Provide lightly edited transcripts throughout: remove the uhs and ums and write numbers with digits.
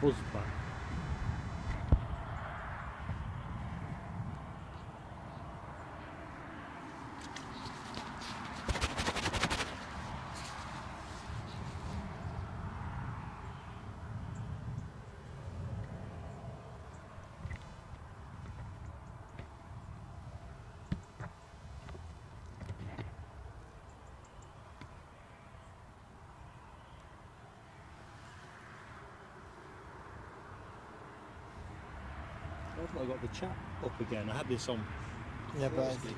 buzz back. I got the chat up again. I had this on. Yeah, but I think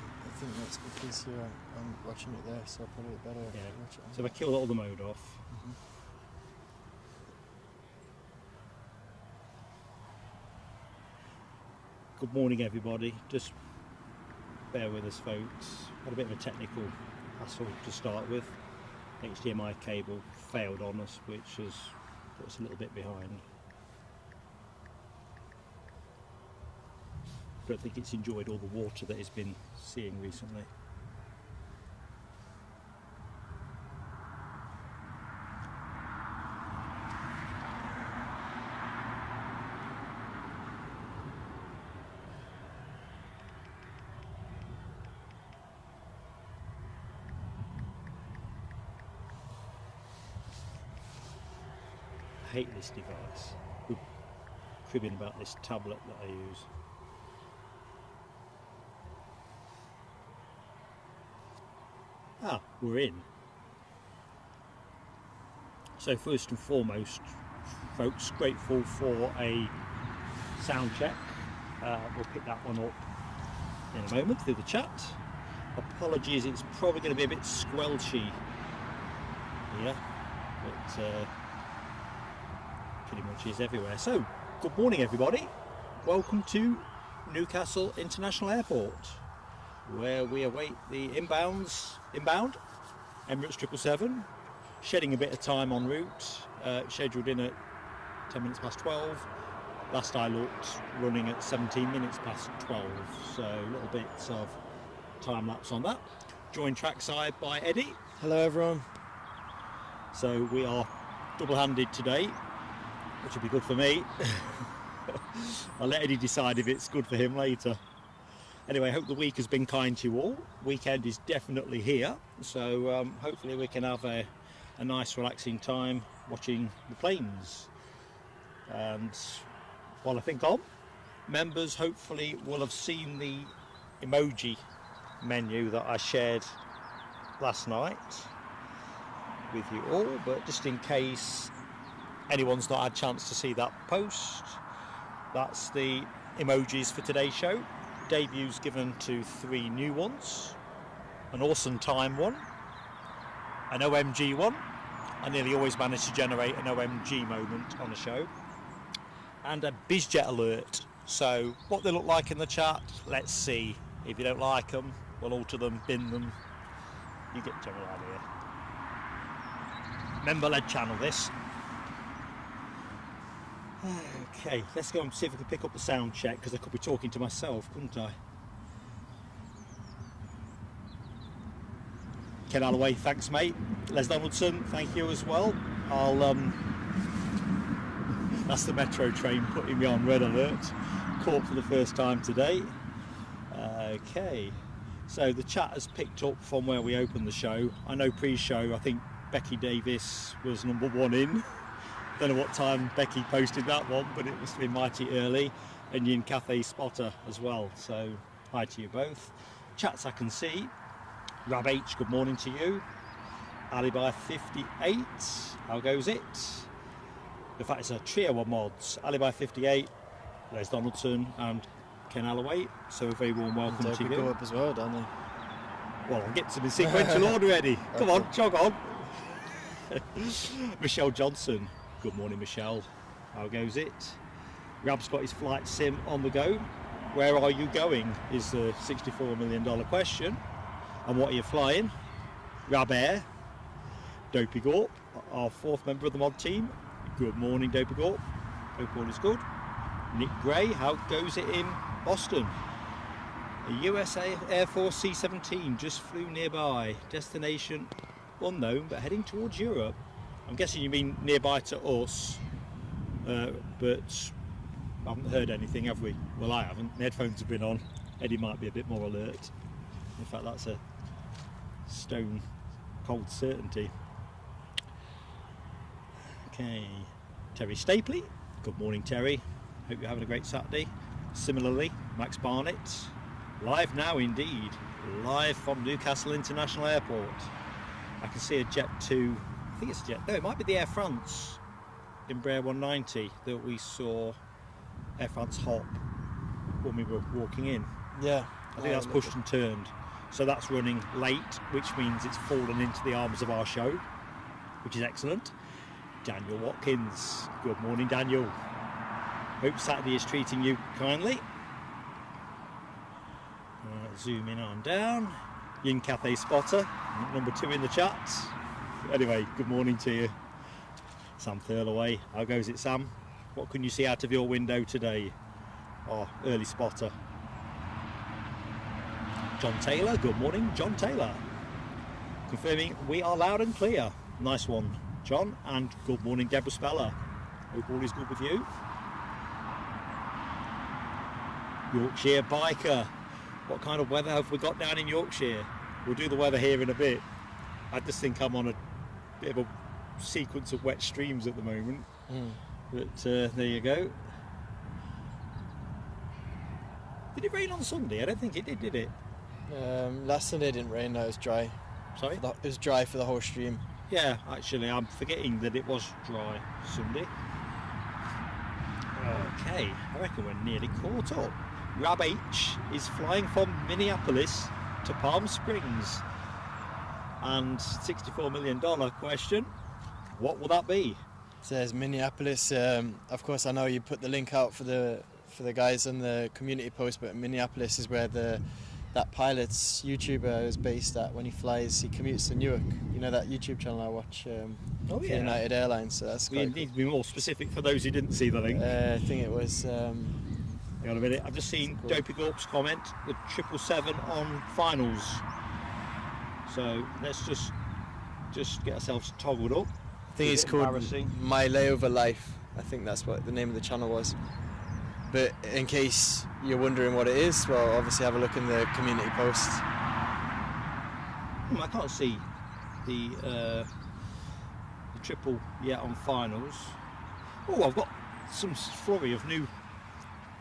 that's because you're watching it there, so probably better watch it on. So if I kill all the mode off. Good morning, everybody. Just bear with us, folks. Had a bit of a technical hassle to start with. HDMI cable failed on us, which has put us a little bit behind. Don't think it's enjoyed all the water that it's been seeing recently. I hate this device. We're cribbing about this tablet that I use. We're in. So first and foremost, folks, grateful for a sound check. We'll pick that one up in a moment through the chat. Apologies, it's probably going to be a bit squelchy here, but pretty much is everywhere. So, good morning everybody. Welcome to Newcastle International Airport, where we await the inbound Emirates 777, shedding a bit of time en route, scheduled in at 10 minutes past 12. Last I looked, running at 17 minutes past 12, so a little bit of time lapse on that. Joined trackside by Eddie. Hello everyone. So we are double-handed today, which will be good for me. I'll let Eddie decide if it's good for him later. Anyway, I hope the week has been kind to you all. Weekend is definitely here, so hopefully we can have a nice relaxing time watching the planes. And while I think on, members hopefully will have seen the emoji menu that I shared last night with you all, but just in case anyone's not had a chance to see that post, that's the emojis for today's show. Debuts given to 3 new ones, an awesome time one, an OMG one. I nearly always manage to generate an OMG moment on a show, and a BizJet alert. So what they look like in the chat, let's see. If you don't like them, we'll alter them, bin them. You get the general idea. Member-led channel this. Okay, let's go and see if we can pick up the sound check, because I could be talking to myself, couldn't I? Ken Alloway, thanks mate. Les Donaldson, thank you as well. That's the metro train putting me on red alert. Caught for the first time today. Okay, so the chat has picked up from where we opened the show. I know pre-show, I think Becky Davis was number 1 in. Don't know what time Becky posted that one, but it must have been mighty early. And Yin Cathay Spotter as well, so hi to you both. Chats I can see. Rab H, good morning to you. Alibi 58, how goes it? In fact, it's a trio of mods. Alibi 58, Les Donaldson and Ken Alloway, so a very warm welcome to you. Go up as well, Danny. Well, I'll get to the sequential order, Eddie. Come on, jog on. Michelle Johnson. Good morning, Michelle. How goes it? Rab's got his flight sim on the go. Where are you going is the $64 million question. And what are you flying? Rab Air. Dopey Gorp, our 4th member of the mod team. Good morning, Dopey Gorp. Hope all is good. Nick Gray, how goes it in Boston? A USA Air Force C-17 just flew nearby. Destination unknown, but heading towards Europe. I'm guessing you mean nearby to us. but I haven't heard anything, have we? Well, I haven't. The headphones have been on. Eddie might be a bit more alert. In fact, that's a stone cold certainty. Okay, Terry Stapley. Good morning, Terry. Hope you're having a great Saturday. Similarly, Max Barnett. Live now indeed. Live from Newcastle International Airport. I can see a Jet 2. I think it's a Jet. No, it might be the Air France Embraer 190 that we saw Air France hop when we were walking in. Yeah. I think that's pushed and turned. So that's running late, which means it's fallen into the arms of our show, which is excellent. Daniel Watkins. Good morning, Daniel. Hope Saturday is treating you kindly. Zoom in on down. Yin Cathay Spotter, number 2 in the chat. Anyway, good morning to you. Sam Thurlaway. How goes it, Sam? What can you see out of your window today? Oh, early spotter. John Taylor. Good morning, John Taylor. Confirming we are loud and clear. Nice one, John. And good morning, Deborah Speller. Hope all is good with you. Yorkshire Biker. What kind of weather have we got down in Yorkshire? We'll do the weather here in a bit. I just think I'm on a bit of a sequence of wet streams at the moment. But there you go. Did it rain on Sunday? I don't think it did it? Last Sunday it didn't rain, no, it was dry. Sorry? It was dry for the whole stream. Yeah, actually, I'm forgetting that it was dry Sunday. Okay, I reckon we're nearly caught up. Rab H is flying from Minneapolis to Palm Springs. And $64 million question, what will that be? It says Minneapolis. Of course, I know you put the link out for the guys on the community post, but Minneapolis is where that pilot's YouTuber is based at when he flies. He commutes to Newark. You know that YouTube channel I watch? Oh yeah. United Airlines. So that's we need to be more specific for those who didn't see the link. I think it was. Hang on a minute. I've just seen Dopey Gorp's comment. The 777 on finals. So let's just get ourselves toggled up. I think it's called My Layover Life. I think that's what the name of the channel was. But in case you're wondering what it is, well, obviously have a look in the community post. I can't see the triple yet on finals. Oh, I've got some flurry of new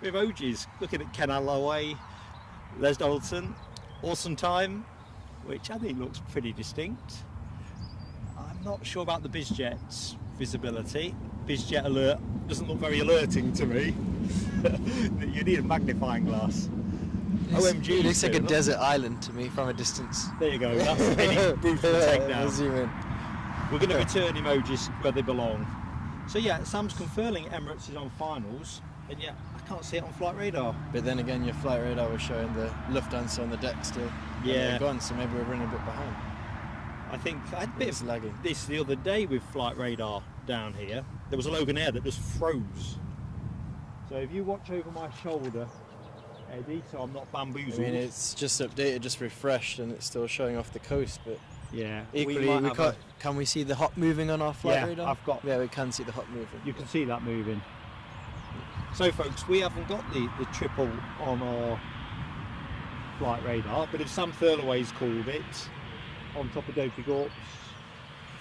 emojis. Looking at Ken Alloway, Les Donaldson, Awesome Time, which I think looks pretty distinct. I'm not sure about the BizJet's visibility. BizJet alert doesn't look very alerting to me. You need a magnifying glass. OMG. It looks like a desert island to me from a distance. There you go. That's any brutal takedown. Zoom in. We're going to return emojis where they belong. So yeah, Sam's confirming Emirates is on finals, and yet I can't see it on flight radar. But then again, your flight radar was showing the Lufthansa on the deck still. Yeah. They're gone, so maybe we're running a bit behind. I think I had a bit of lagging. This the other day with flight radar down here. There was a Loganair that just froze. So if you watch over my shoulder, Eddie, so I'm not bamboozled. I mean, it's just updated, just refreshed, and it's still showing off the coast. But yeah, equally, can we see the hop moving on our flight radar? Yeah, we can see the hop moving. You can see that moving. So folks, we haven't got the triple on our flight radar, but if Sam Thurlaway's called it on top of Dopey Gorp's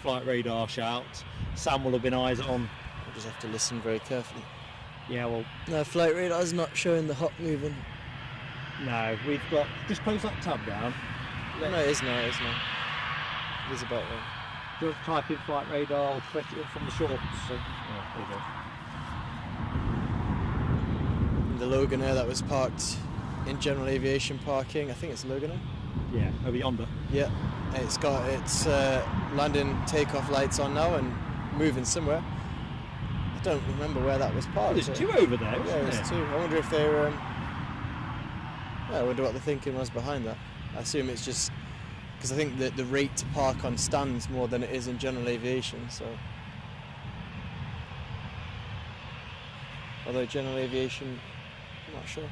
flight radar shout, Sam will have been eyes on. We'll just have to listen very carefully. Yeah, well, no, flight radar's not showing the hop moving. No, we've got, just close that tab down. No, it is now, it is now. It is about there. Just type in flight radar, or press it up from the shorts. So, there you go. The Loganair that was parked in general aviation parking, I think it's Loganair. Yeah, over yonder. Yeah, it's got its landing takeoff lights on now and moving somewhere. I don't remember where that was parked. There's two over there, yeah, there's two. I wonder if they were... I wonder what the thinking was behind that. I assume it's just... Because I think that the rate to park on stands more than it is in general aviation, so... Although general aviation, I'm not sure.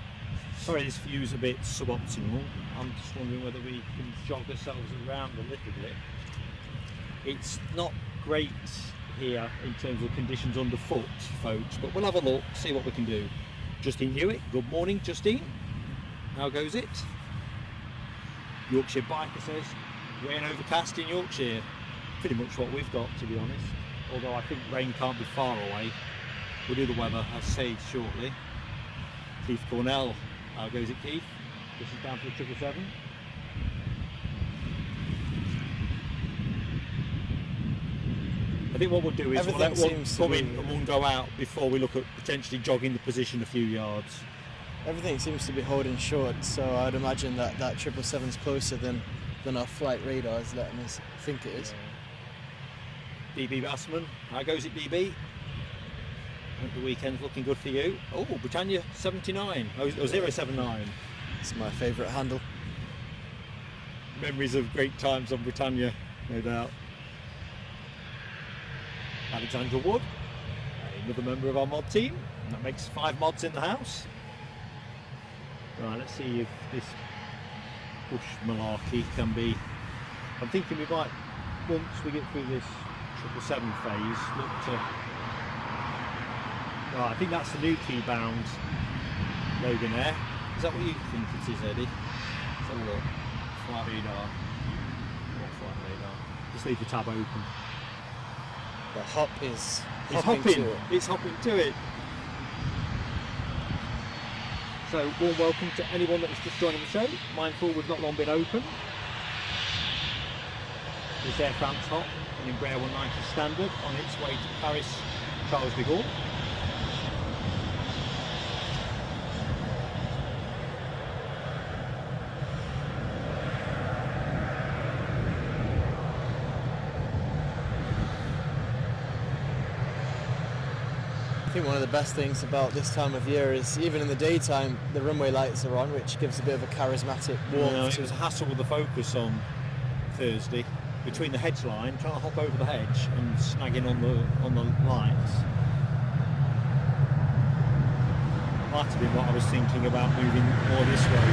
Sorry, this view's a bit suboptimal. I'm just wondering whether we can jog ourselves around a little bit. It's not great here in terms of conditions underfoot, folks, but we'll have a look, see what we can do. Justine Hewitt, good morning, Justine. How goes it? Yorkshire Biker says, rain overcast in Yorkshire. Pretty much what we've got, to be honest. Although I think rain can't be far away. We'll do the weather, I'll say shortly. Keith Cornell, how goes it, Keith? This is down to the 777. I think what we'll do is we'll let one come in and one go out before we look at potentially jogging the position a few yards. Everything seems to be holding short, so I'd imagine that 777's closer than our flight radar is letting us think it is. DB Bassman, how goes it, DB? Hope the weekend's looking good for you. Oh, Britannia 79, 079. It's my favourite handle. Memories of great times on Britannia, no doubt. Alexandra Wood, another member of our mod team. That makes 5 mods in the house. Right, let's see if this bush malarkey can be. I'm thinking we might, once we get through this 777 phase, look to. Right, I think that's the new key bound Loganair. Is that what you think it is, Eddie? Let's have a look. Flight radar. What flight radar? Just leave the tab open. The hop is hopping to it. It's hopping to it. So, warm welcome to anyone that was just joining the show. Mindful we've not long been open. This Air France hop, an Embraer 190 standard on its way to Paris Charles de Gaulle. I think one of the best things about this time of year is even in the daytime the runway lights are on, which gives a bit of a charismatic warmth. It was a hassle with the focus on Thursday between the hedge line, trying to hop over the hedge and snagging on the lights. Might have been what I was thinking about moving more this way.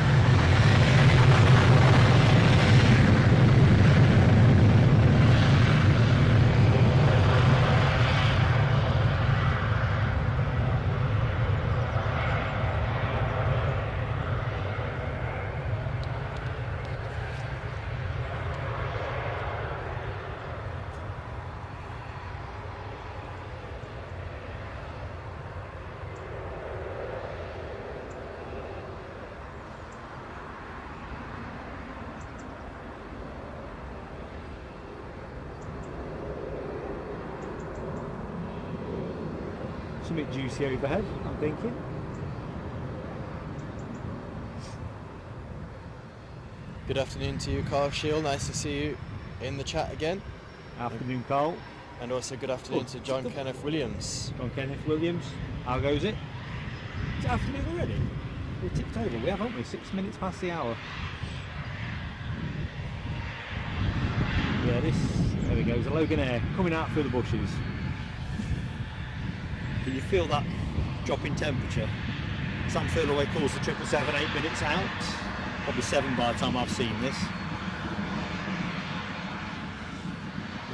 Something juicy overhead, I'm thinking. Good afternoon to you, Carl Shield. Nice to see you in the chat again. Afternoon, Carl. And also good afternoon to John Kenneth Williams. John Kenneth Williams, how goes it? It's afternoon already? We tipped over, we have, haven't we? 6 minutes past the hour. Yeah, there we go, there's a Loganair coming out through the bushes. Can you feel that drop in temperature? Sam Furlaway calls the 777 8 minutes out. Probably 7 by the time I've seen this.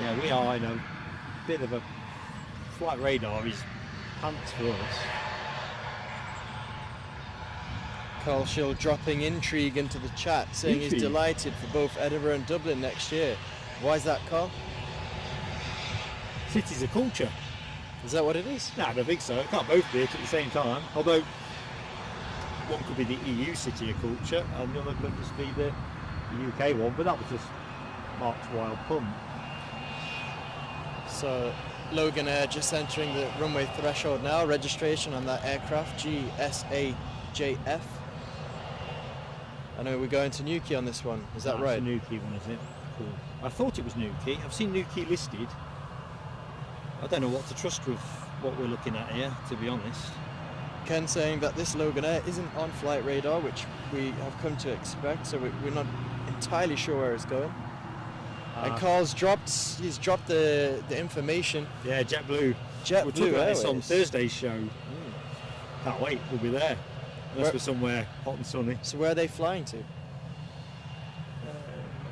Yeah, we are in a bit of a flight radar is pants for us. Carl Shield dropping intrigue into the chat, saying he's delighted for both Edinburgh and Dublin next year. Why is that, Carl? City's a culture. Is that what it is? No, I don't think so. It can't both be it at the same time. Although one could be the EU city of culture and the other could just be the UK one, but that was just Mark's wild pun. So Loganair just entering the runway threshold now. Registration on that aircraft, GSAJF. I know we're going to Newquay on this one. Is that right? It's a Newquay one, isn't it? Cool. I thought it was Newquay. I've seen Newquay listed. I don't know what to trust with what we're looking at here, to be honest. Ken saying that this Loganair isn't on flight radar, which we have come to expect, so we're not entirely sure where it's going. And Carl's he's dropped the information. Yeah, JetBlue. We'll talk about this on Thursday's show. Can't wait, we'll be there. Unless we're somewhere hot and sunny. So where are they flying to? Not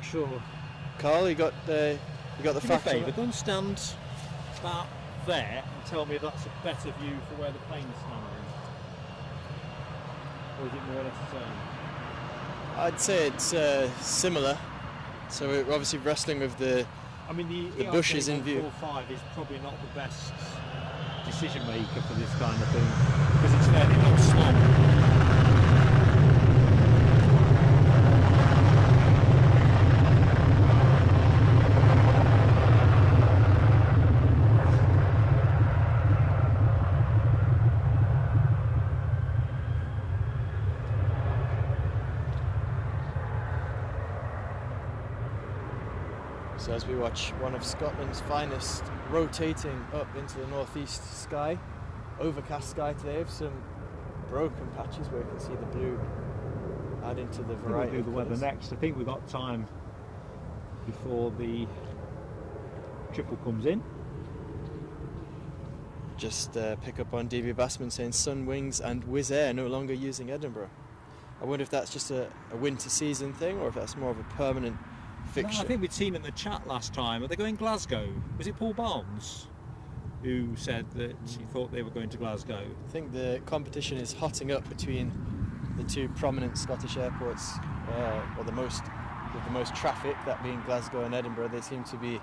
sure. Carl, you got the Do me a favour, go and stand about there and tell me if that's a better view for where the plane's standing? Or is it more or less the same? I'd say it's similar. So we're obviously wrestling with the bushes in view. 45 is probably not the best decision maker for this kind of thing because it's fairly long slot. So as we watch one of Scotland's finest rotating up into the northeast sky, overcast sky today with some broken patches where you can see the blue adding to the variety. We'll do the weather next. I think we've got time before the triple comes in. Just pick up on Davy Bassman saying Sun Wings and Wizz Air no longer using Edinburgh. I wonder if that's just a winter season thing or if that's more of a permanent fixture. No, I think we'd seen in the chat last time. Are they going Glasgow? Was it Paul Barnes who said that he thought they were going to Glasgow? I think the competition is hotting up between the two prominent Scottish airports, or the most with the most traffic, that being Glasgow and Edinburgh. They seem to be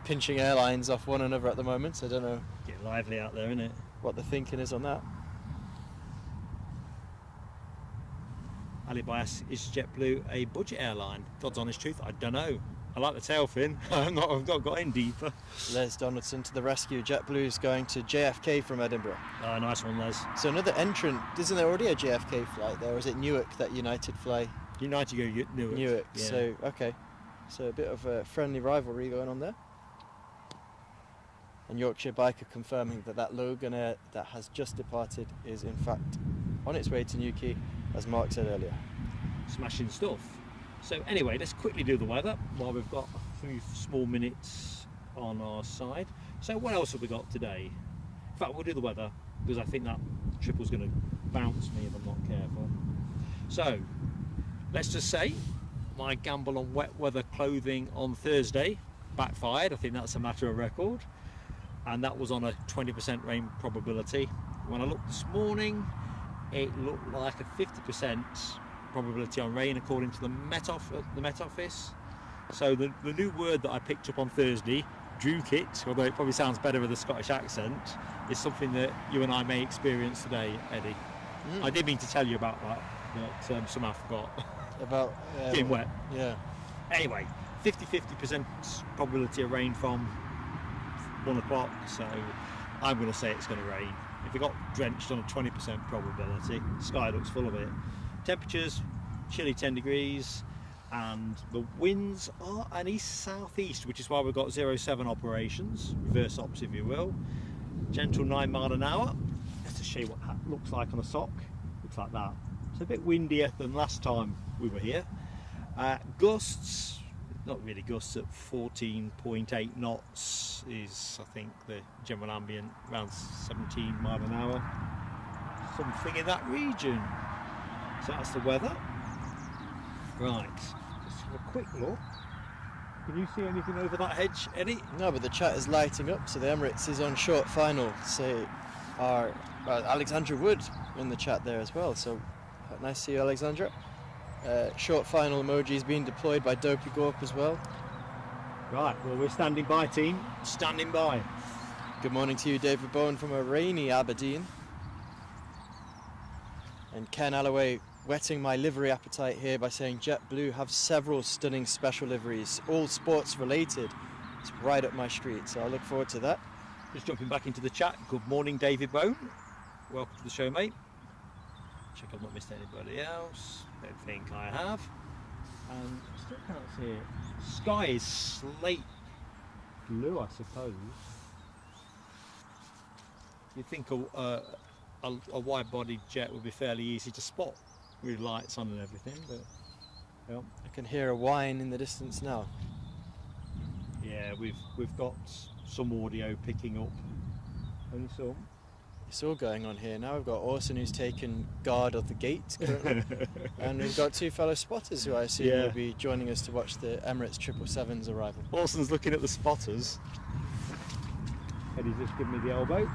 pinching airlines off one another at the moment. I don't know. Get lively out there, isn't it? What the thinking is on that. Ali Bias, is JetBlue a budget airline? God's honest truth, I don't know. I like the tail fin. I've not got in deeper. Les Donaldson to the rescue. JetBlue is going to JFK from Edinburgh. Oh, nice one, Les. So another entrant. Isn't there already a JFK flight there? Or is it Newark that United fly? United go Newark. Newark. Yeah. So okay. So a bit of a friendly rivalry going on there. And Yorkshire Biker confirming that Loganair that has just departed is in fact on its way to Newquay, as Mark said earlier. Smashing stuff. So anyway, let's quickly do the weather while we've got a few small minutes on our side. So what else have we got today? In fact, we'll do the weather because I think that triple's going to bounce me if I'm not careful. So let's just say my gamble on wet weather clothing on Thursday backfired. I think that's a matter of record. And that was on a 20% rain probability. When I looked this morning, it looked like a 50% probability on rain according to the Met Office. So the new word that I picked up on Thursday, Drukit, although it probably sounds better with a Scottish accent, is something that you and I may experience today, Eddie. I did mean to tell you about that, but somehow forgot. About getting wet. Yeah. Anyway, 50% probability of rain from 1 o'clock, so I'm going to say it's going to rain. If it got drenched on a 20% probability, the sky looks full of it. Temperatures, chilly 10 degrees, and the winds are an east-southeast, which is why we've got 07 operations, reverse ops if you will. Gentle 9 mile an hour. Let's just show you what that looks like on a sock. Looks like that. It's a bit windier than last time we were here. Gusts, not really gusts, at 14.8 knots is, I think, the general ambient, around 17 mile an hour, something in that region. So that's the weather. Right, just have a quick look. Can you see anything over that hedge, Eddie? No, but the chat is lighting up, so the Emirates is on short final. Say, Alexandra Wood in the chat there as well, so nice to see you, Alexandra. Short final emojis being deployed by Dopey Gorp as well. Right, well, we're standing by, team. Standing by. Good morning to you, David Bowen from a rainy Aberdeen. And Ken Alloway whetting my livery appetite here by saying JetBlue have several stunning special liveries, all sports related. It's right up my street, so I look forward to that. Just jumping back into the chat. Good morning, David Bone. Welcome to the show, mate. Check I've not missed anybody else. Don't think I have. And still can't see it. Sky is slate blue, I suppose. You'd think a wide-bodied jet would be fairly easy to spot with lights on and everything, but yeah. I can hear a whine in the distance now. Yeah, we've got some audio picking up. Only some. It's all going on here now. We've got Orson who's taken guard of the gate currently, and we've got two fellow spotters who I assume will be joining us to watch the Emirates 777's arrival. Orson's looking at the spotters. Eddie's just giving me the elbow.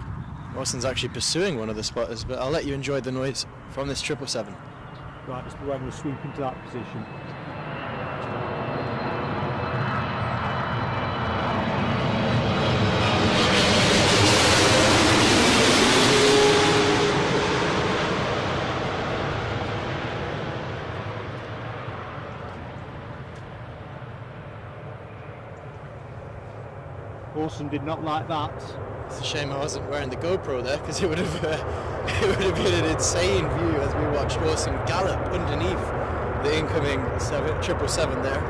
Mawson's actually pursuing one of the spotters, but I'll let you enjoy the noise from this 777. Right, we're having to swoop into that position. Mawson did not like that. It's a shame I wasn't wearing the GoPro there, because it would have been an insane view as we watched Mawson gallop underneath the incoming 777 there.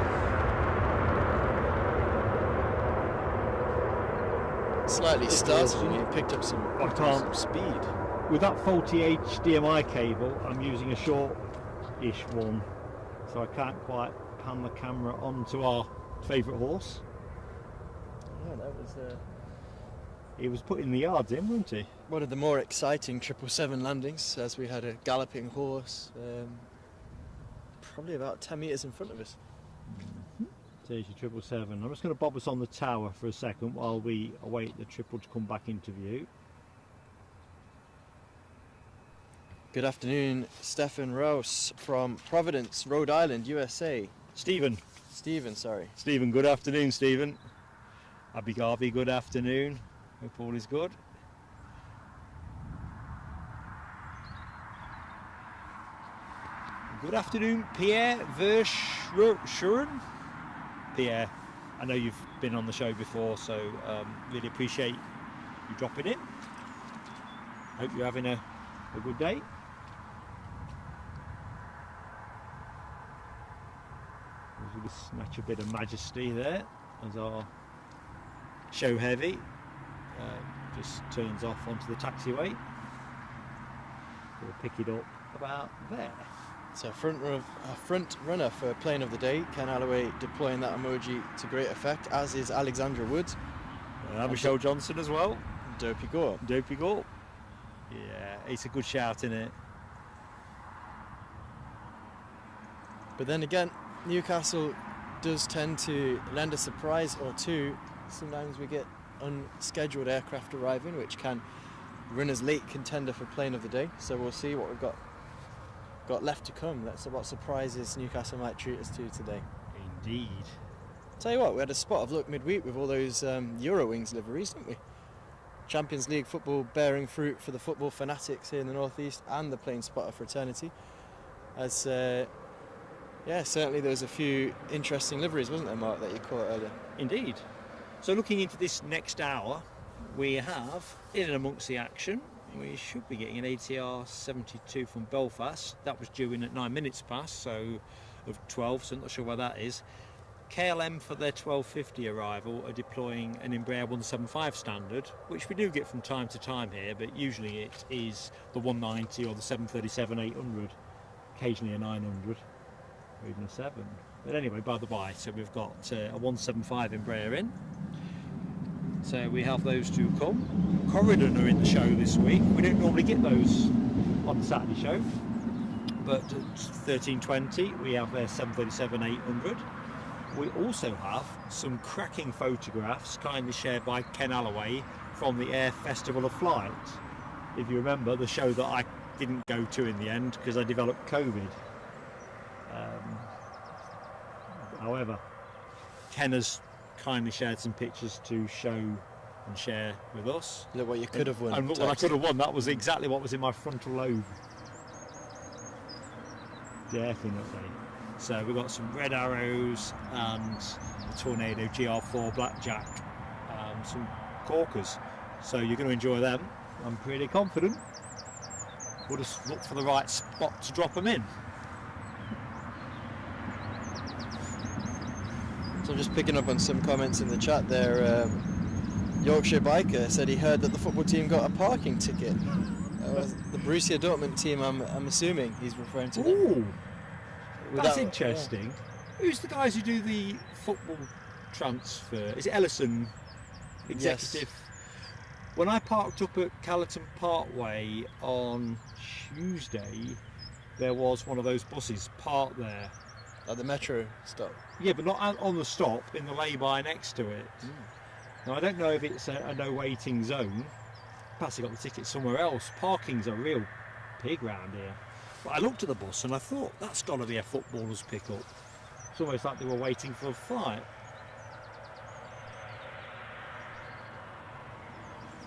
Slightly startled, he picked up some speed. With that faulty HDMI cable, I'm using a short-ish one, so I can't quite pan the camera onto our favourite horse. Yeah, that was. He was putting the yards in, wasn't he? One of the more exciting 777 landings, as we had a galloping horse, probably about 10 metres in front of us. There's your 777. I'm just going to bob us on the tower for a second while we await the triple to come back into view. Good afternoon, Stefan Rouse from Providence, Rhode Island, USA. Stephen, sorry. Stephen, good afternoon, Stephen. Abby Garvey, good afternoon. Hope all is good. Good afternoon, Pierre Verschuren. Pierre, I know you've been on the show before, so really appreciate you dropping in. Hope you're having a good day. We'll just snatch a bit of majesty there as our show heavy just turns off onto the taxiway. We'll pick it up about there. So a front runner for plane of the day, Ken Alloway deploying that emoji to great effect, as is Alexandra Wood. Michelle Johnson as well. Dopey Gore. Yeah, it's a good shout, isn't it? But then again, Newcastle does tend to lend a surprise or two. Sometimes we get unscheduled aircraft arriving, which can run as late contender for plane of the day. So we'll see what we've got left to come. That's what surprises Newcastle might treat us to today. Indeed. Tell you what, we had a spot of luck midweek with all those Eurowings liveries, didn't we? Champions League football bearing fruit for the football fanatics here in the northeast and the plane spotter fraternity. As certainly there was a few interesting liveries, wasn't there, Mark, that you caught earlier? Indeed. So looking into this next hour, we have, in and amongst the action, we should be getting an ATR 72 from Belfast. That was due in at 9 minutes past, so of 12, so I'm not sure where that is. KLM for their 12:50 arrival are deploying an Embraer 175 standard, which we do get from time to time here, but usually it is the 190 or the 737-800, occasionally a 900 or even a 7. But anyway, by the by, so we've got a 175 Embraer in. So we have those two come. Corridor are in the show this week. We don't normally get those on the Saturday show, but at 13:20 we have their 737-800. We also have some cracking photographs kindly shared by Ken Alloway from the Air Festival of Flight. If you remember, the show that I didn't go to in the end because I developed COVID. However, Ken has kindly shared some pictures to show and share with us. Look what you could have won. And what I could have won, that was exactly what was in my frontal lobe. Definitely. So we've got some red arrows and a Tornado GR4 Blackjack, some corkers. So you're going to enjoy them. I'm pretty confident. We'll just look for the right spot to drop them in. So just picking up on some comments in the chat there, Yorkshire Biker said he heard that the football team got a parking ticket. The Borussia Dortmund team, I'm assuming he's referring to. Ooh, that's interesting. Yeah. Who's the guys who do the football transfer? Is it Ellison Executive? Yes. When I parked up at Callerton Parkway on Tuesday, there was one of those buses parked there. At the metro stop? Yeah, but not on the stop, in the lay-by next to it. Now I don't know if it's a no waiting zone. Perhaps they got the ticket somewhere else. Parking's a real pig round here. But I looked at the bus and I thought that's got to be a footballer's pick-up. It's almost like they were waiting for a flight.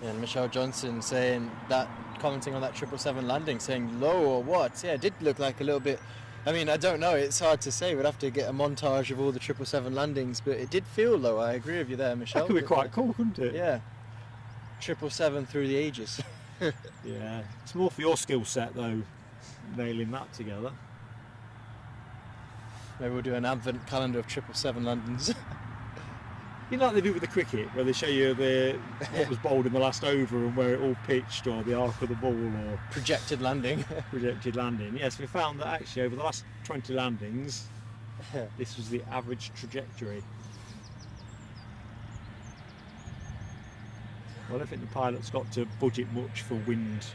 Yeah, and Michelle Johnson saying that, commenting on that 777 landing, saying low or what? Yeah, it did look like a little bit. I mean, I don't know. It's hard to say. We'd have to get a montage of all the 777 landings, but it did feel low. I agree with you there, Michelle. That could be quite cool, couldn't it? Yeah. 777 through the ages. Yeah, it's more for your skill set though, nailing that together. Maybe we'll do an advent calendar of 777 landings. You know like they do with the cricket, where they show you what was bowled in the last over and where it all pitched, or the arc of the ball, or Projected landing. projected landing. Yes, we found that actually over the last 20 landings, this was the average trajectory. Well, I don't think the pilot's got to budget much for wind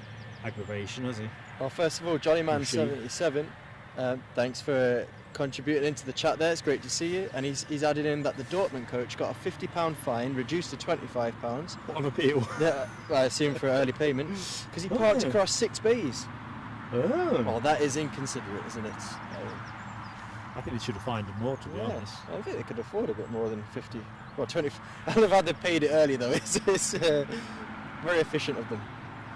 aggravation, has he? Well, first of all, Jollyman77, thanks for contributing into the chat there. It's great to see you. And he's added in that the Dortmund coach got a £50 fine, reduced to £25. What an appeal. Yeah, I assume for early payment, because he parked across 6 bays. Oh. Well, that is inconsiderate, isn't it? I think they should have fined him more, to be honest. I think they could afford a bit more than 50. Well, 20. I love how they paid it early though. It's very efficient of them.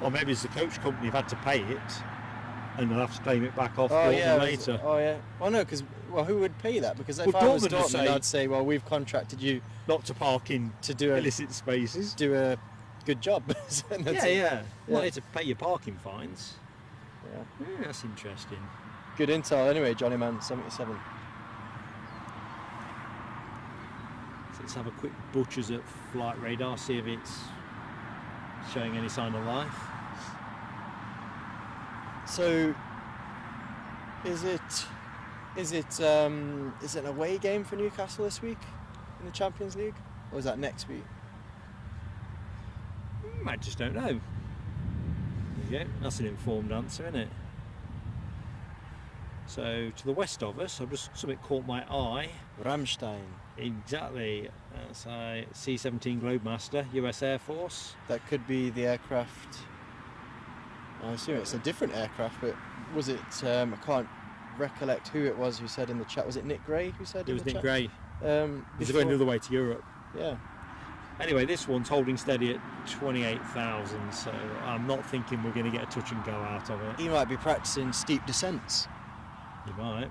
Or maybe it's the coach company have had to pay it, and they'll have to claim it back off later. Oh yeah. Well, no, because who would pay that? Because if I was Dortmund, I'd say, well, we've contracted you not to park in to do illicit spaces. Do a good job. Yeah. Well, to pay your parking fines. Yeah. That's interesting. Good intel, anyway, Johnnyman77. Let's have a quick butchers at flight radar, see if it's showing any sign of life. So, is it an away game for Newcastle this week in the Champions League, or is that next week? I just don't know. There you go. That's an informed answer, isn't it? So to the west of us, something caught my eye. Ramstein. Exactly. That's a C-17 Globemaster, US Air Force. That could be the aircraft. I assume it's a different aircraft, but was it? I can't recollect who it was who said in the chat. Was it Nick Gray who said? It was Nick Gray. He's Before... going the other way to Europe. Yeah. Anyway, this one's holding steady at 28,000, so I'm not thinking we're going to get a touch and go out of it. He might be practicing steep descents. You might.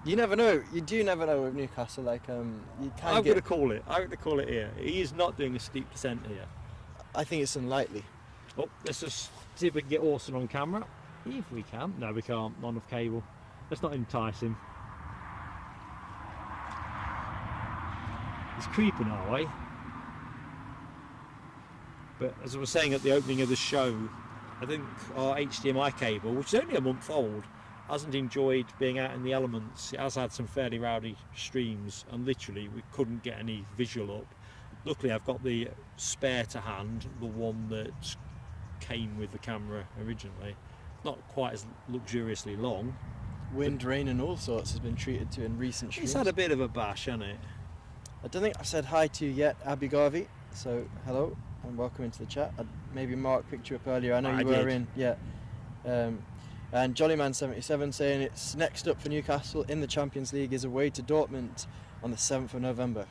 You never know. You do never know with Newcastle. Like you can. I'm going to call it. I'm going to call it here. He is not doing a steep descent here. I think it's unlikely. Oh, let's just see if we can get Orson on camera. If we can. No, we can't. Not enough cable. Let's not entice him. He's creeping our way. But as I was saying at the opening of the show, I think our HDMI cable, which is only a month old, hasn't enjoyed being out in the elements. It has had some fairly rowdy streams, and literally we couldn't get any visual up. Luckily I've got the spare to hand, the one that came with the camera originally. Not quite as luxuriously long. Wind, rain and all sorts has been treated to in recent streams. It's had a bit of a bash, hasn't it? I don't think I've said hi to you yet, Abby Garvey. So hello and welcome into the chat. Maybe Mark picked you up earlier. I know you were in. Yeah. And Jollyman77 saying it's next up for Newcastle in the Champions League is away to Dortmund on the 7th of November.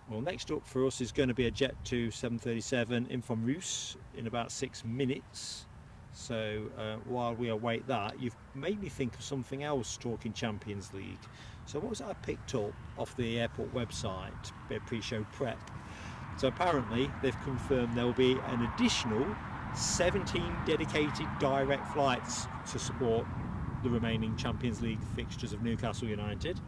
Well, next up for us is going to be a Jet 2 737 in from Roos in about 6 minutes. So while we await that, you've made me think of something else talking Champions League. So what was it I picked up off the airport website, their pre-show prep? So apparently they've confirmed there will be an additional 17 dedicated direct flights to support the remaining Champions League fixtures of Newcastle United,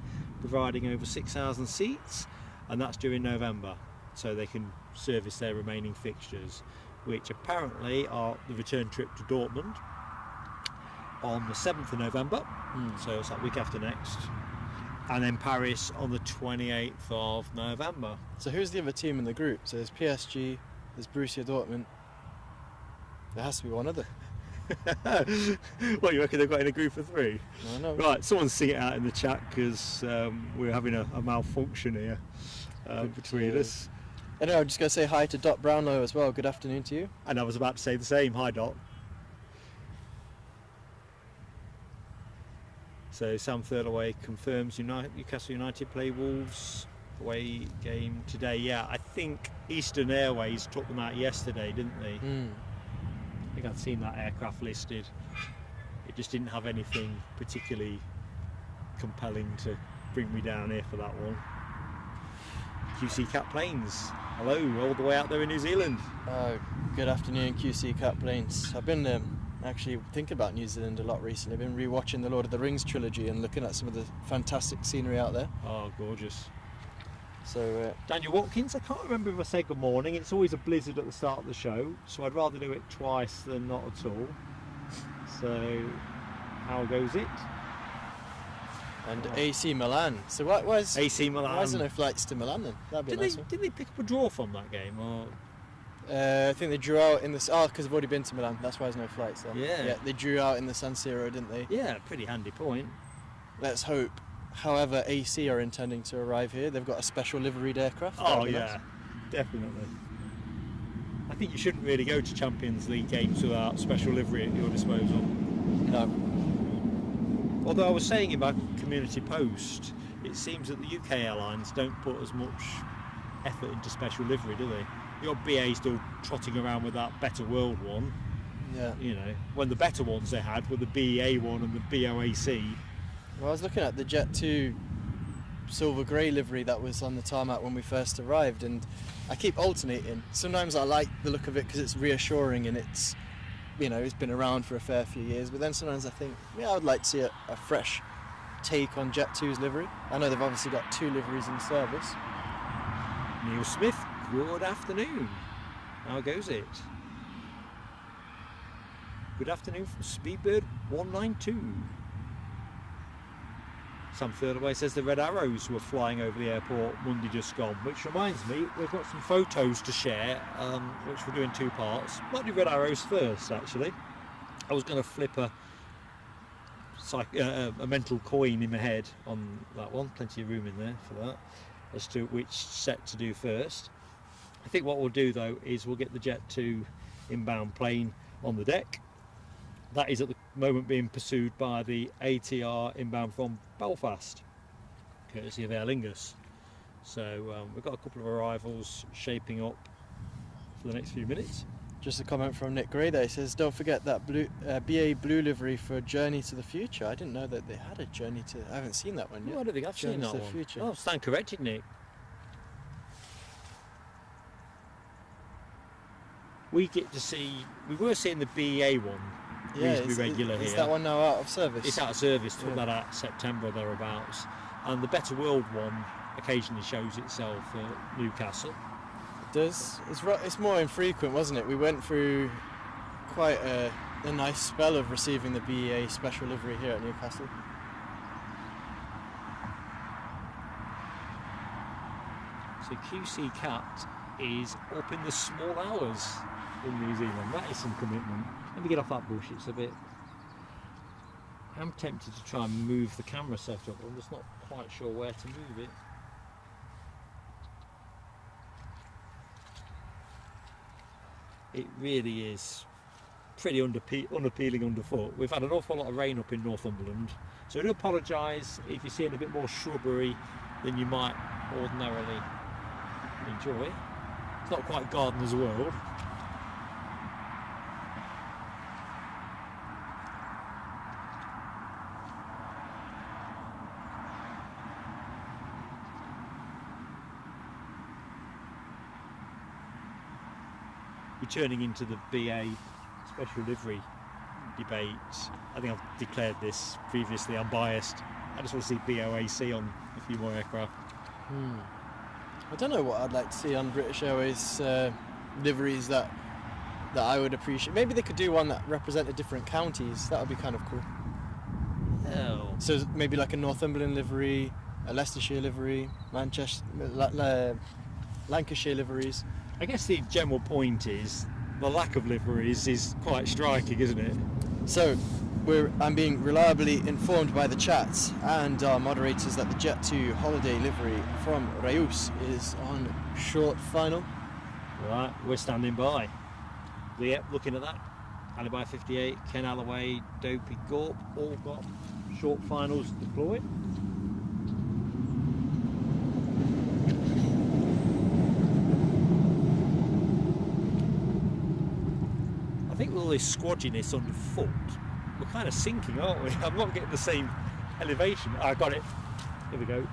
providing over 6,000 seats, and that's during November, so they can service their remaining fixtures, which apparently are the return trip to Dortmund on the 7th of November, so it's that week after next, and then Paris on the 28th of November. So who's the other team in the group? So there's PSG, there's Borussia Dortmund. There has to be one other. What, you reckon they've got in a group of 3? No. Right, someone sing it out in the chat because we're having a malfunction here between us. Anyway, I'm just going to say hi to Dot Brownlow as well. Good afternoon to you. And I was about to say the same. Hi, Dot. So Sam Thirlaway confirms Newcastle United play Wolves away game today. Yeah, I think Eastern Airways took them out yesterday, didn't they? I think I'd seen that aircraft listed. It just didn't have anything particularly compelling to bring me down here for that one. QC Cat Planes, hello, all the way out there in New Zealand. Oh, good afternoon, QC Cat Planes. I've been actually thinking about New Zealand a lot recently. I've been rewatching the Lord of the Rings trilogy and looking at some of the fantastic scenery out there. Oh, gorgeous. So Daniel Watkins, I can't remember if I said good morning. It's always a blizzard at the start of the show, so I'd rather do it twice than not at all. So, how goes it? And AC Milan. So why is AC Milan? Why is there no flights to Milan then? That'd be a nice one. Did they pick up a draw from that game? Or? I think they drew out in the... Oh, because they've already been to Milan. That's why there's no flights there. Yeah. They drew out in the San Siro, didn't they? Yeah, pretty handy point. Let's hope. However, AC are intending to arrive here. They've got a special liveried aircraft. Oh, yeah, definitely. I think you shouldn't really go to Champions League games without special livery at your disposal. No. Although I was saying in my community post, it seems that the UK airlines don't put as much effort into special livery, do they? Your BA still trotting around with that Better World one. Yeah. You know, when the better ones they had were the BEA one and the BOAC. Well, I was looking at the Jet 2 silver grey livery that was on the tarmac when we first arrived, and I keep alternating. Sometimes I like the look of it because it's reassuring and it's, you know, it's been around for a fair few years, but then sometimes I think, yeah, I would like to see a fresh take on Jet 2's livery. I know they've obviously got 2 liveries in service. Neil Smith, good afternoon. How goes it? Good afternoon from Speedbird 192. Sam Thirlaway says the Red Arrows were flying over the airport Monday just gone, which reminds me, we've got some photos to share, which we'll do in 2 parts. Might do Red Arrows first, actually. I was going to flip a mental coin in my head on that one, plenty of room in there for that, as to which set to do first. I think what we'll do though is we'll get the Jet 2 inbound plane on the deck. That is at the moment being pursued by the ATR inbound from Belfast, courtesy of Aer Lingus. So we've got a couple of arrivals shaping up for the next few minutes. Just a comment from Nick Gray there. He says, don't forget that BA blue livery for Journey to the Future. I didn't know that they had a Journey to... I haven't seen that one yet. Oh, I don't think I've seen that one. Future. Oh, stand corrected, Nick. We get to see... We were seeing the BA one reasonably regular here. Is that one now out of service? It's out of service. Took that out September or thereabouts. And the Better World one occasionally shows itself at Newcastle. It does. It's more infrequent, wasn't it? We went through quite a nice spell of receiving the BEA special livery here at Newcastle. So QC Cat is up in the small hours in New Zealand. That is some commitment. Let me get off that bush. It's a bit... I'm tempted to try and move the camera setup. I'm just not quite sure where to move it. It really is pretty unappealing underfoot. We've had an awful lot of rain up in Northumberland, so I do apologise if you're seeing a bit more shrubbery than you might ordinarily enjoy. It's not quite Gardener's World. Turning into the BA special livery debate, I think I've declared this previously, I'm biased. I just want to see BOAC on a few more aircraft. I don't know what I'd like to see on British Airways liveries that I would appreciate. Maybe they could do one that represented different counties. That would be kind of cool. Oh. So maybe like a Northumberland livery, a Leicestershire livery, Manchester, Lancashire liveries. I guess the general point is the lack of liveries is quite striking, isn't it? So I'm being reliably informed by the chats and our moderators that the Jet2 holiday livery from Reus is on short final. Right, we're standing by. Yep, looking at that. Alibi 58, Ken Alloway, Dopey Gorp, all got short finals deployed. I think with all this squodginess underfoot, we're kind of sinking, aren't we? I'm not getting the same elevation. I got it. Here we go.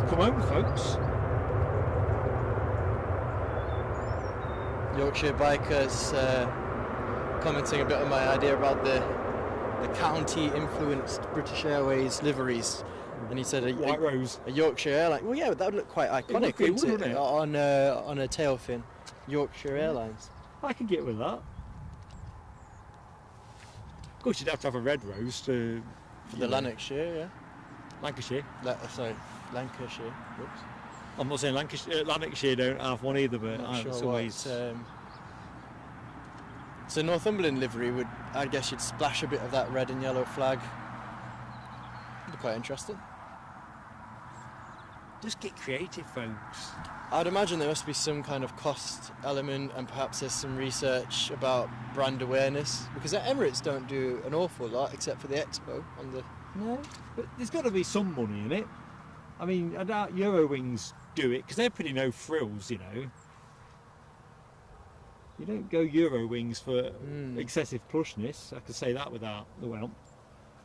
Come home, folks. Yorkshire bikers commenting a bit on my idea about the county-influenced British Airways liveries, and he said White Rose, a Yorkshire airline. Well, yeah, but that would look quite iconic, wouldn't it? On a tail fin, Yorkshire Airlines. I can get with that. Of course, you'd have to have a red rose to The Lanarkshire, yeah. Lancashire. Sorry, Lancashire. Whoops. I'm not saying Lanarkshire don't have one either, but it's always. So Northumberland livery would, I guess, you'd splash a bit of that red and yellow flag. It'd be quite interesting. Just get creative, folks. I'd imagine there must be some kind of cost element, and perhaps there's some research about brand awareness, because Emirates don't do an awful lot except for the Expo on the. No, but there's got to be some money in it. I mean, I doubt Eurowings do it because they're pretty no frills, you know. You don't go Eurowings for excessive plushness. I can say that without the whelp.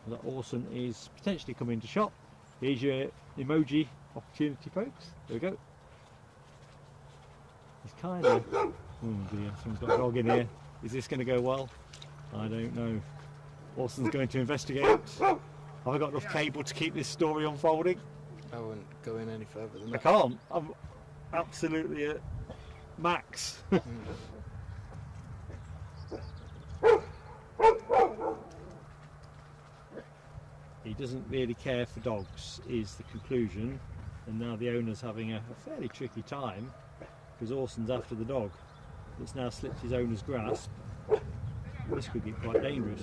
That Orson is potentially coming to shop. Here's your emoji opportunity, folks. There we go. He's kind of. Oh dear, someone's got a dog in here. Is this going to go well? I don't know. Orson's going to investigate. Have I got enough cable to keep this story unfolding? I wouldn't go in any further than that. I can't. I'm absolutely at max. He doesn't really care for dogs, is the conclusion. And now the owner's having a fairly tricky time because Orson's after the dog. It's now slipped his owner's grasp. This could get quite dangerous.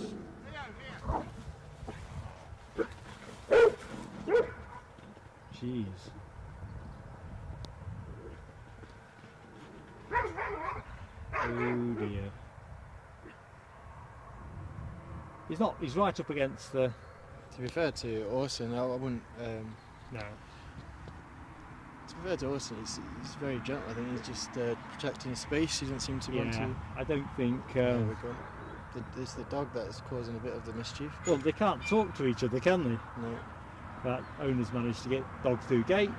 Jeez. Oh dear. He's right up against the. To be fair to Orson, I wouldn't. No. To be fair to Orson, he's very gentle. I think he's just protecting his space. He doesn't seem to want to. I don't think. There we go. It's the dog that is causing a bit of the mischief. Well, they can't talk to each other, can they? No. That owner's managed to get dog through gate.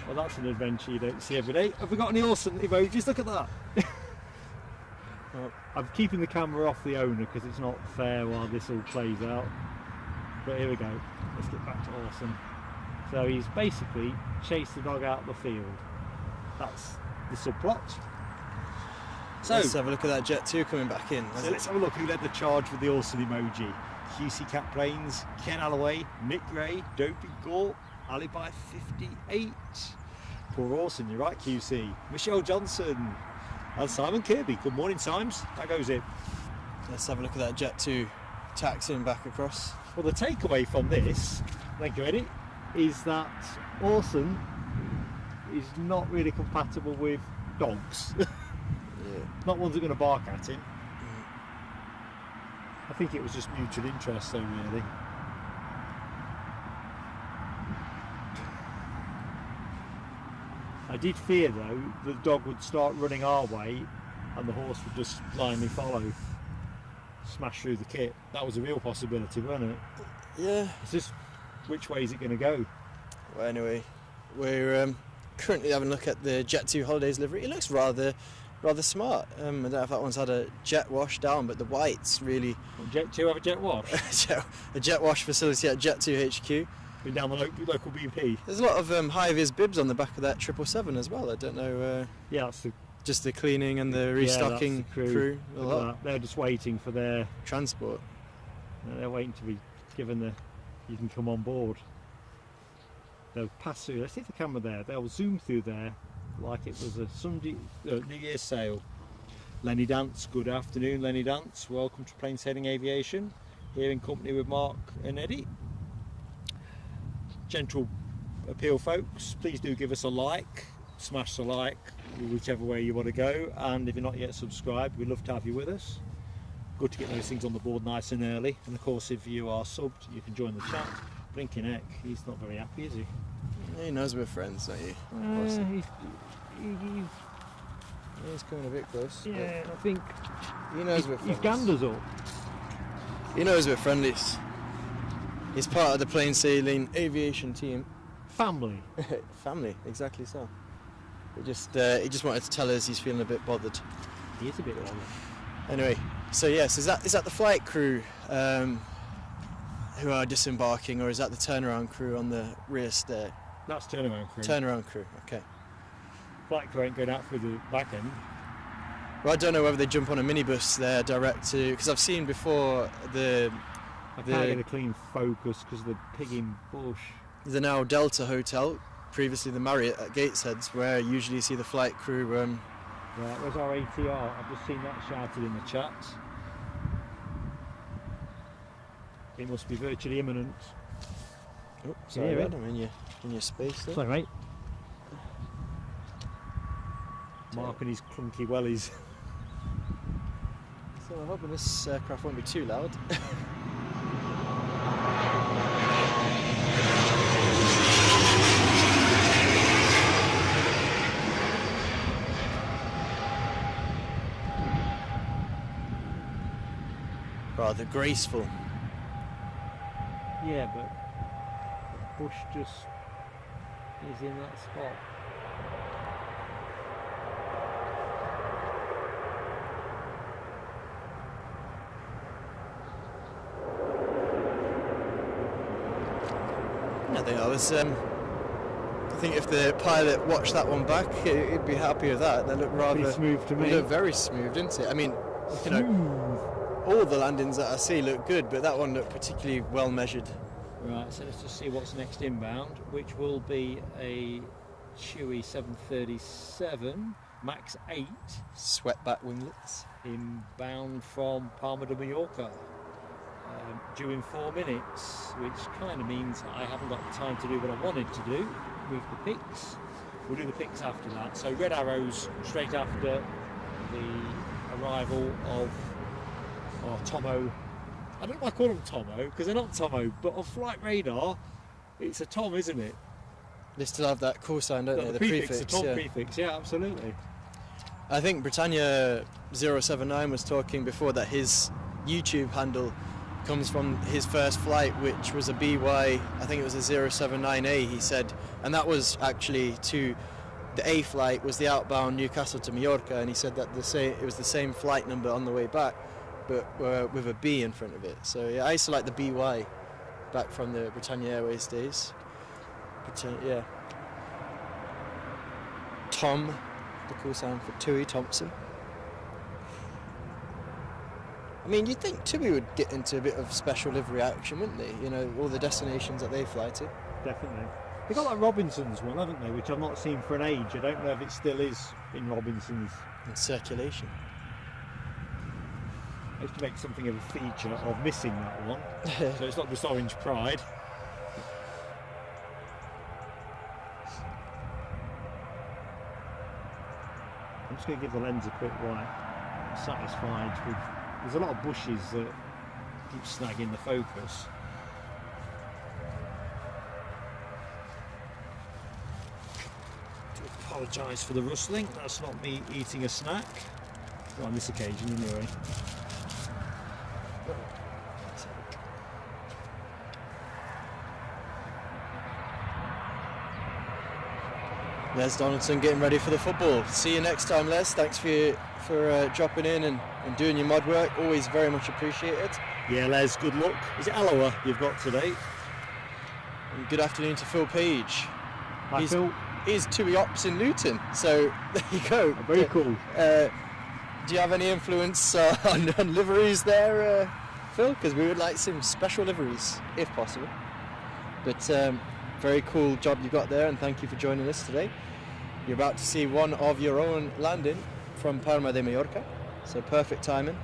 Well, that's an adventure you don't see every day. Have we got any Orson emojis? Look at that. Well, I'm keeping the camera off the owner because it's not fair while this all plays out. But here we go. Let's get back to Orson. So he's basically chased the dog out of the field. That's the subplot. So let's have a look at that Jet2 coming back in. So let's have a look who led the charge with the Orson emoji. QC Cat Planes, Ken Alloway, Nick Ray, Dopey Gorp, Alibi 58. Poor Orson, you're right, QC. Michelle Johnson and Simon Kirby. Good morning, Simes. How goes it? Let's have a look at that Jet2 taxiing back across. Well, the takeaway from this, thank you, Eddie, is that Orson is not really compatible with dogs. Not ones that are going to bark at him. I think it was just mutual interest, though, really. I did fear, though, the dog would start running our way and the horse would just blindly follow, smash through the kit. That was a real possibility, wasn't it? Yeah. It's just, which way is it going to go? Well, anyway, we're currently having a look at the Jet2 Holidays livery. It looks rather rather smart. I don't know if that one's had a jet wash down, but the white's really... Well, Jet 2 have a jet wash? a jet wash facility at Jet 2 HQ. Been down the local BP. There's a lot of high-vis bibs on the back of that 777 as well. I don't know... yeah, that's the... Just the cleaning and the restocking the crew. A lot. They're just waiting for their... Transport. They're waiting to be given the... You can come on board. They'll pass through. Let's see the camera there. They'll zoom through there like it was a Sunday New Year's sale. Lenny Dance, good afternoon, Lenny Dance. Welcome to Plain Sailing Aviation. Here in company with Mark and Eddie. Gentle appeal, folks. Please do give us a like. Smash the like, whichever way you want to go. And if you're not yet subscribed, we'd love to have you with us. Good to get those things on the board nice and early. And of course, if you are subbed, you can join the chat. Blinking heck, he's not very happy, is he? He knows we're friends, don't you? He's coming a bit close. Yeah, I think he knows we're friends. He's ganders up. He knows we're friendlies. He's part of the Plain Sailing Aviation team. Family. Family, exactly so. He just wanted to tell us he's feeling a bit bothered. He is a bit bothered. Anyway, so yes, is that the flight crew who are disembarking, or is that the turnaround crew on the rear stair? That's turnaround crew. Turnaround crew, okay. Flight crew ain't going out through the back end. Well, I don't know whether they jump on a minibus there direct to, because I've seen before I can't get a clean focus because of the pigging bush. The now Delta Hotel, previously the Marriott at Gateshead, where you usually see the flight crew. Right, where's our ATR? I've just seen that shouted in the chat. It must be virtually imminent. Oh, sorry, Ed, I'm in your space there. Sorry, mate. Mark and his clunky wellies. So I'm hoping this aircraft won't be too loud. Rather graceful. Yeah, but the bush just is in that spot. I think I think if the pilot watched that one back, he'd be happy with that. They look rather pretty smooth to me. They look very smooth, didn't it? I mean, you know, all the landings that I see look good, but that one looked particularly well measured. Right, so let's just see what's next inbound, which will be a Chewy 737 Max 8 Sweatback winglets. inbound from Palma de Mallorca. Due in 4 minutes, which kind of means I haven't got the time to do what I wanted to do with the pics. We'll do the pics after that. So red arrows straight after the arrival of Tomo. I don't know why I call them Tomo, because they're not Tomo, but on flight radar, it's a Tom, isn't it? They still have that call sign, don't they? The prefix, the Tom prefix, yeah, absolutely. I think Britannia 079 was talking before that his YouTube handle comes from his first flight, which was a BY, I think it was a 079A, he said, and that was actually to the A flight was the outbound Newcastle to Mallorca, and he said that it was the same flight number on the way back, but with a B in front of it. So yeah, I used to like the BY back from the Britannia Airways days. Yeah. Tom, the call sign for Tui Thompson. I mean, you'd think TUI would get into a bit of special livery action, wouldn't they? You know, all the destinations that they fly to. Definitely. They've got that Robinson's one, haven't they? Which I've not seen for an age. I don't know if it still is in Robinson's. In circulation. I used to make something of a feature of missing that one. So it's not just Orange Pride. I'm just going to give the lens a quick wipe. I'm satisfied with... There's a lot of bushes that keep snagging the focus. To apologise for the rustling, that's not me eating a snack. Not on this occasion anyway. Les Donaldson getting ready for the football. See you next time, Les. Thanks for dropping in and doing your mod work. Always very much appreciated. Yeah, Les, good luck. Is it Alloa you've got today? And good afternoon to Phil Page. Hi, Phil. He's TUI Ops in Luton, so there you go. Very cool. Do you have any influence on liveries there, Phil? Because we would like some special liveries, if possible. But very cool job you got there, and thank you for joining us today. You're about to see one of your own landing from Palma de Mallorca, so perfect timing.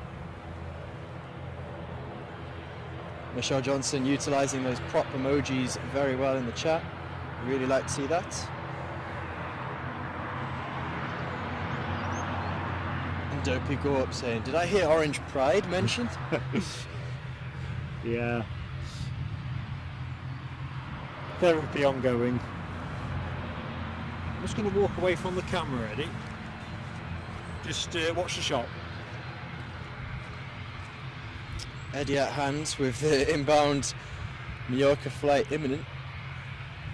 Michelle Johnson utilising those prop emojis very well in the chat. Really like to see that. And Dopey Go Up saying, did I hear Orange Pride mentioned? Yeah. Therapy ongoing. I'm just going to walk away from the camera, Eddie. Just watch the shot. Eddie at hands with the inbound Mallorca flight imminent.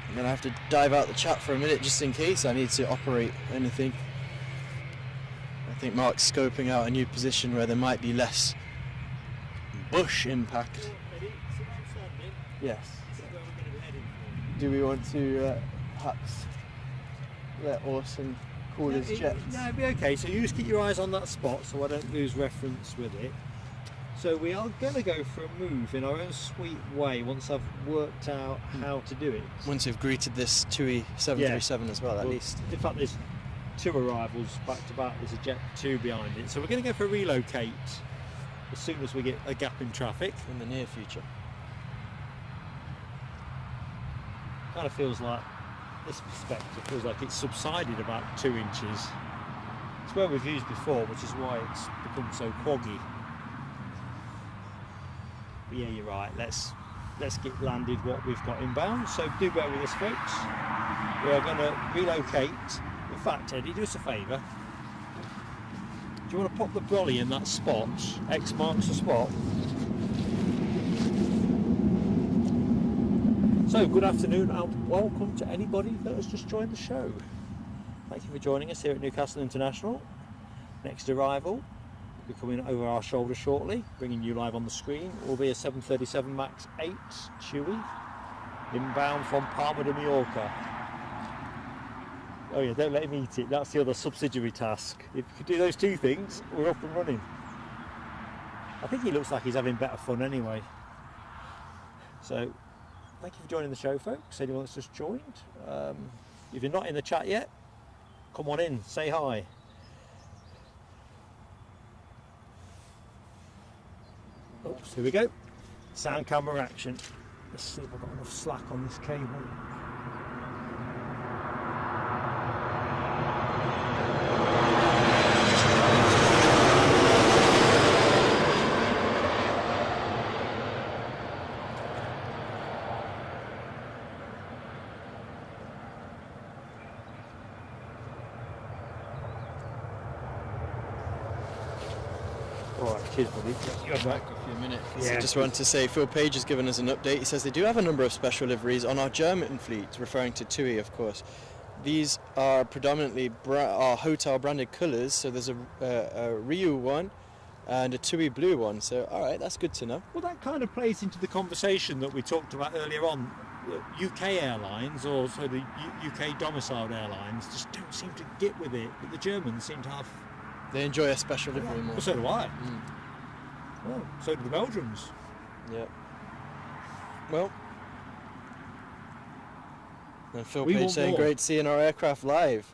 I'm going to have to dive out the chat for a minute just in case I need to operate anything. I think Mark's scoping out a new position where there might be less bush impact. Yes. Do we want to perhaps let Orson call his jets? No, it'll be okay. So you just keep your eyes on that spot so I don't lose reference with it. So we are going to go for a move in our own sweet way once I've worked out how to do it. Once you've greeted this TUI 737 as well, at least. In fact, there's 2 arrivals back to back. There's a Jet 2 behind it. So we're going to go for a relocate as soon as we get a gap in traffic. In the near future. Kind of feels like, this perspective feels like it's subsided about 2 inches. It's where we've used before, which is why it's become so quaggy. But yeah, you're right. Let's get landed what we've got inbound. So do bear with us, folks. We are going to relocate. In fact, Eddie, do us a favour. Do you want to pop the brolly in that spot? X marks the spot. So, good afternoon and welcome to anybody that has just joined the show. Thank you for joining us here at Newcastle International. Next arrival will be coming over our shoulder shortly, bringing you live on the screen. Will be a 737 MAX 8 TUI, inbound from Palma de Mallorca. Oh yeah, don't let him eat it. That's the other subsidiary task. If you could do those 2 things, we're up and running. I think he looks like he's having better fun anyway. So, thank you for joining the show, folks. Anyone that's just joined. If you're not in the chat yet, come on in, say hi. Oops, here we go. Sound camera action. Let's see if I've got enough slack on this cable. Cheers, buddy. Go back a few minutes. Yeah. I just want to say Phil Page has given us an update. He says they do have a number of special liveries on our German fleet, referring to TUI, of course. These are predominantly our hotel branded colours, so there's a Rio one and a TUI blue one. So, all right, that's good to know. Well, that kind of plays into the conversation that we talked about earlier on. UK airlines, or so the UK domiciled airlines, just don't seem to get with it, but the Germans seem to have. They enjoy a special livery more. Well, so do I. Well, so do the Belgians. Yeah. Well. And Phil Page saying, more. Great seeing our aircraft live.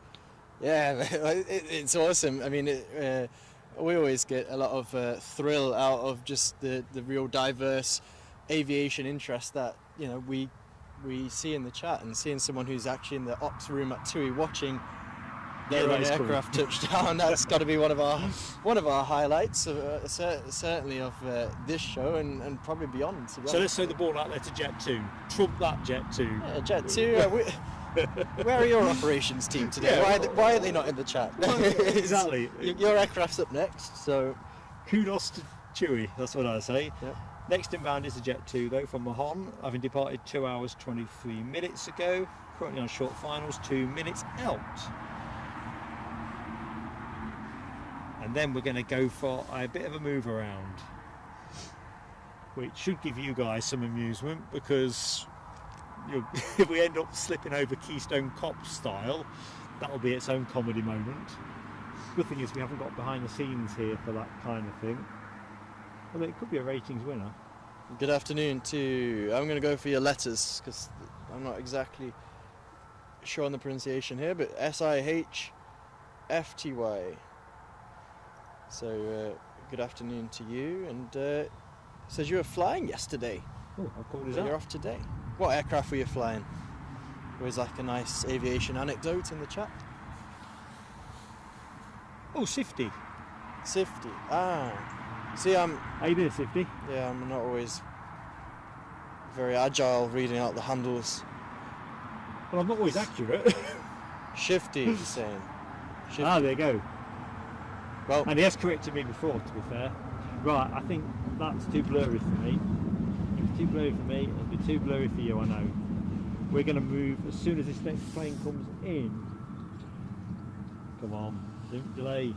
Yeah, it's awesome. I mean, we always get a lot of thrill out of just the real diverse aviation interest that, you know, we see in the chat, and seeing someone who's actually in the ops room at TUI watching their own aircraft touchdown. That's got to be one of our highlights, certainly of this show and probably beyond. So let's throw the ball out there to Jet 2. Trump that Jet 2. Yeah, Jet 2. Where are your operations team today? Yeah, why are they not in the chat? Well, exactly. Your aircraft's up next, so kudos to TUI. That's what I say. Yep. Next inbound is the Jet 2 though from Mahon, having departed 2 hours 23 minutes ago. Currently on short finals, 2 minutes out. And then we're going to go for a bit of a move around, which should give you guys some amusement, because if we end up slipping over Keystone Cop style, that'll be its own comedy moment. Good thing is we haven't got behind the scenes here for that kind of thing. Well, it could be a ratings winner. Good afternoon to... I'm going to go for your letters, because I'm not exactly sure on the pronunciation here, but SIHFTY. So, good afternoon to you, and it says you were flying yesterday. Oh, how cool is You're that? off today. What aircraft were you flying? Was like a nice aviation anecdote in the chat? Oh, Sifty. Sifty. Ah. See, How you doing, Sifty? I'm not always very agile reading out the handles. Well, I'm not always accurate. Shifty, he's saying. Shifty. Ah, there you go. Well, And he has corrected me before, to be fair. Right, I think that's too blurry for me. If it's too blurry for me, it'll be too blurry for you, I know. We're going to move as soon as this next plane comes in. Come on, don't delay.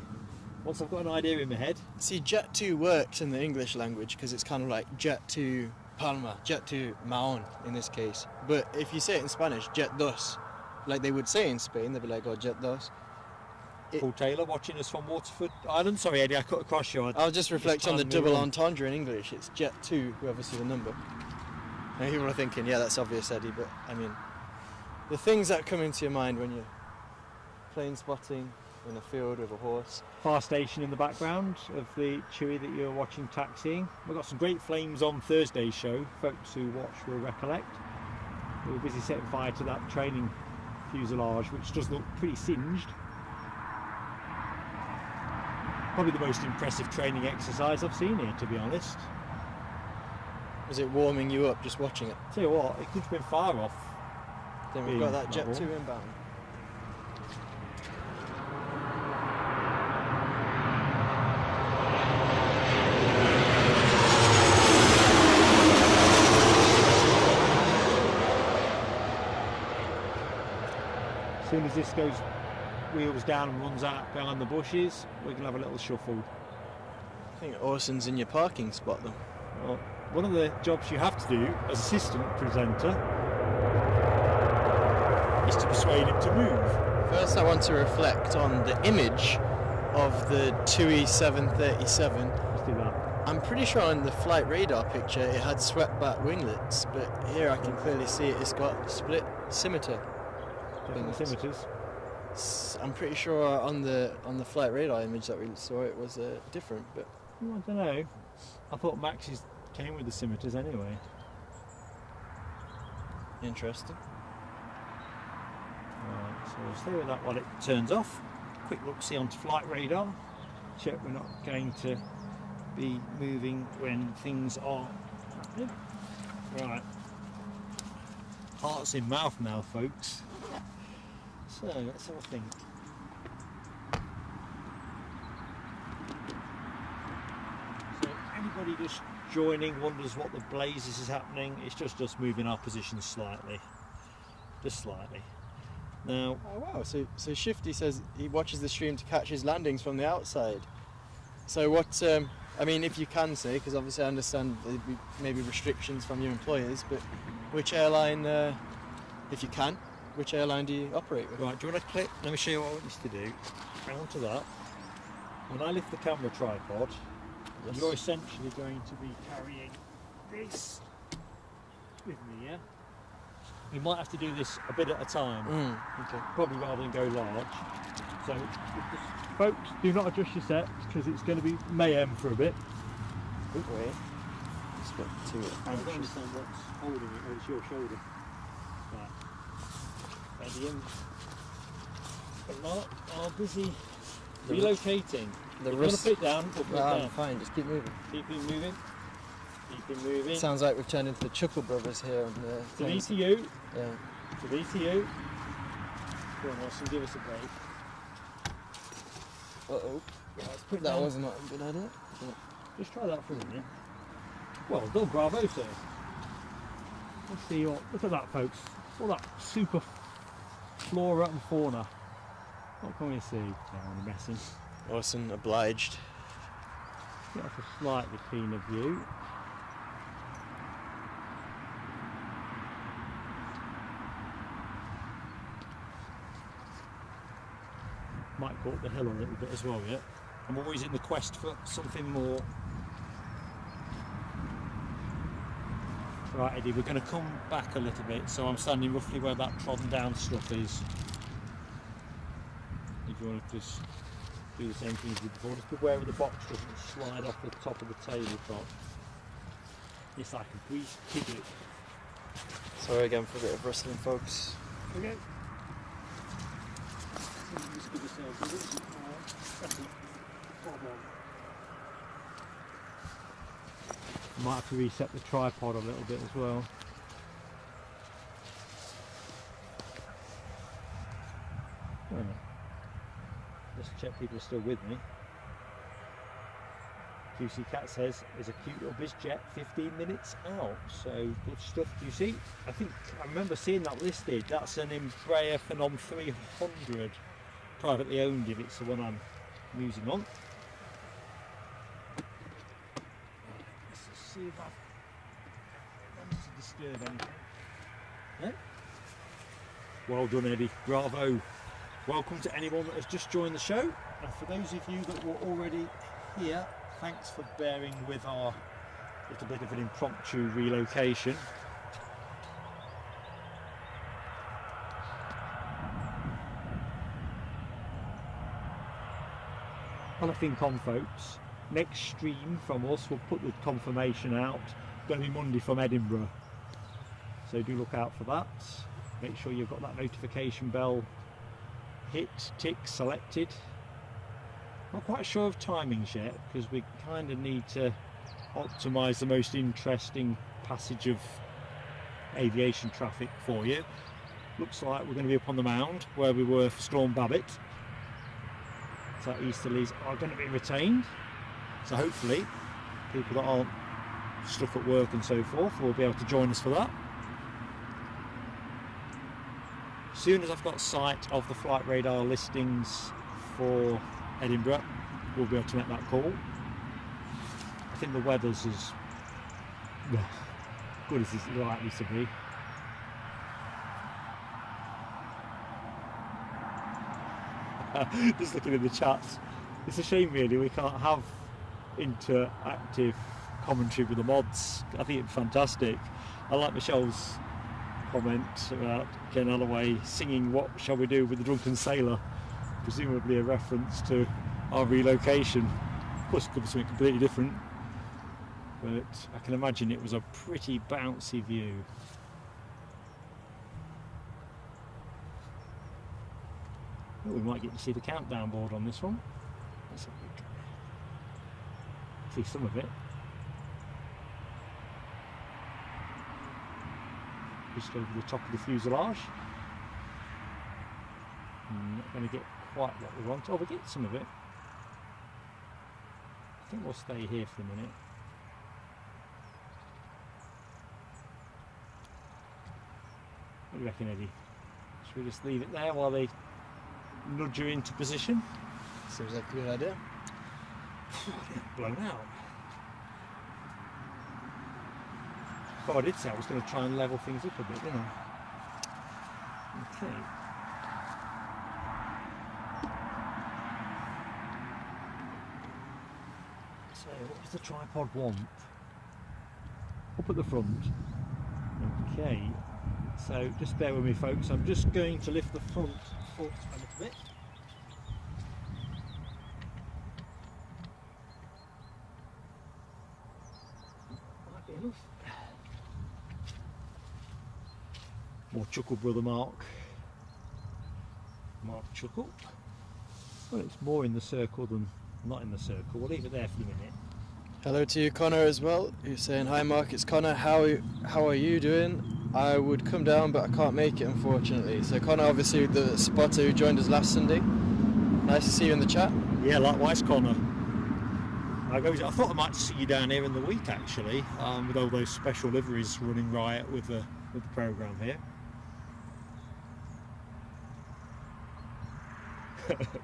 Once I've got an idea in my head. see, Jet 2 works in the English language because it's kind of like Jet 2 Palma, Jet 2 Mahon in this case. But if you say it in Spanish, Jet 2, like they would say in Spain, they'd be like, oh, Jet 2. Paul Taylor watching us from Waterford Island. Sorry, Eddie, I cut across you. I'll just reflect on the time double move on. entendre in English. It's Jet 2, who obviously the number. And people are thinking, yeah, that's obvious, Eddie, but I mean, the things that come into your mind when you're plane spotting in a field with a horse. Far station in the background of the Chewy that you're watching taxiing. We've got some great flames on Thursday's show. Folks who watch will recollect. We were busy setting fire to that training fuselage, which does look pretty singed. Probably the most impressive training exercise I've seen here, to be honest. Was it warming you up just watching it? Tell you what, it could have been far off. Then we've got that Jet 2 inbound. As soon as this goes wheels down and runs out behind the bushes, we can have a little shuffle. I think Orson's in your parking spot though. Well, one of the jobs you have to do as assistant presenter is to persuade him to move. First I want to reflect on the image of the TUI 737. Let's do that. I'm pretty sure on the flight radar picture it had swept back winglets, but here I can clearly see it's got split scimitar. Different scimitars. I'm pretty sure on the flight radar image that we saw it was different, but I don't know. I thought Max's came with the scimitars anyway. interesting. Right, so we'll stay with that while it turns off. Quick look see onto flight radar. Check we're not going to be moving when things are happening. Right. Hearts in mouth now, folks. So let's have a think. So anybody just joining wonders what the blazes is happening, it's just us moving our position slightly. Just slightly. Now, Oh wow, so Shifty says he watches the stream to catch his landings from the outside. So what, I mean, if you can say, because obviously I understand there'd be maybe restrictions from your employers, but which airline, if you can, which airline do you operate with? right, do you want to click? Let me show you what I want you to do. Hang on to that. When I lift the camera tripod, Yes. you're essentially going to be carrying this with me, yeah? We might have to do this a bit at a time, Okay. probably rather than go large. So, folks, do not adjust your sets because it's going to be mayhem for a bit. Good way. Split to it. I don't understand what's holding it, or it's your shoulder. Right. Ready in. A lot are busy relocating. The You want to rust. put it down or put it I'm down? fine, just keep moving. Keep it moving. Keep it moving. Sounds like we've turned into the Chuckle Brothers here. On the To things. VTU. Yeah. To VTU. Go on, Austin, give us a break. Uh-oh. Right, let's put it That down. was not a good idea. Just try that for a minute. Well done, bravo, sir. Let's see, look at that, folks. All that super flora and fauna. What can we see? Yeah, I'm messing. Awesome, obliged. Get off a slightly cleaner view. Might go up the hill a little bit as well, yeah. I'm always in the quest for something more. Right, Eddie, we're going to come back a little bit, so I'm standing roughly where that trodden down stuff is. If you want to just do the same thing as you did before, just be aware of the box doesn't slide off the top of the tabletop. It's like a greased piglet. Sorry again for a bit of rustling, folks. Okay. Just give yourself a little bit more. That's it. Might have to reset the tripod a little bit as well. Just check people are still with me. QC Cat says there's a cute little BizJet 15 minutes out, so good stuff. QC, I remember seeing that listed. That's an Embraer Phenom 300, privately owned if it's the one I'm using on. Let's just see if I've managed to disturb anything. No? Well done, Eddie, bravo. Welcome to anyone that has just joined the show, and for those of you that were already here, thanks for bearing with our little bit of an impromptu relocation. And I think on, folks, next stream from us, we'll put the confirmation out, going to be Monday from Edinburgh, so do look out for that. Make sure you've got that notification bell hit, tick, selected. Not quite sure of timings yet, because we kind of need to optimise the most interesting passage of aviation traffic for you. Looks like we're going to be up on the mound where we were for Storm Babbitt, so easterlies are going to be retained, so hopefully people that aren't stuck at work and so forth will be able to join us for that. As soon as I've got sight of the flight radar listings for Edinburgh, we'll be able to make that call. I think the weather's as good as it's likely to be. Just looking at the chats, it's a shame really we can't have interactive commentary with the mods. I think it's fantastic. I like Michelle's comment about Ken Holloway singing "What Shall We Do with the Drunken Sailor," presumably a reference to our relocation. Of course it could be something completely different, but I can imagine it was a pretty bouncy view. Oh, we might get to see the countdown board on this one. Let's have a look. See some of it. Just over the top of the fuselage. Not going to get quite what we want. Oh, we get some of it. I think we'll stay here for a minute. What do you reckon, Eddie? Should we just leave it there while they nudge her into position? Seems like a good idea. Blown out. Oh, I did say I was going to try and level things up a bit, didn't I? Okay. So, what does the tripod want? Up at the front. Okay. So, just bear with me, folks. I'm just going to lift the front foot a little bit. Might be enough. More chuckle, brother Mark. Mark chuckle. Well, it's more in the circle than not in the circle. We'll leave it there for a minute. Hello to you, Connor, as well. Who's saying, "Hi Mark, it's Connor. How are you doing? I would come down, but I can't make it, unfortunately." So Connor, obviously the spotter who joined us last Sunday. Nice to see you in the chat. Yeah, likewise, Connor. I thought I might see you down here in the week actually, with all those special liveries running riot with the programme here.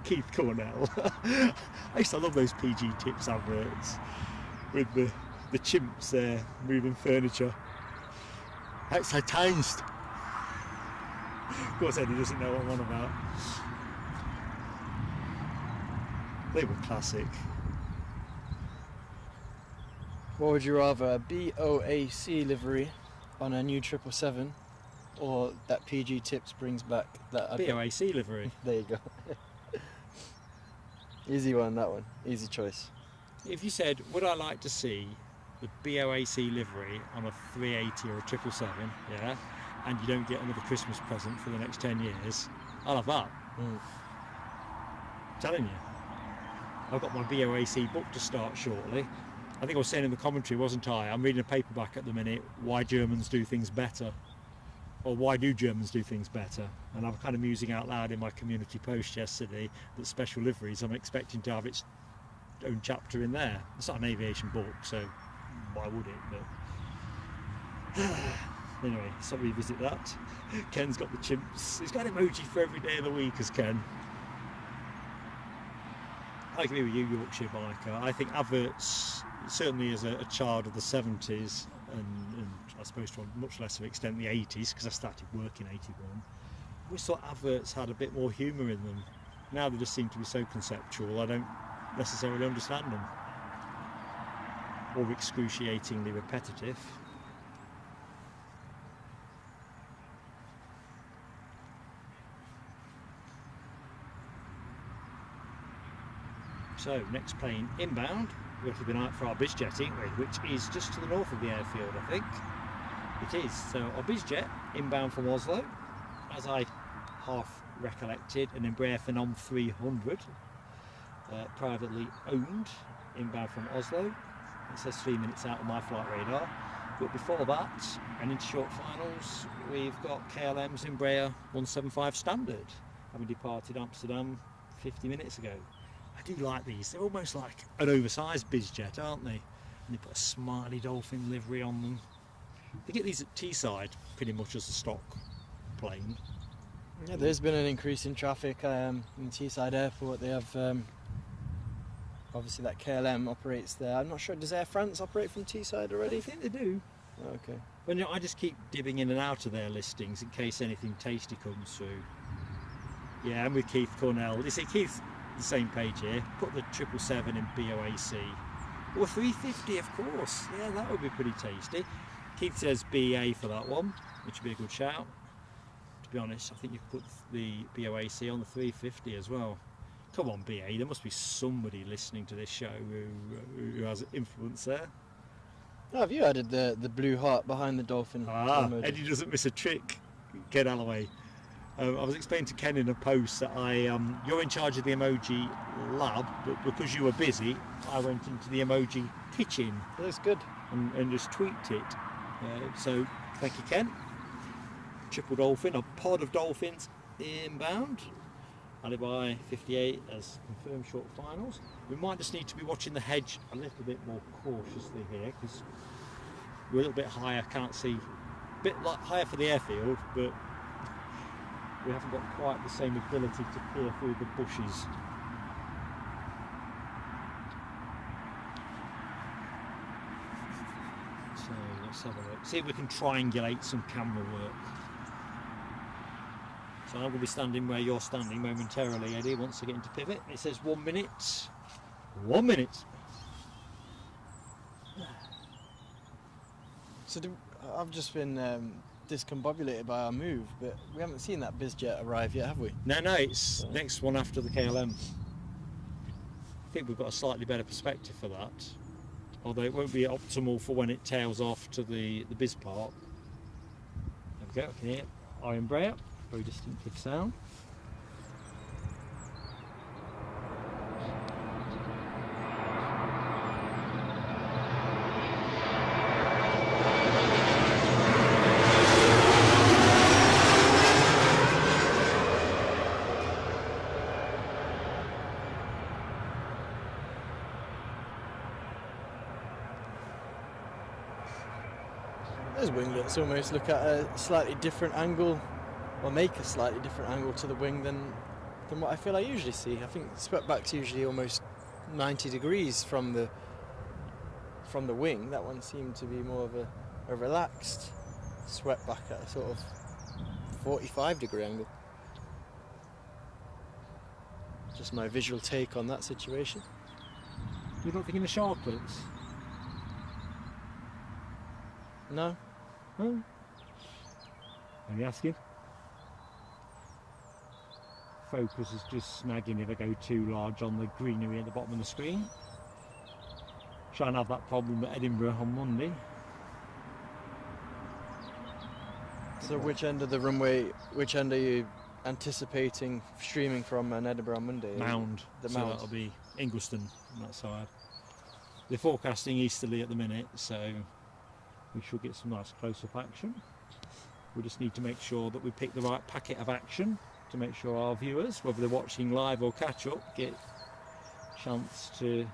Keith Cornell. I used to love those PG Tips adverts with the chimps there moving furniture. Excited. Of course Eddie doesn't know what I'm on about. They were classic. What would you rather, a BOAC livery on a new 777 or that PG Tips brings back that BOAC livery? There you go. Easy one, that one. Easy choice. If you said, would I like to see the BOAC livery on a 380 or a 777, yeah, and you don't get another Christmas present for the next 10 years, I'll have that. I'm telling you. I've got my BOAC book to start shortly. I think I was saying in the commentary, wasn't I? I'm reading a paperback at the minute, Why Germans Do Things Better. Or why do Germans do things better? And I'm kind of musing out loud in my community post yesterday that special liveries, I'm expecting to have its own chapter in there. It's not an aviation book, so why would it? But anyway, so revisit that. Ken's got the chimps. He's got an emoji for every day of the week as Ken. I agree with you, Yorkshire biker. I think adverts, certainly as a child of the 70s, and I suppose to a much lesser extent the 80s, because I started work in 81, I always thought adverts had a bit more humour in them. Now they just seem to be so conceptual, I don't necessarily understand them. Or excruciatingly repetitive. So, next plane inbound. We've got to be out for our BizJet, ain't we? Which is just to the north of the airfield, I think. It is. So, our BizJet inbound from Oslo, as I half recollected, an Embraer Phenom 300, privately owned, inbound from Oslo. It says 3 minutes out of my flight radar. But before that, and into short finals, we've got KLM's Embraer 175 Standard, having departed Amsterdam 50 minutes ago. I do like these. They're almost like an oversized BizJet, aren't they? And they put a smiley dolphin livery on them. They get these at Teesside pretty much as a stock plane. Yeah, there's been an increase in traffic in Teesside Airport. They have obviously that KLM operates there. I'm not sure, does Air France operate from Teesside already? I think they do. Oh, okay. But you know, I just keep dipping in and out of their listings in case anything tasty comes through. Yeah, I'm with Keith Cornell. You see, Keith, the same page here. Put the 777 in BOAC. Or 350, of course. Yeah, that would be pretty tasty. Keith says BA for that one, which would be a good shout. To be honest, I think you could put the BOAC on the 350 as well. Come on, BA, there must be somebody listening to this show who has influence there. Oh, have you added the blue heart behind the dolphin? Eddie doesn't miss a trick, Ken Alloway. I was explaining to Ken in a post that you're in charge of the emoji lab, but because you were busy, I went into the emoji kitchen. That's good. And just tweaked it. So, thank you, Ken. Triple dolphin, a pod of dolphins inbound. Alibi 58 as confirmed short finals. We might just need to be watching the hedge a little bit more cautiously here because we're a little bit higher, can't see, a bit like higher for the airfield, but we haven't got quite the same ability to peer through the bushes. So let's have a look. See if we can triangulate some camera work. So I'm going to be standing where you're standing momentarily, Eddie, once I get into pivot. It says 1 minute. 1 minute. So I've just been discombobulated by our move, but we haven't seen that BizJet arrive yet, have we? No, it's next one after the KLM. I think we've got a slightly better perspective for that. Although it won't be optimal for when it tails off to the Biz Park. There we go, I can hear our Embraer. Very distinctive sound. winglets almost look at a slightly different angle, or make a slightly different angle to the wing than what I feel I usually see. I think swept-back's usually almost 90 degrees from the wing. That one seemed to be more of a relaxed swept-back at a sort of 45-degree angle. Just my visual take on that situation. You're not thinking of sharklets? No. Oh. Only asking. Focus is just snagging if I go too large on the greenery at the bottom of the screen. Try and have that problem at Edinburgh on Monday. So which end of the runway, which end are you anticipating streaming from in Edinburgh on Monday? Mound. The so Mound. that'll be Ingliston on that side. They're forecasting easterly at the minute, so we should get some nice close-up action. We just need to make sure that we pick the right packet of action to make sure our viewers, whether they're watching live or catch-up, get a chance to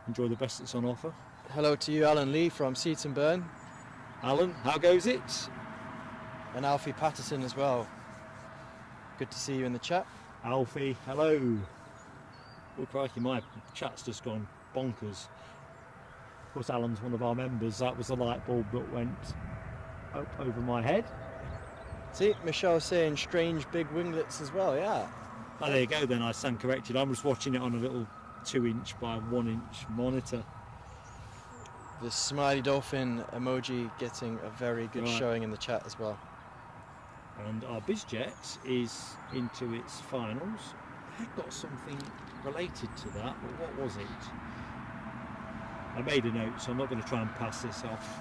enjoy the best that's on offer. Hello to you, Alan Lee from Seaton Burn. Alan, how goes it? And Alfie Patterson as well. Good to see you in the chat. Alfie, hello. Oh crikey, my chat's just gone bonkers. Of course, Alan's one of our members. That was the light bulb that went up over my head. See, Michelle's saying strange big winglets as well, yeah. Oh, there you go then, I stand corrected. I'm just watching it on a little 2-inch by 1-inch monitor. The smiley dolphin emoji getting a very good showing in the chat as well. And our BizJet is into its finals. I've got something related to that, but what was it? I made a note, so I'm not going to try and pass this off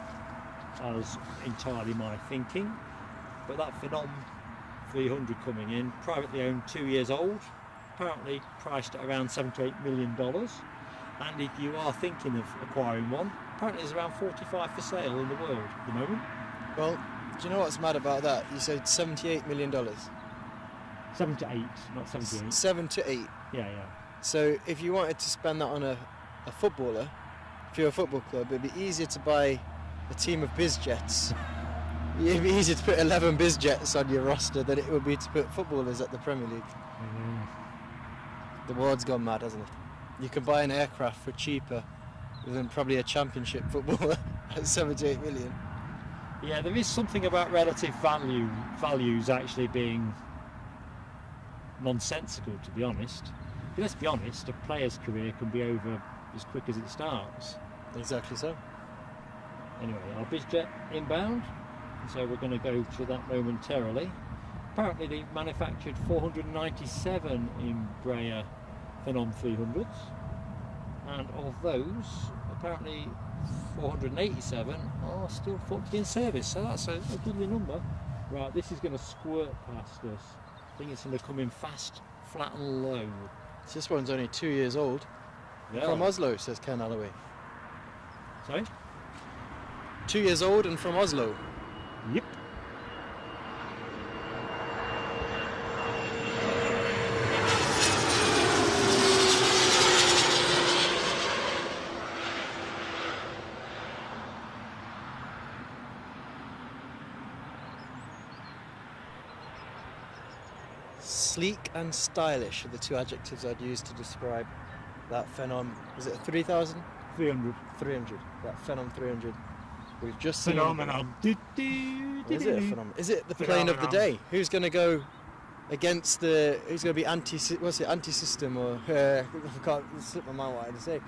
as entirely my thinking. But that Phenom 300 coming in, privately owned, 2 years old, apparently priced at around $7 to $8 million. And if you are thinking of acquiring one, apparently there's around 45 for sale in the world at the moment. Well, do you know what's mad about that? You said $78 million. 7 to 8, not 78. 7 to 8. Yeah. So if you wanted to spend that on a footballer, if you're a football club, it'd be easier to buy a team of BizJets. It'd be easier to put 11 BizJets on your roster than it would be to put footballers at the Premier League. The world's gone mad, hasn't it? You can buy an aircraft for cheaper than probably a championship footballer at 7 to 8 million. Yeah, there is something about relative values actually being nonsensical, to be honest. But let's be honest, a player's career can be over as quick as it starts. Exactly so. Anyway, our BizJet inbound, so we're going to go to that momentarily. Apparently they manufactured 497 Embraer Phenom 300s, and of those, apparently 487 are still in service, so that's a goodly number. Right, this is going to squirt past us. I think it's going to come in fast, flat and low. This one's only 2 years old. Yeah. From Oslo, says Ken Alloway. Sorry? 2 years old and from Oslo. Yep. Sleek and stylish are the two adjectives I'd use to describe that Phenom. Is it a 3000? 300. 300. That Phenom 300. We've just seen. Phenomenon. Is it a phenomenon? Is it the plane of the day? Who's going to go against the? Who's going to be anti-system or? I can't slip my mind what I had to say.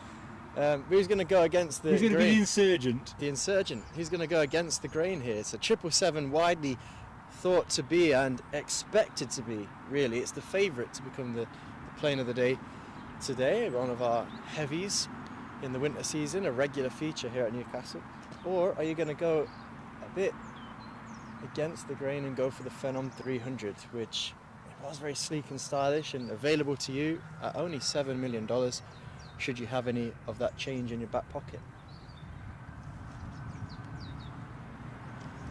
Who's going to go against the? Who's going to be grain? the insurgent? The insurgent. Who's going to go against the grain here? So 777 widely thought to be and expected to be. Really, it's the favourite to become the plane of the day today. One of our heavies in the winter season, a regular feature here at Newcastle. Or are you going to go a bit against the grain and go for the Phenom 300, which was very sleek and stylish and available to you at only $7 million, should you have any of that change in your back pocket.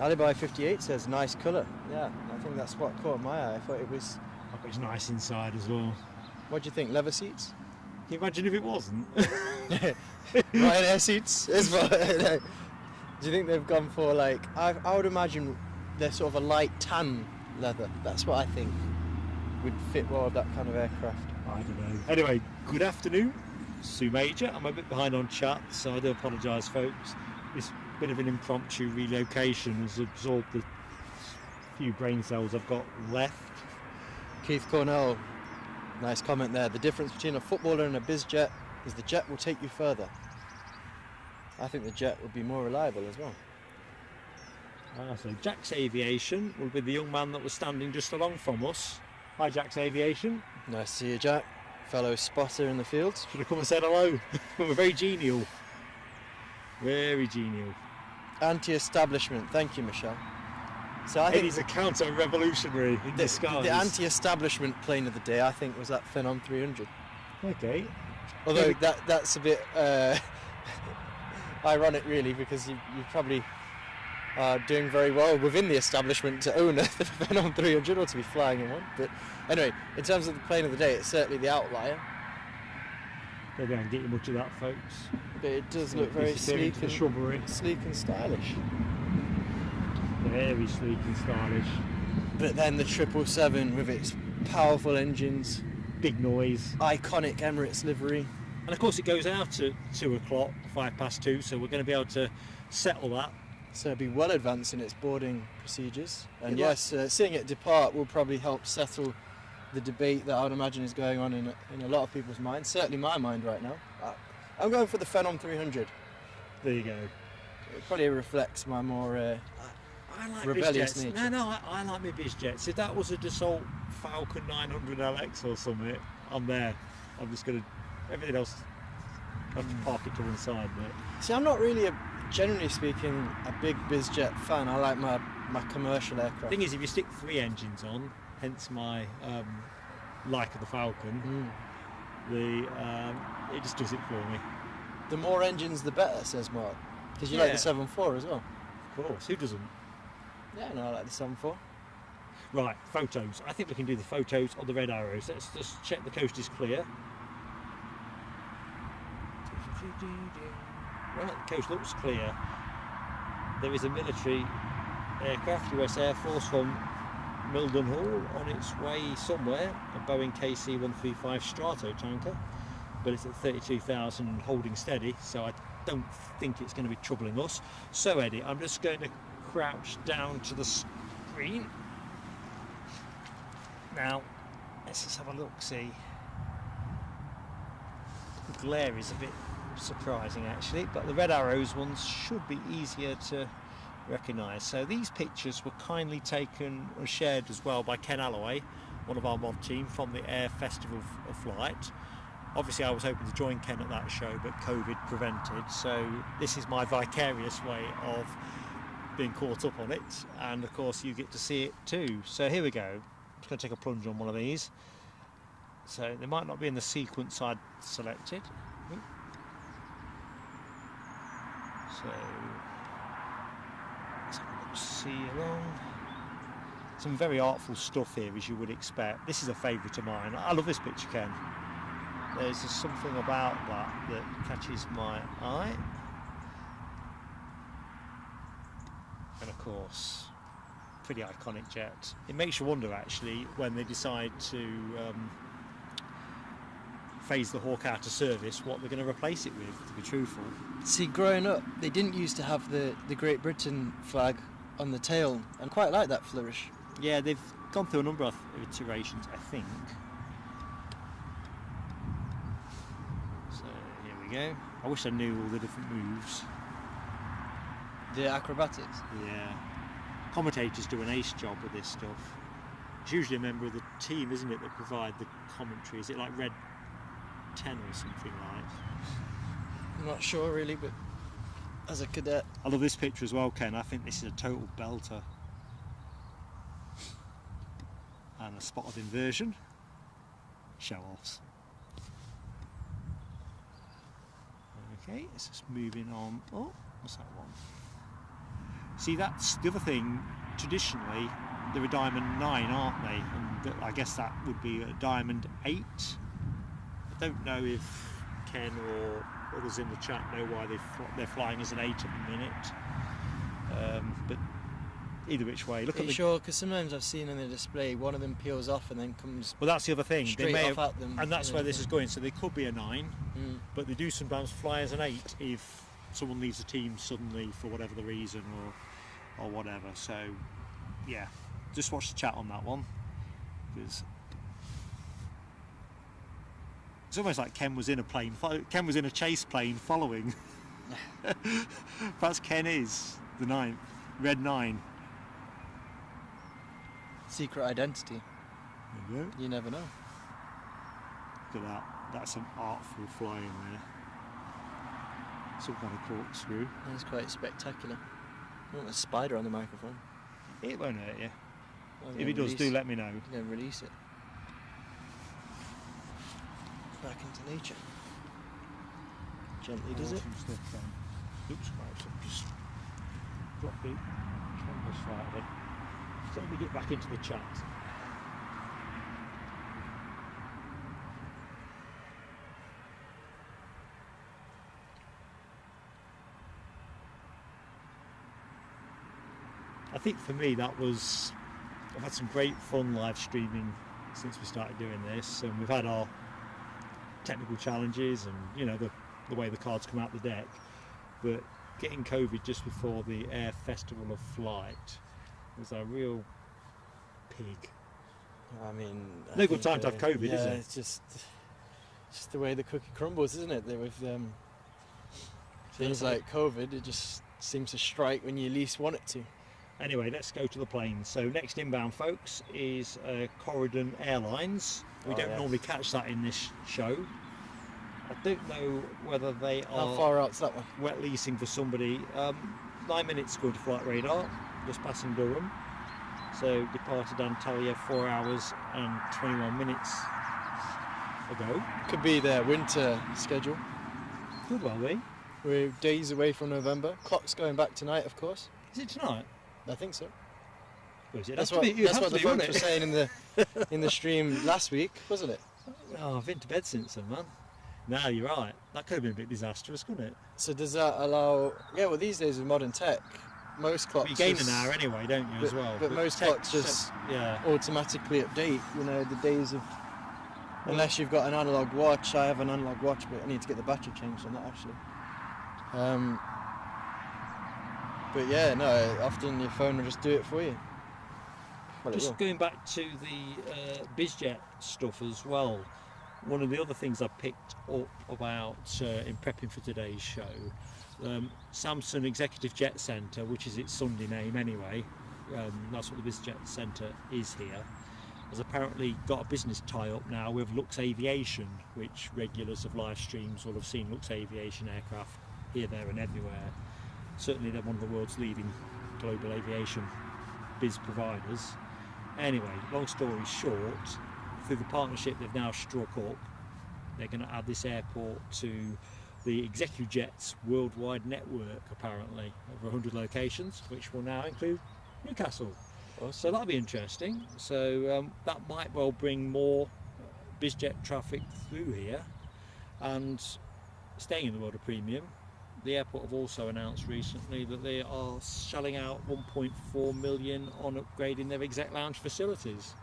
Alibi 58 says nice colour. Yeah, I think that's what caught my eye. I thought it was. I bet it's nice inside as well. What do you think? Leather seats? Can you imagine if it wasn't? Ryanair seats as well. Do you think they've gone for like, I would imagine they're sort of a light tan leather. That's what I think would fit well with that kind of aircraft. I don't know. Anyway, good afternoon, Sue Major. I'm a bit behind on chat, so I do apologise, folks. This bit of an impromptu relocation has absorbed the few brain cells I've got left. Keith Cornell, nice comment there. The difference between a footballer and a bizjet is the jet will take you further. I think the jet would be more reliable as well. So Jack's Aviation will be the young man that was standing just along from us. Hi, Jack's Aviation. Nice to see you, Jack. Fellow spotter in the field. Should have come and said hello. We're very genial. Very genial. Anti-establishment. Thank you, Michelle. So I think Eddie's a counter-revolutionary in disguise. The anti-establishment plane of the day, I think, was that Phenom 300. Okay. Although that's a bit ironic, really, because you probably are doing very well within the establishment to own a Phenom 300 or to be flying in one. But anyway, in terms of the plane of the day, it's certainly the outlier. They don't get you much of that, folks. But it does look very sleek and stylish. Very sleek and stylish. But then the 777 with its powerful engines, big noise, iconic Emirates livery. And of course it goes out at 2 o'clock, 2:05, so we're going to be able to settle that. So it'll be well advanced in its boarding procedures. And yes, seeing it depart will probably help settle the debate that I would imagine is going on in a lot of people's minds, certainly my mind right now. I'm going for the Phenom 300. There you go. It probably reflects my more I like rebellious bizjets. nature. No, I like my bizjets. If that was a Dassault Falcon 900 LX or something, I'm there. I'm just going to, everything else, I have to park it to one side. But see, I'm not really, generally speaking, a big bizjet fan. I like my commercial aircraft. The thing is, if you stick 3 engines on, hence my like of the Falcon, it just does it for me. The more engines, the better, says Mark. Because you like the 7.4 as well. Of course, who doesn't? Yeah, no, I like the 7.4. Right, photos. I think we can do the photos on the red arrows. Let's just check the coast is clear. Right, the coast looks clear. There is a military aircraft, US Air Force from Mildenhall, on its way somewhere, a Boeing KC-135 Strato tanker, but it's at 32,000 and holding steady, so I don't think it's going to be troubling us. So Eddie, I'm just going to crouch down to the screen. Now, let's just have a look, see. The glare is a bit surprising actually, but the red arrows ones should be easier to recognise. So these pictures were kindly taken and shared as well by Ken Alloway, one of our mod team from the Air Festival of Flight. Obviously I was hoping to join Ken at that show, but COVID prevented, so this is my vicarious way of being caught up on it, and of course you get to see it too. So here we go. I'm just going to take a plunge on one of these. So they might not be in the sequence I'd selected. So let's have a look, see along. Some very artful stuff here, as you would expect. This is a favourite of mine. I love this picture, Ken. There's just something about that catches my eye. And of course, pretty iconic jet. It makes you wonder actually when they decide to phase the Hawk out of service, what they're going to replace it with, to be truthful. See, growing up, they didn't used to have the Great Britain flag on the tail, and quite like that flourish. Yeah, they've gone through a number of iterations, I think. So here we go. I wish I knew all the different moves. The acrobatics? Yeah. Commentators do an ace job with this stuff. It's usually a member of the team, isn't it, that provide the commentary. Is it like Red 10 or something like? I'm not sure really, but as a cadet. I love this picture as well, Ken. I think this is a total belter. And a spot of inversion. Show-offs. Okay, it's just moving on. Oh, what's that one? See, that's the other thing. Traditionally, they're a Diamond 9, aren't they? And I guess that would be a Diamond 8. I don't know if Ken or others in the chat know why they're flying as an 8 at the minute. But either which way, look Are at you the. sure? Because sometimes I've seen on the display one of them peels off and then comes Well, that's the other thing. straight They may off have, at them. and that's where this is going. So they could be a 9, but they do sometimes fly as an 8 if someone leaves the team suddenly for whatever the reason or whatever. So yeah, just watch the chat on that one, because it's almost like Ken was in a plane. Ken was in a chase plane following. Perhaps Ken is the 9th, red 9. Secret identity. There you go. You never know. Look at that. That's some artful flying there. Some kind of corkscrew. That's quite spectacular. I want a spider on the microphone. It won't hurt you. I'm If it does, do let me know. I'm going to release it. Back into nature. Gently does it. Some stuff down. Oops, right, so just drop the camera slightly. So let me get back into the chat. I think for me I've had some great fun live streaming since we started doing this, and we've had our technical challenges and the way the cards come out the deck, but getting COVID just before the Air Festival of Flight was a real pig. I mean, No good time to have COVID, yeah, is it? It's just the way the cookie crumbles, isn't it? With things like COVID, it just seems to strike when you least want it to. Anyway, let's go to the planes. So next inbound, folks, is Corridon Airlines. We don't normally catch that in this show. I don't know whether they are How far out's that one? wet leasing for somebody. 9 minutes according to flight radar, just passing Durham. So departed Antalya 4 hours and 21 minutes ago. Could be their winter schedule. Could well be. We're days away from November. Clock's going back tonight, of course. Is it tonight? I think so. Is it? That's what the folks were saying in the stream last week, wasn't it? Oh, I've been to bed since then, man. No, you're right. That could have been a bit disastrous, couldn't it? So does that allow? Yeah, well, these days with modern tech, most clocks. But you gain an hour anyway, don't you, as well? But most clocks just automatically update. The days of. Unless you've got an analog watch. I have an analog watch, but I need to get the battery changed on that actually. But yeah, no. Often your phone will just do it for you. Well, just going back to the BizJet stuff as well. One of the other things I picked up about in prepping for today's show, Samsung Executive Jet Centre, which is its Sunday name anyway, that's what the BizJet Centre is here, has apparently got a business tie-up now with Lux Aviation, which regulars of live streams will have seen Lux Aviation aircraft here, there and everywhere. Certainly they're one of the world's leading global aviation biz providers. Anyway, long story short, through the partnership they've now struck up, they're going to add this airport to the Executive Jet's worldwide network, apparently, over 100 locations, which will now include Newcastle. Awesome. So that'll be interesting. So that might well bring more BizJet traffic through here. And staying in the world of premium, the airport have also announced recently that they are shelling out 1.4 million on upgrading their exec lounge facilities.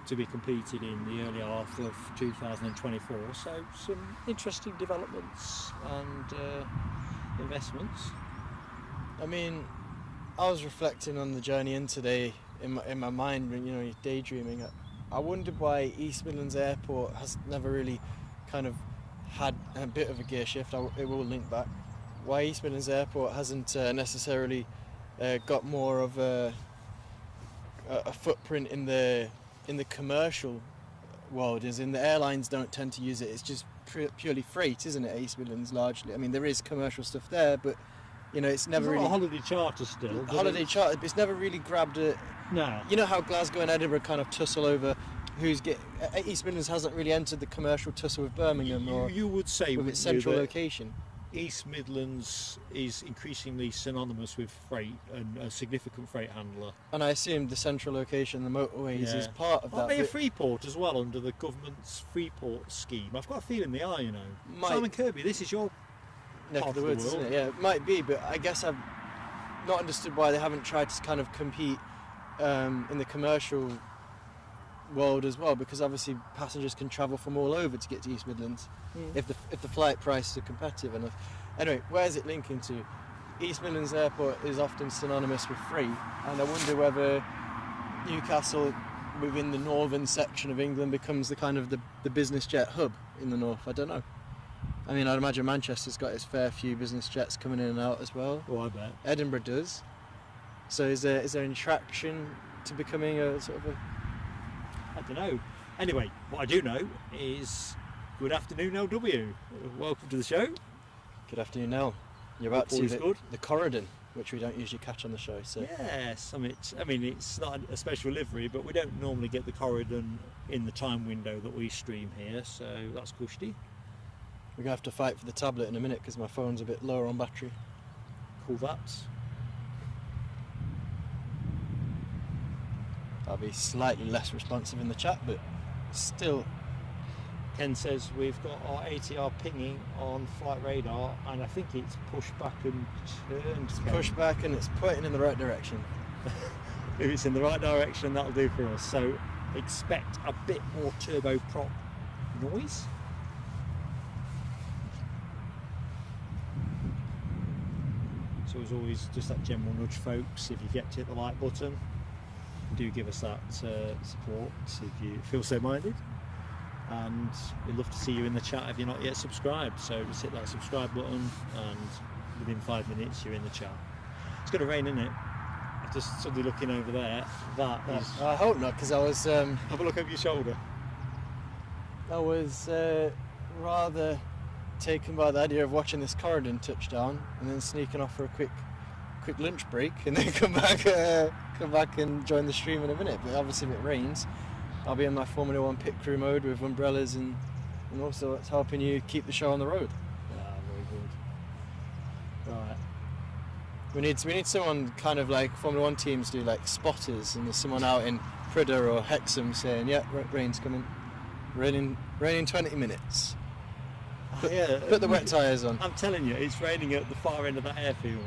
To be completed in the early half of 2024. So some interesting developments and investments. I mean, I was reflecting on the journey in today in my mind when you're daydreaming. I wondered why East Midlands Airport has never really kind of had a bit of a gear shift. It will link back. Why East Midlands Airport hasn't necessarily got more of a footprint in the commercial world, as in the airlines don't tend to use it. It's just purely freight, isn't it, East Midlands largely? I mean, there is commercial stuff there, but it's never really... holiday charter still. Holiday charter, but it's never really grabbed it. No. You know how Glasgow and Edinburgh kind of tussle over East Midlands hasn't really entered the commercial tussle with Birmingham you would say with its central location. East Midlands is increasingly synonymous with freight and a significant freight handler. And I assume the central location, the motorways, is part of that. Aren't they a Freeport as well under the government's Freeport scheme? I've got a feeling they are, Might. Simon Kirby, this is your neck part of the woods, isn't it? Yeah, it might be, but I guess I've not understood why they haven't tried to kind of compete in the commercial world as well, because obviously passengers can travel from all over to get to East Midlands if the flight prices are competitive enough. Anyway, where is it linking to? East Midlands Airport is often synonymous with free, and I wonder whether Newcastle, within the northern section of England, becomes the kind of the business jet hub in the north. I don't know. I mean, I'd imagine Manchester's got its fair few business jets coming in and out as well. Oh, I bet. Edinburgh does. So is there an attraction to becoming a sort of a... I don't know. Anyway, what I do know is good afternoon, LW. Welcome to the show. Good afternoon, Nell. You're about to see Good. the Corridon, which we don't usually catch on the show. So Yes, I mean, it's not a special livery, but we don't normally get the Corridon in the time window that we stream here, so that's cushy. we're going to have to fight for the tablet in a minute because my phone's a bit lower on battery. Cool that. I'll be slightly less responsive in the chat, but still. Ken says we've got our ATR pinging on flight radar, and I think it's pushed back and turned. It's pushed back and it's pointing in the right direction. If it's in the right direction, that'll do for us. So expect a bit more turboprop noise. So as always, just that general nudge, folks. If you get to hit the like button, do give us that support if you feel so minded. And we'd love to see you in the chat if you're not yet subscribed. So just hit that subscribe button, and within 5 minutes you're in the chat. It's going to rain, isn't it? I'm just suddenly looking over there. That is. I hope not, because I was Have a look over your shoulder. rather taken by the idea of watching this Corridon touchdown and then sneaking off for a quick lunch break and then come back and join the stream in a minute. But obviously if it rains, I'll be in my Formula 1 pit crew mode with umbrellas and also it's helping you keep the show on the road. Yeah, very good. Right. We need someone kind of like Formula 1 teams do, like spotters, and there's someone out in Prida or Hexham saying, yeah, rain's coming. Rain in 20 minutes. Put the wet tyres on. I'm telling you, it's raining at the far end of that airfield.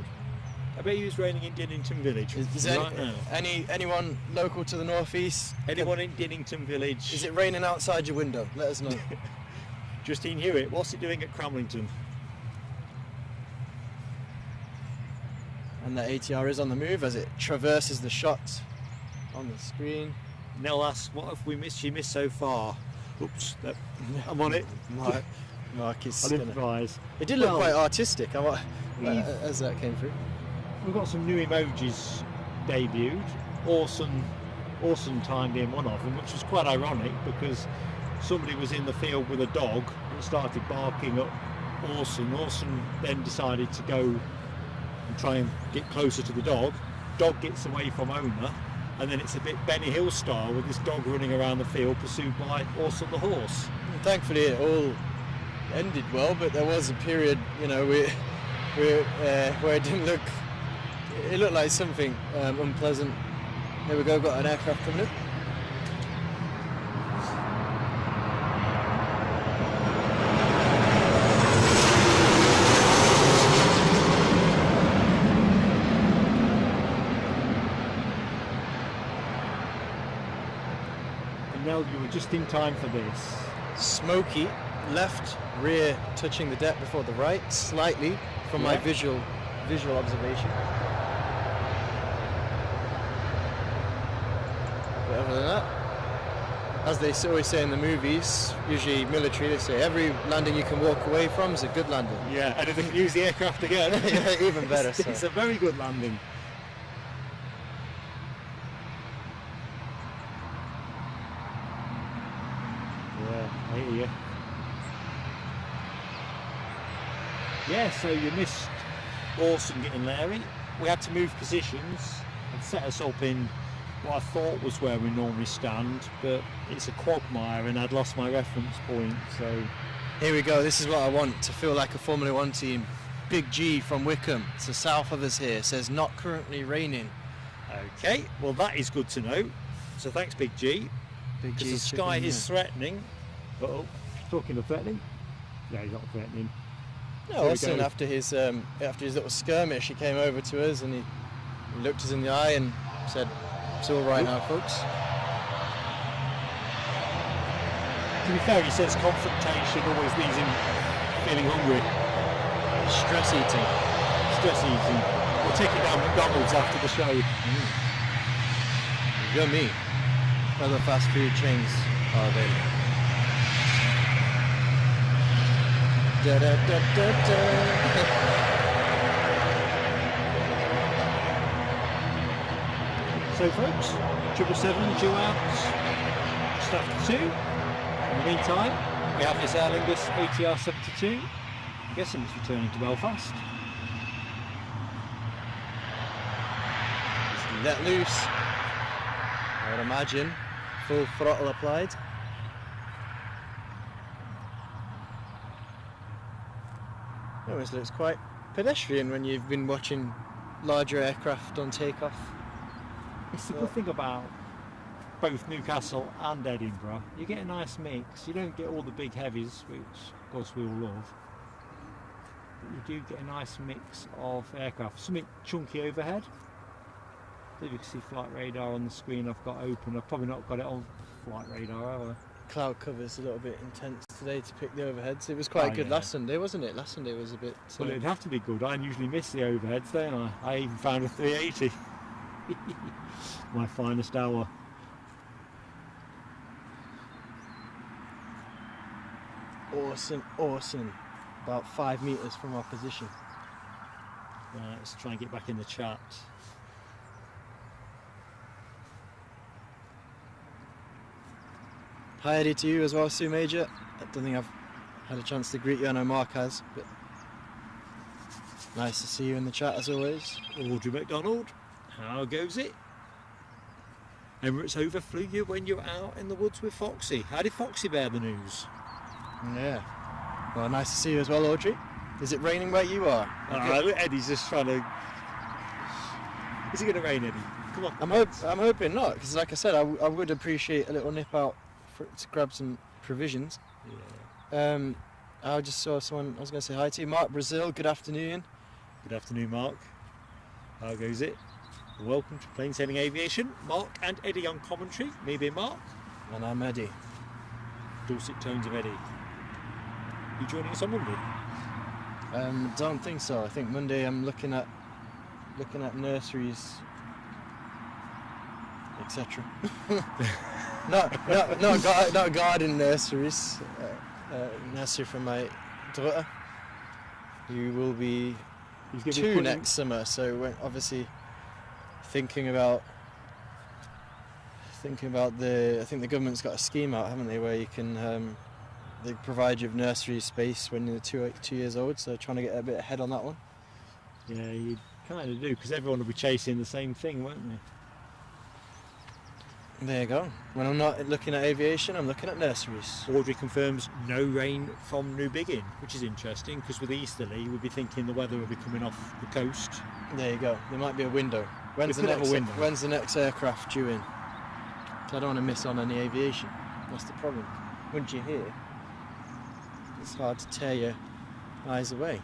I bet you it's raining in Dinnington Village right now. Anyone local to the northeast? Anyone in Dinnington Village? Is it raining outside your window? Let us know. Justine Hewitt, what's it doing at Cramlington? And the ATR is on the move as it traverses the shot on the screen. Nell asks, what have we missed? She missed so far. Oops, I'm on it. Mark is I'll improvise. It did look quite artistic as that came through. We've got some new emojis debuted. Awesome time being one of them, which was quite ironic because somebody was in the field with a dog and started barking at Orson. Orson then decided to go and try and get closer to the dog. Dog gets away from owner, and then it's a bit Benny Hill style with this dog running around the field pursued by Orson the horse. And thankfully it all ended well, but there was a period, where it didn't look. It looked like something unpleasant. There we go, got an aircraft coming in. And Nell, you were just in time for this. Smoky, left rear touching the deck before the right, slightly from my visual observation. But other than that, as they always say in the movies, usually military, they say every landing you can walk away from is a good landing. Yeah, and if they can use the aircraft again, yeah, even better. It's a very good landing. Yeah, I hear you. Yeah, so you missed Orson getting Larry. We had to move positions and set us up in what I thought was where we normally stand, but it's a quagmire and I'd lost my reference point, so... Here we go, this is what I want, to feel like a Formula 1 team. Big G from Wickham, to south of us here, says not currently raining. Okay, well that is good to know. So thanks Big G. Because the sky is threatening. Uh-oh, talking of threatening. No, he's not threatening. No, Austin, after his little skirmish, he came over to us and he looked us in the eye and said, "It's all right now, folks." To be fair, he says confrontation always leaves him feeling hungry. Stress eating. Stress eating. We'll take it down McDonald's after the show. Yummy. Other fast food chains are available. Da, da, da, da, da. So folks, 777 due out just after 2. In the meantime, we have this Aer Lingus ATR 72. I'm guessing it's returning to Belfast. Just let loose. I would imagine full throttle applied. It always looks quite pedestrian when you've been watching larger aircraft on takeoff. It's the good thing about both Newcastle and Edinburgh. You get a nice mix. You don't get all the big heavies, which of course we all love. But you do get a nice mix of aircraft. Something chunky overhead. I believe you can see flight radar on the screen I've got open. I've probably not got it on flight radar, have I? Cloud cover's a little bit intense today to pick the overheads. It was quite good last Sunday, wasn't it? Last Sunday was a bit... Well, it'd have to be good. I usually miss the overheads, don't I? I even found a 380. My finest hour. Awesome, awesome. About 5 metres from our position. Right, let's try and get back in the chat. Hi Eddie to you as well, Sue Major. I don't think I've had a chance to greet you, I know Mark has, but nice to see you in the chat as always. Audrey McDonald, how goes it? Emirates overflew you when you were out in the woods with Foxy. How did Foxy bear the news? Yeah, well, nice to see you as well, Audrey. Is it raining where you are? Eddie's just trying to... Is it going to rain, Eddie? Come on. I'm hoping not, because like I said, I would appreciate a little nip out to grab some provisions. Yeah. I just saw someone, I was going to say hi to you, Mark Brazil, good afternoon. Good afternoon, Mark. How goes it? Welcome to Plain Sailing Aviation. Mark and Eddie on commentary, me being Mark. And I'm Eddie. Dulcet tones of Eddie. You joining us on Monday? Don't think so. I think Monday I'm looking at nurseries, etc. not garden nurseries. Nursery for my daughter, who will be 2 next summer. So we're obviously thinking about I think the government's got a scheme out, haven't they, where you can they provide you with nursery space when you're 2 years old. So trying to get a bit ahead on that one. Yeah, you kind of do, because everyone will be chasing the same thing, won't they? There you go. When I'm not looking at aviation, I'm looking at nurseries. Audrey confirms no rain from New Biggin, which is interesting, because with Easterly we'd be thinking the weather will be coming off the coast. There you go. There might be a window. When's the next aircraft due in? So I don't want to miss on any aviation. That's the problem. Once you're here, it's hard to tear your eyes away.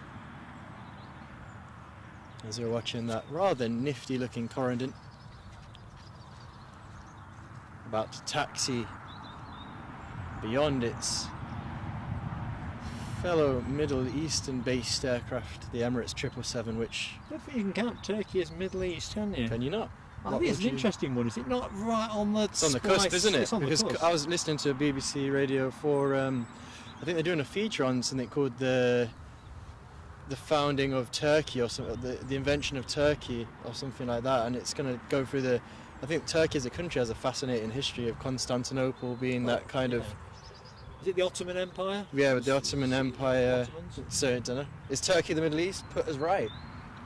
As we're watching that rather nifty looking Corendon about to taxi beyond its fellow Middle Eastern based aircraft, the Emirates 777, which... I don't think you can count Turkey as Middle East, can you? Can you not? I think it's an interesting one. Is it not right on the... It's on the cusp, isn't it? It's on the because cusp. I was listening to a BBC Radio 4, I think they're doing a feature on something called the founding of Turkey, or something, the invention of Turkey or something like that, and it's going to go through the... I think Turkey as a country has a fascinating history of Constantinople being that kind of... Is it the Ottoman Empire? Yeah, with the Ottoman Empire. Ottomans? So I don't know. Is Turkey the Middle East? Put us right.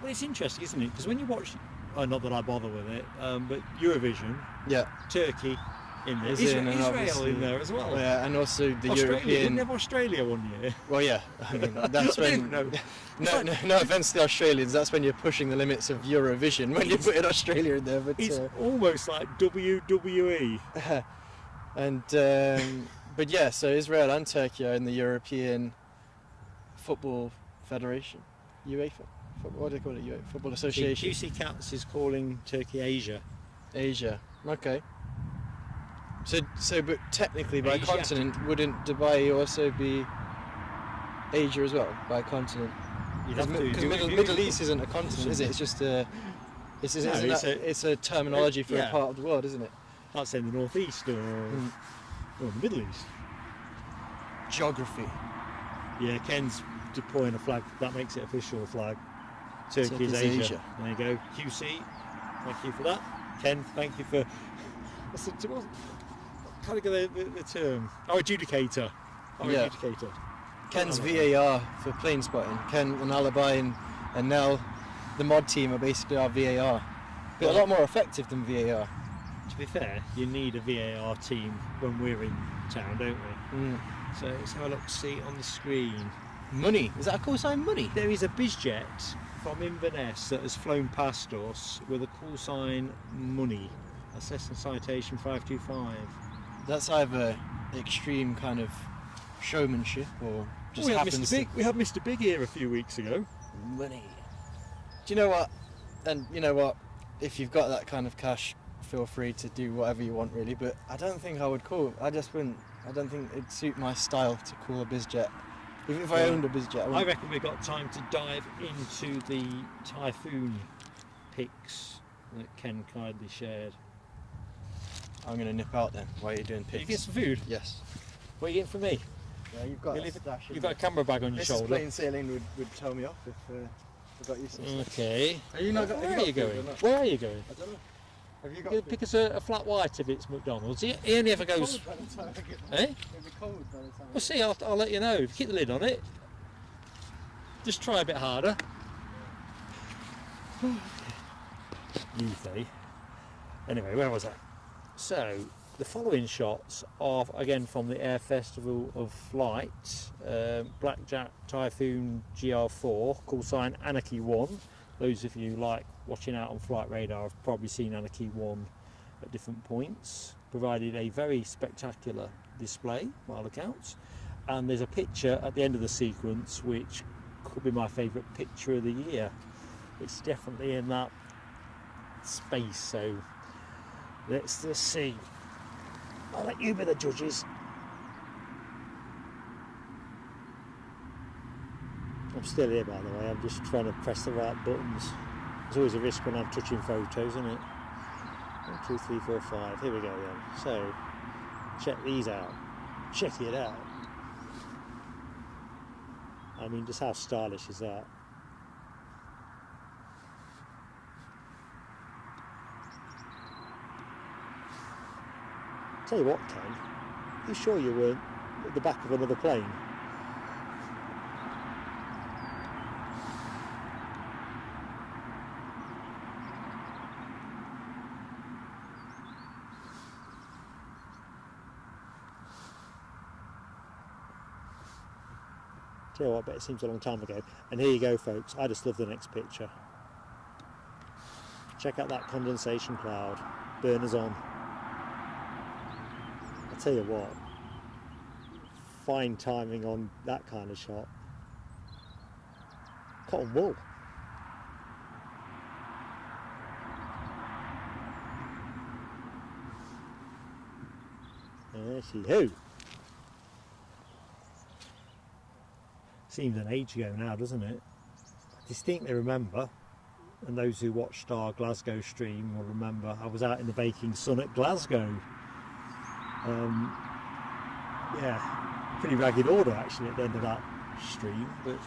Well, it's interesting, isn't it? Because when you watch... Oh, not that I bother with it, but Eurovision, Yeah. Turkey in there. Is in, and Israel obviously- in there as well. Yeah, and also the Australia, European... didn't have Australia one year? Well, yeah. I mean, that's when... No. No offence to the Australians, that's when you're pushing the limits of Eurovision, when you're putting Australia in there. But It's almost like WWE. and but yeah, so Israel and Turkey are in the European football Federation, UEFA. What do they call it? UEFA Football Association. QC Cats is calling Turkey Asia. Asia. Okay. So, but technically by Asia. continent, wouldn't Dubai also be Asia as well by continent? Because Middle East isn't a continent, is it? It's just it's a terminology for a part of the world, isn't it? That's in the northeast or the Middle East. Geography. Yeah, Ken's deploying a flag. That makes it official flag. Turkey is Asia. There you go. QC, thank you for that. Ken, thank you for. Kind of the term. Our adjudicator. Adjudicator. Ken's VAR for plane spotting. Ken and Alibi and Nell, the mod team, are basically our VAR. But a lot more effective than VAR. To be fair, you need a VAR team when we're in town, don't we? So let's have a look, see on the screen. Money. Is that a call sign Money? There is a bizjet from Inverness that has flown past us with a call sign Money. Assessment citation 525. That's either extreme kind of showmanship or just happens. We had Mr. Big here a few weeks ago. Money. Do you know what? And you know what? If you've got that kind of cash, feel free to do whatever you want, really. But I don't think I would call. I just wouldn't. I don't think it'd suit my style to call a bizjet. Even if I owned a bizjet, I reckon we've got time to dive into the Typhoon pics that Ken kindly shared. I'm going to nip out then while you're doing pics. Did you get some food? Yes. What are you getting for me? Yeah, you've got you've got a camera bag on your shoulder. Plain sailing would tell me off if I got you some stuff. Okay. Are you not? Where are you going? Where are you going? I don't know. Have you You're got? going to pick us a flat white if it's McDonald's. He only ever goes. Eh? It'll be cold by the time. We'll see. I'll let you know. Keep the lid on it. Just try a bit harder. You say. Anyway, where was I? So, the following shots are again from the Air Festival of Flight. Blackjack Typhoon GR4, call sign Anarchy 1. Those of you like watching out on Flight Radar have probably seen Anarchy 1 at different points. Provided a very spectacular display, by all accounts. And there's a picture at the end of the sequence which could be my favourite picture of the year. It's definitely in that space, so let's just see. I'll let you be the judges. I'm still here, by the way. I'm just trying to press the right buttons. There's always a risk when I'm touching photos, isn't it? 1, 2, 3, 4, 5. Here we go then. So, check these out. Check it out. I mean, just how stylish is that? Tell you what, Ken, you sure you weren't at the back of another plane? Tell you what, I bet it seems a long time ago. And here you go, folks. I just love the next picture. Check out that condensation cloud. Burners on. I'll tell you what. Fine timing on that kind of shot. Cotton wool. There she is. Seems an age ago now, doesn't it? I distinctly remember, and those who watched our Glasgow stream will remember, I was out in the baking sun at Glasgow. Yeah, pretty ragged order actually at the end of that stream, but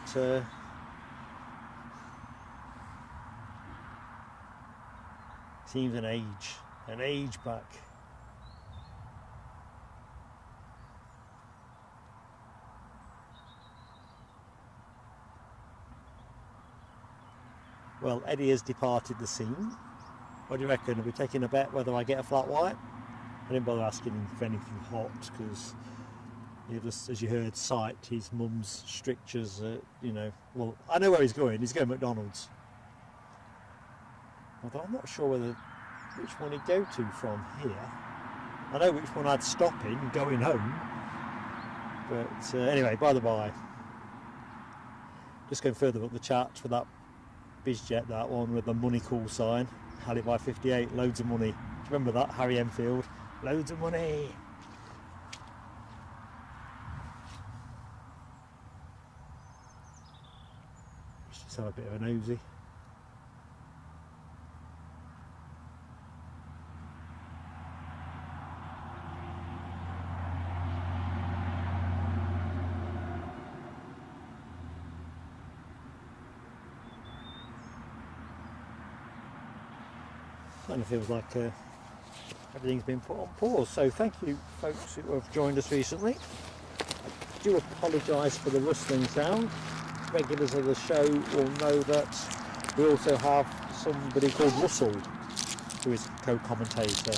seems an age back. Well, Eddie has departed the scene. What do you reckon? Are we taking a bet whether I get a flat white? I didn't bother asking him for anything hot because, as you heard, sight his mum's strictures. You know, well, I know where he's going. He's going to McDonald's. Although I'm not sure which one he'd go to from here. I know which one I'd stop in going home. But anyway, by the by. Just going further up the chart for that bizjet, that one with the money call sign, Alibi 58, loads of money. Do you remember that, Harry Enfield? Loads of money. Let's just have a bit of a nosy. And it feels like everything's been put on pause. So thank you folks who have joined us recently. I do apologise for the rustling sound. Regulars of the show will know that we also have somebody called Russell who is co-commentator,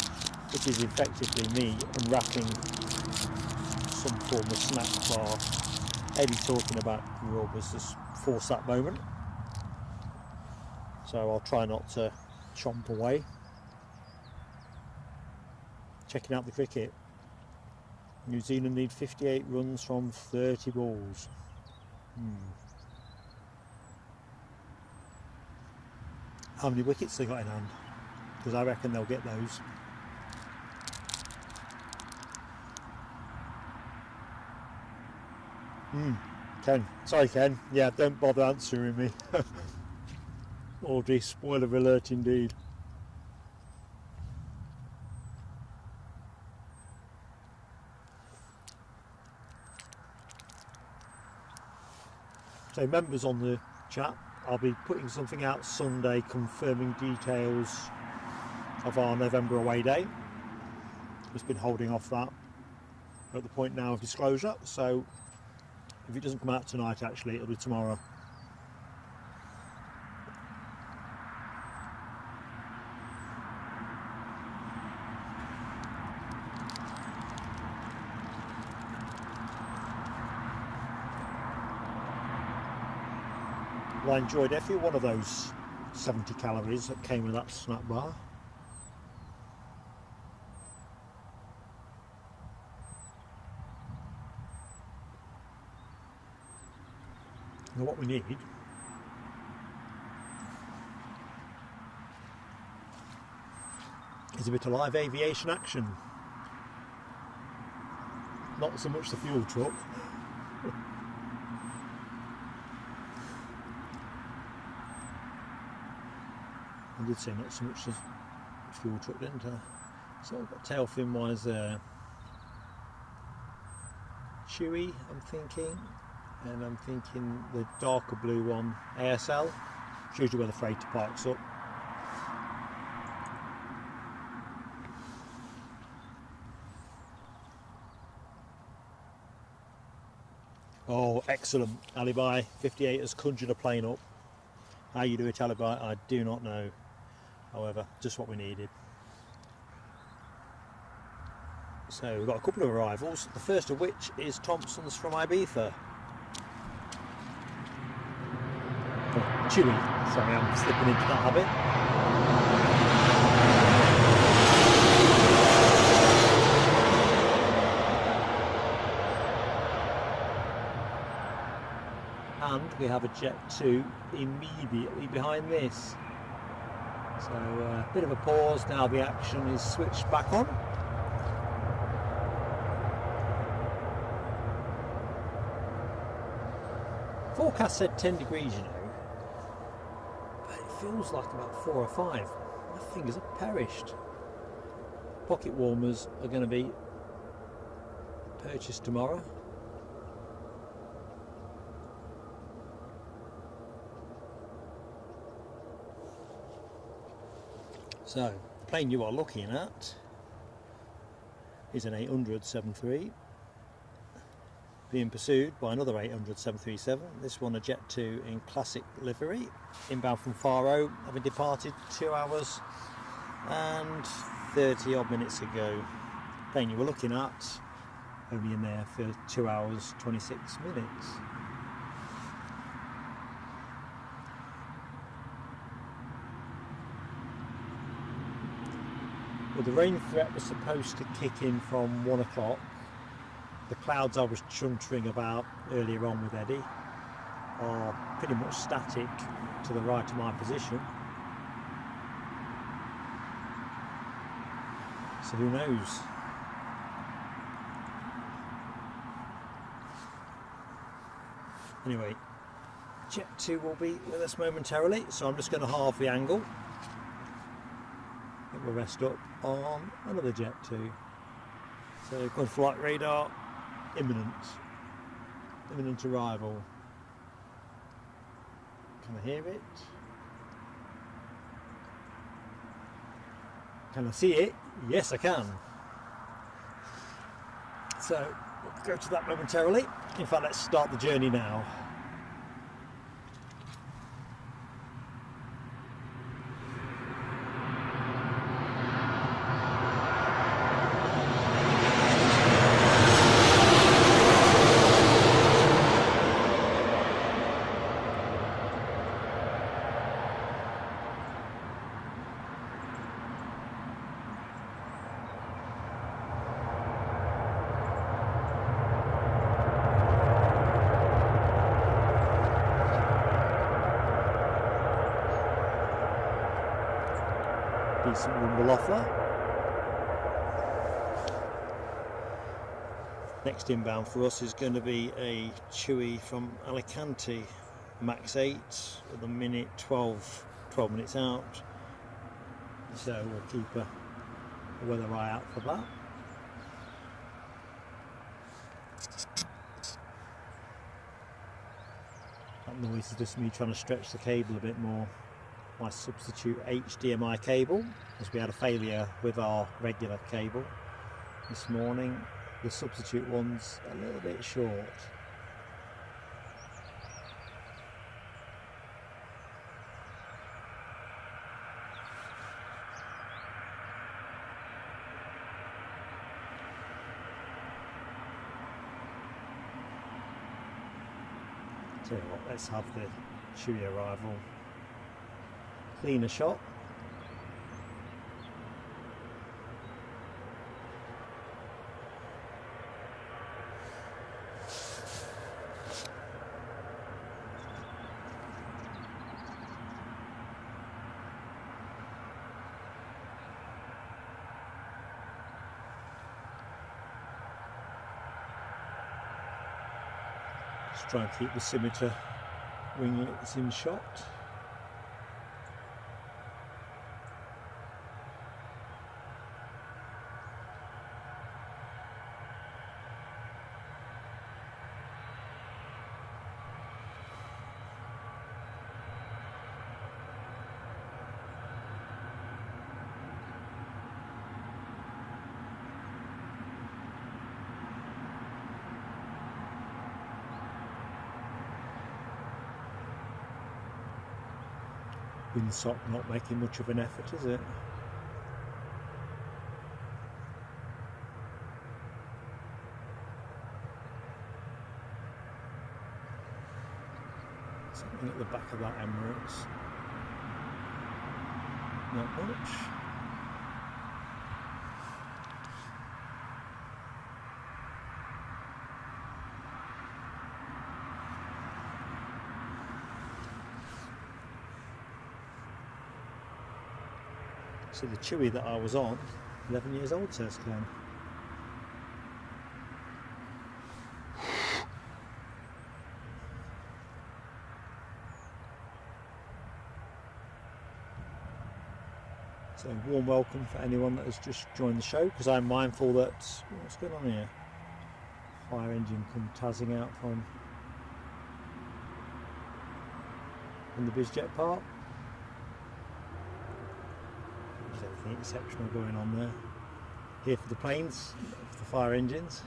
which is effectively me unwrapping some form of snack bar. Eddie talking about your business force that moment. So I'll try not to chomp away. Checking out the cricket. New Zealand need 58 runs from 30 balls. How many wickets they got in hand? Because I reckon they'll get those. Ken. Sorry Ken. Yeah, don't bother answering me. Audrey, spoiler alert indeed. So members on the chat, I'll be putting something out Sunday confirming details of our November away day. Just been holding off that. We're at the point now of disclosure, so if it doesn't come out tonight, actually it'll be tomorrow. I enjoyed every one of those 70 calories that came with that snack bar. Now what we need is a bit of live aviation action. Not so much the fuel truck. I did say not so much as fuel truck, didn't I? So I've got tail fin wise there. Chewy, I'm thinking, and I'm thinking the darker blue one, ASL, shows you where the freighter parks up. Oh, excellent. Alibi 58 has conjured a plane up. How you do it, Alibi, I do not know. However, just what we needed. So we've got a couple of arrivals, the first of which is Thompson's from Ibiza. Oh, Chewy, sorry, I'm slipping into that habit. And we have a Jet 2 immediately behind this. So a bit of a pause, now the action is switched back on. Forecast said 10 degrees, you know, but it feels like about 4 or 5. My fingers are perished. Pocket warmers are going to be purchased tomorrow. So, the plane you are looking at is an 800 737, being pursued by another 800 737, this one a Jet 2 in classic livery, inbound from Faro, having departed 2 hours and 30 odd minutes ago. The plane you were looking at, only in there for 2 hours 26 minutes. Well, the rain threat was supposed to kick in from 1 o'clock. The clouds I was chuntering about earlier on with Eddie are pretty much static to the right of my position. So who knows? Anyway, Jet 2 will be with us momentarily, so I'm just going to halve the angle. It will rest up on another Jet 2. So good flight radar, imminent arrival. Can I hear it? Can I see it? Yes, I can. So we'll go to that momentarily. In fact, let's start the journey now. Decent rumble offer. Next inbound for us is going to be a Chewy from Alicante, max 8 at the minute, 12 minutes out. So we'll keep a weather eye out for that. That noise is just me trying to stretch the cable a bit more. My substitute HDMI cable, as we had a failure with our regular cable this morning. The substitute one's a little bit short. Tell you what, let's have the Chewy arrival. Cleaner shot. Just try and keep the scimitar winglets in shot. Windsock not making much of an effort, is it? Something at the back of that Emirates. Not much. So the Chewy that I was on, 11 years old, says Glenn. So warm welcome for anyone that has just joined the show, because I'm mindful that, what's going on here? Fire engine come tazzing out from the BizJet park. Anything exceptional going on there. Here for the planes, for the fire engines.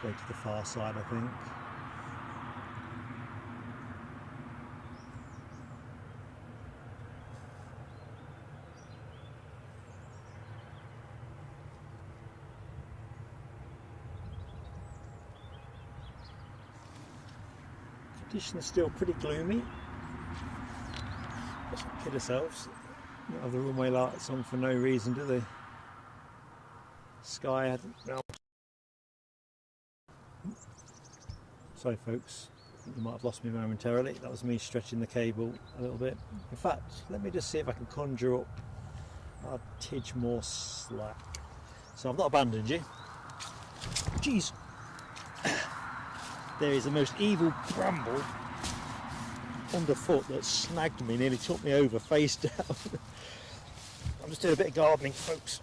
Go to the far side, I think. Conditions still pretty gloomy. Let's not kid ourselves. Not have the runway lights on for no reason, do they? Sky hadn't. No. Sorry folks, you might have lost me momentarily. That was me stretching the cable a little bit. In fact, let me just see if I can conjure up a tidge more slack. So I've not abandoned you. Jeez. There is the most evil bramble underfoot that snagged me, nearly took me over face down. I'm just doing a bit of gardening, folks.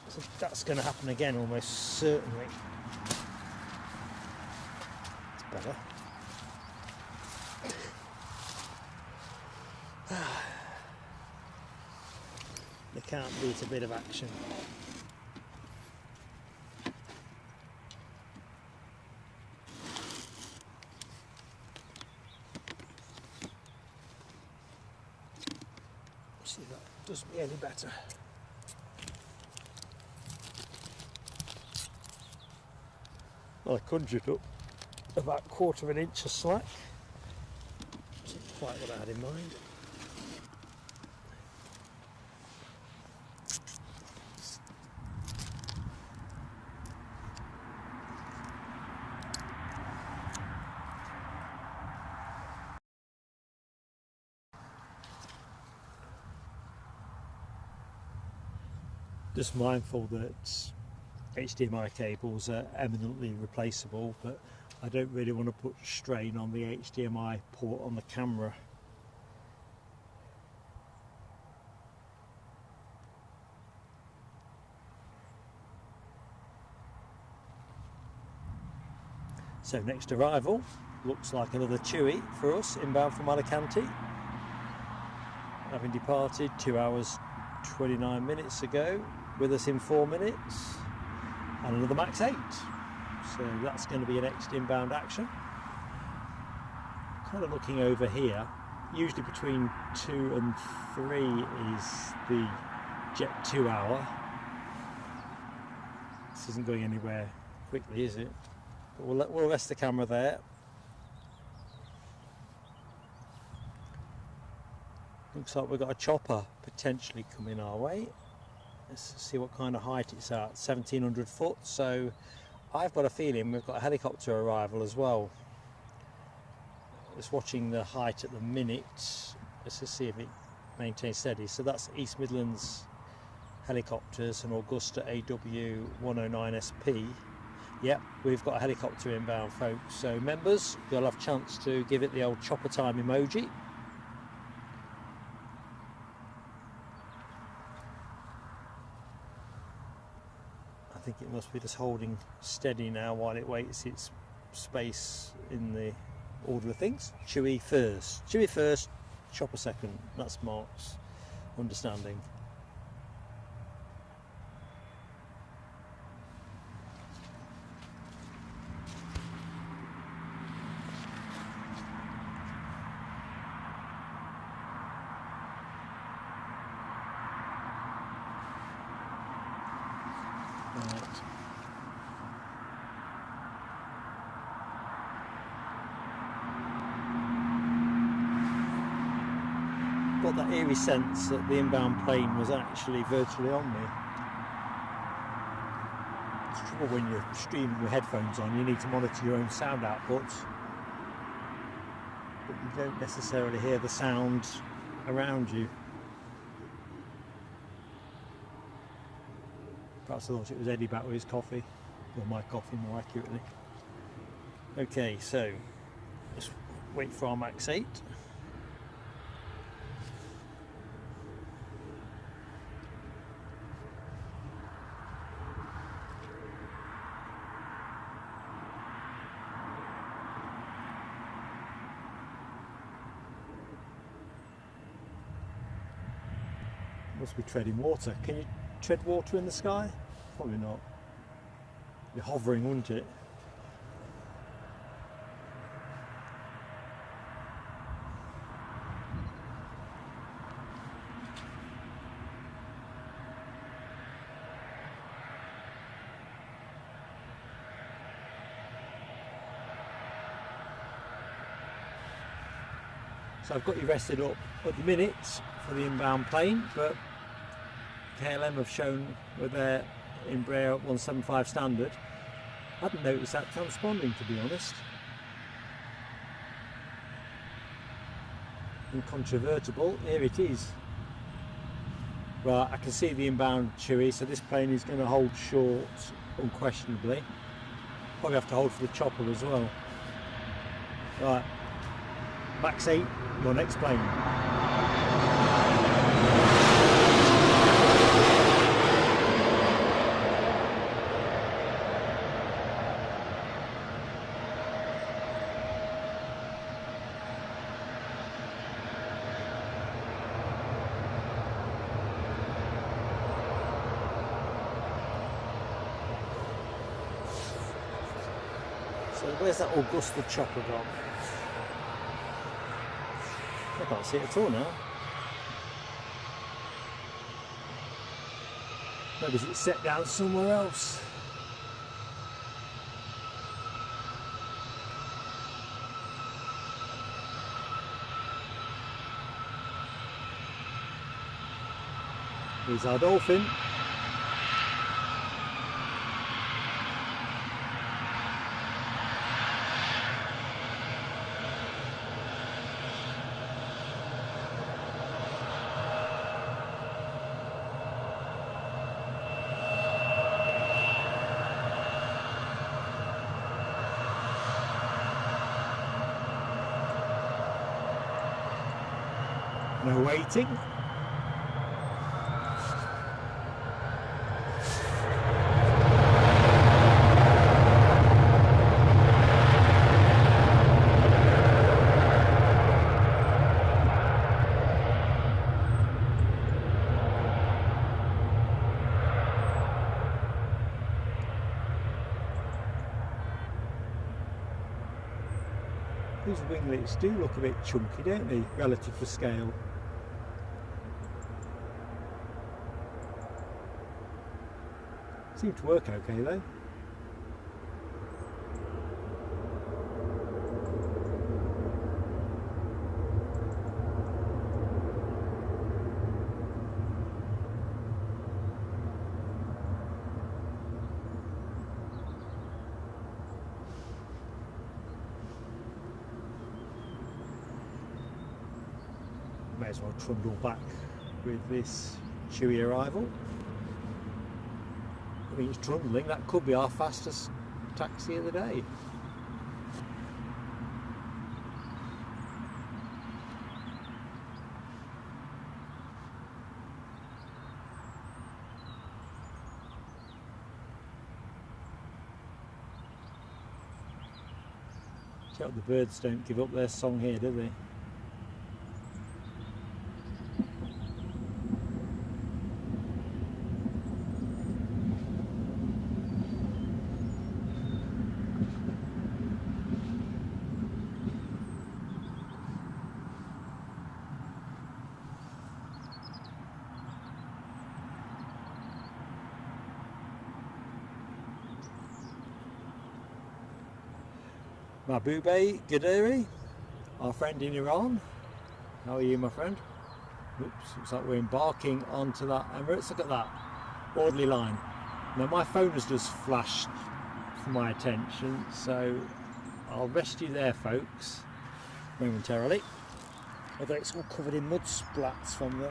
So that's going to happen again almost certainly. It's better. They can't beat a bit of action. See if that does me any better. Well, I conjured up about 1/4 of an inch of slack. That's not quite what I had in mind. Just mindful that HDMI cables are eminently replaceable, but I don't really want to put strain on the HDMI port on the camera. So next arrival looks like another Chewy for us, inbound from Alicante, having departed 2 hours 29 minutes ago, with us in 4 minutes, and another max 8. So that's going to be an next inbound action. Kind of looking over here, usually between 2 and 3 is the jet 2 hour. This isn't going anywhere quickly, is it? But we'll rest the camera there. Looks like we've got a chopper potentially coming our way. Let's see what kind of height it's at. 1700 foot. So I've got a feeling we've got a helicopter arrival as well. Just watching the height at the minute. Let's just see if it maintains steady. So that's East Midlands helicopters and Augusta AW 109 SP. Yep, we've got a helicopter inbound, folks. So members, you'll have a chance to give it the old chopper time emoji. I think it must be just holding steady now while it waits its space in the order of things. Chewy first, chopper second. That's Mark's understanding. Got that eerie sense that the inbound plane was actually virtually on me. It's trouble when you're streaming with headphones on, you need to monitor your own sound outputs, but you don't necessarily hear the sound around you. Perhaps I thought it was Eddie back with his coffee, or my coffee more accurately. Okay, so let's wait for our max 8. Must be treading water. Can you tread water in the sky? Probably not. It'd be hovering, wouldn't it? So I've got you rested up at the minute for the inbound plane, but KLM have shown with their Embraer 175 standard. I hadn't noticed that transponding, to be honest. Incontrovertible, here it is. Right, I can see the inbound Chewy, so this plane is going to hold short, unquestionably. Probably have to hold for the chopper as well. Right, back seat, your next plane. So where's that Augusta chopper gone? I can't see it at all now. Maybe it's set down somewhere else. Here's our Dolphin. No waiting. These winglets do look a bit chunky, don't they, relative to scale? Seem to work okay though. May as well trundle back with this Chewy arrival. I mean, it's trundling, that could be our fastest taxi of the day. See how the birds don't give up their song here, do they? Mahbube Gaderi, our friend in Iran. How are you, my friend? Oops, looks like we're embarking onto that Emirates. Look at that, orderly line. Now my phone has just flashed for my attention, so I'll rest you there, folks, momentarily. Although it's all covered in mud splats from the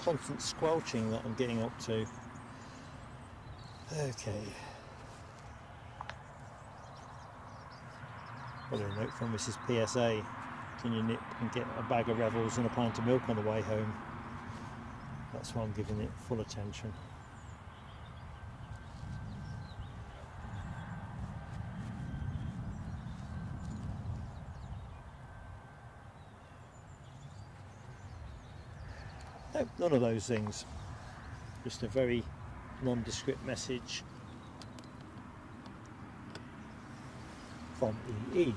constant squelching that I'm getting up to. Okay. Got a note from Mrs. PSA. Can you nip and get a bag of Revels and a pint of milk on the way home? That's why I'm giving it full attention. No, none of those things. Just a very nondescript message from EE.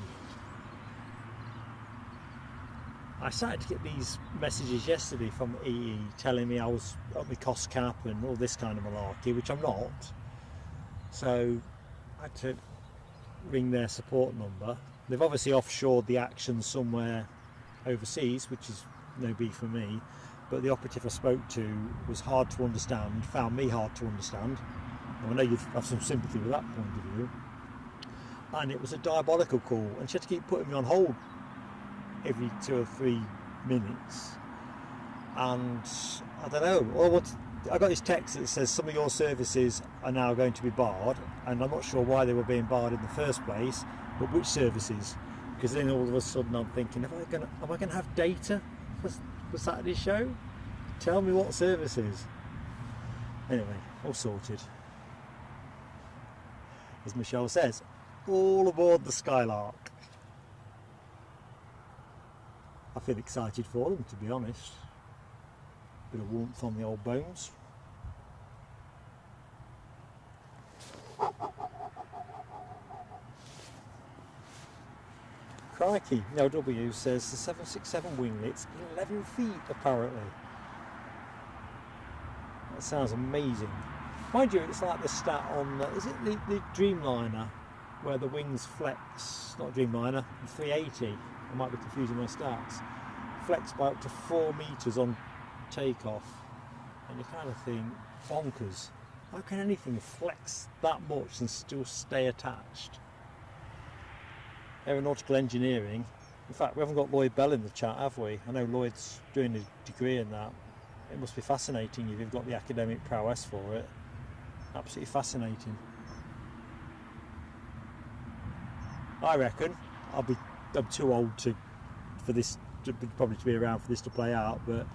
I started to get these messages yesterday from EE telling me I was at my cost cap and all this kind of malarkey, which I'm not. So I had to ring their support number. They've obviously offshored the action somewhere overseas, which is no beef for me, but the operative I spoke to was hard to understand, found me hard to understand. And I know you'd have some sympathy with that point of view. And it was a diabolical call, and she had to keep putting me on hold every 2 or 3 minutes. And I don't know, I got this text that says some of your services are now going to be barred, and I'm not sure why they were being barred in the first place, but which services? Because then all of a sudden I'm thinking, am I going to have data for Saturday's show? Tell me what services. Anyway, all sorted. As Michelle says, all aboard the Skylark. I feel excited for them, to be honest. Bit of warmth on the old bones. Crikey, LW says the 767 winglets 11 feet apparently. That sounds amazing. Mind you, it's like the stat on, is it the Dreamliner where the wings flex, not Dreamliner, the 380, I might be confusing my stats, flex by up to 4 metres on takeoff, and you kind of think, bonkers, how can anything flex that much and still stay attached? Aeronautical engineering, in fact we haven't got Lloyd Bell in the chat, have we? I know Lloyd's doing a degree in that. It must be fascinating if you've got the academic prowess for it. Absolutely fascinating. I reckon I'm too old for this probably to be around for this to play out, but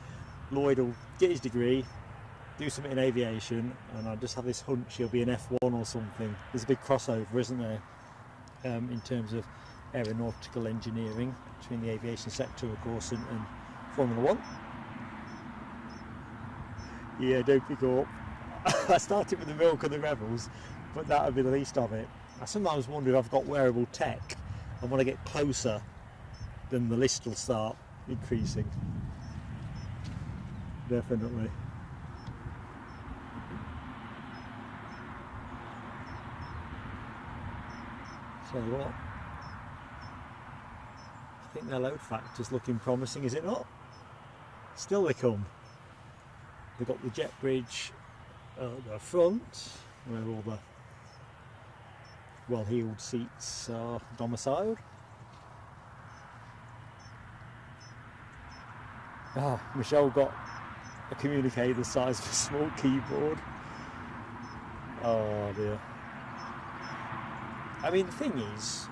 Lloyd will get his degree, do something in aviation, and I just have this hunch he'll be an F1 or something. There's a big crossover, isn't there, in terms of aeronautical engineering between the aviation sector, of course, and Formula 1. Yeah, don't pick up. I started with the milk and the rebels, but that would be the least of it. I sometimes wonder if I've got wearable tech, and when I get closer, then the list will start increasing. Definitely. Tell you what, I think their load factor's looking promising, is it not? Still they come. They've got the jet bridge at the front, where all the well-heeled seats are domiciled. Michelle got a communicator the size of a small keyboard. Oh dear. I mean, the thing is,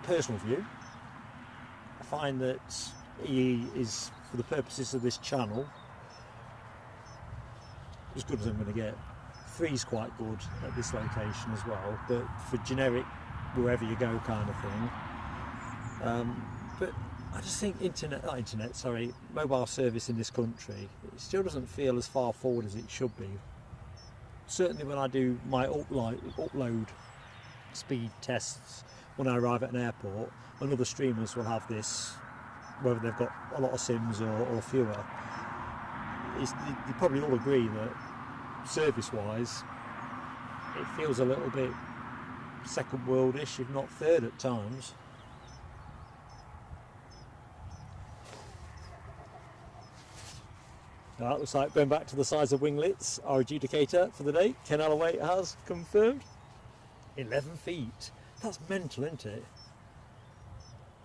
personal view, I find that EE is, for the purposes of this channel, as good as I'm going to get. 3's quite good at this location as well, but for generic wherever you go kind of thing. But I just think mobile service in this country, it still doesn't feel as far forward as it should be. Certainly when I do my upload speed tests when I arrive at an airport, and other streamers will have this, whether they've got a lot of sims or fewer, you probably all agree that service-wise it feels a little bit second worldish, if not third at times. Now, it looks like going back to the size of winglets, our adjudicator for the day, Ken Alloway, has confirmed 11 feet. That's mental, isn't it?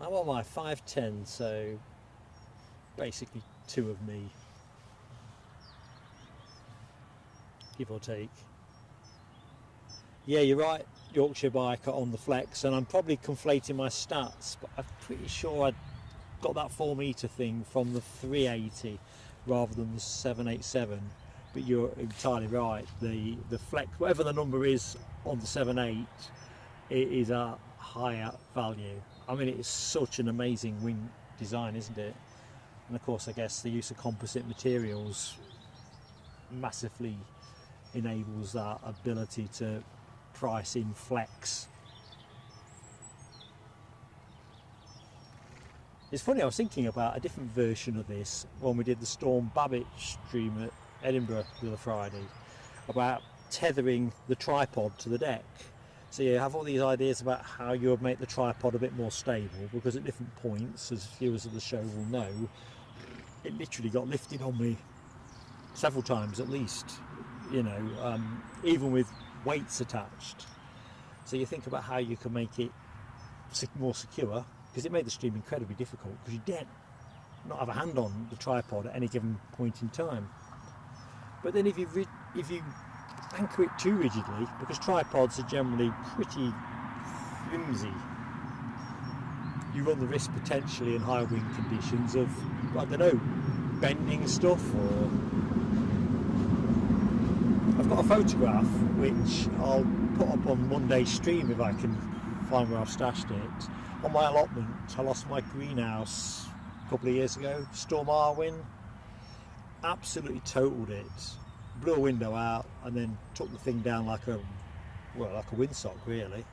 I'm on my 5'10", so basically 2 of me, give or take. Yeah, you're right, Yorkshire biker on the flex, and I'm probably conflating my stats, but I'm pretty sure I got that 4 metre thing from the 380 rather than the 787. But you're entirely right, the flex, whatever the number is on the 7.8, it is a higher value. I mean, it is such an amazing wing design, isn't it? And of course, I guess the use of composite materials massively enables that ability to price in flex. It's funny, I was thinking about a different version of this when we did the Storm Babbage stream at Edinburgh the other Friday, about tethering the tripod to the deck. So you have all these ideas about how you would make the tripod a bit more stable, because at different points, as viewers of the show will know, it literally got lifted on me several times at least, you know, even with weights attached. So you think about how you can make it more secure, because it made the stream incredibly difficult, because you dare not have a hand on the tripod at any given point in time. But then if you anchor it too rigidly, because tripods are generally pretty flimsy, you run the risk potentially in high wind conditions of, I don't know, bending stuff. Or I've got a photograph which I'll put up on Monday's stream if I can find where I've stashed it. On my allotment, I lost my greenhouse a couple of years ago, Storm Arwen. Absolutely totaled it. Blew a window out and then took the thing down like a windsock really.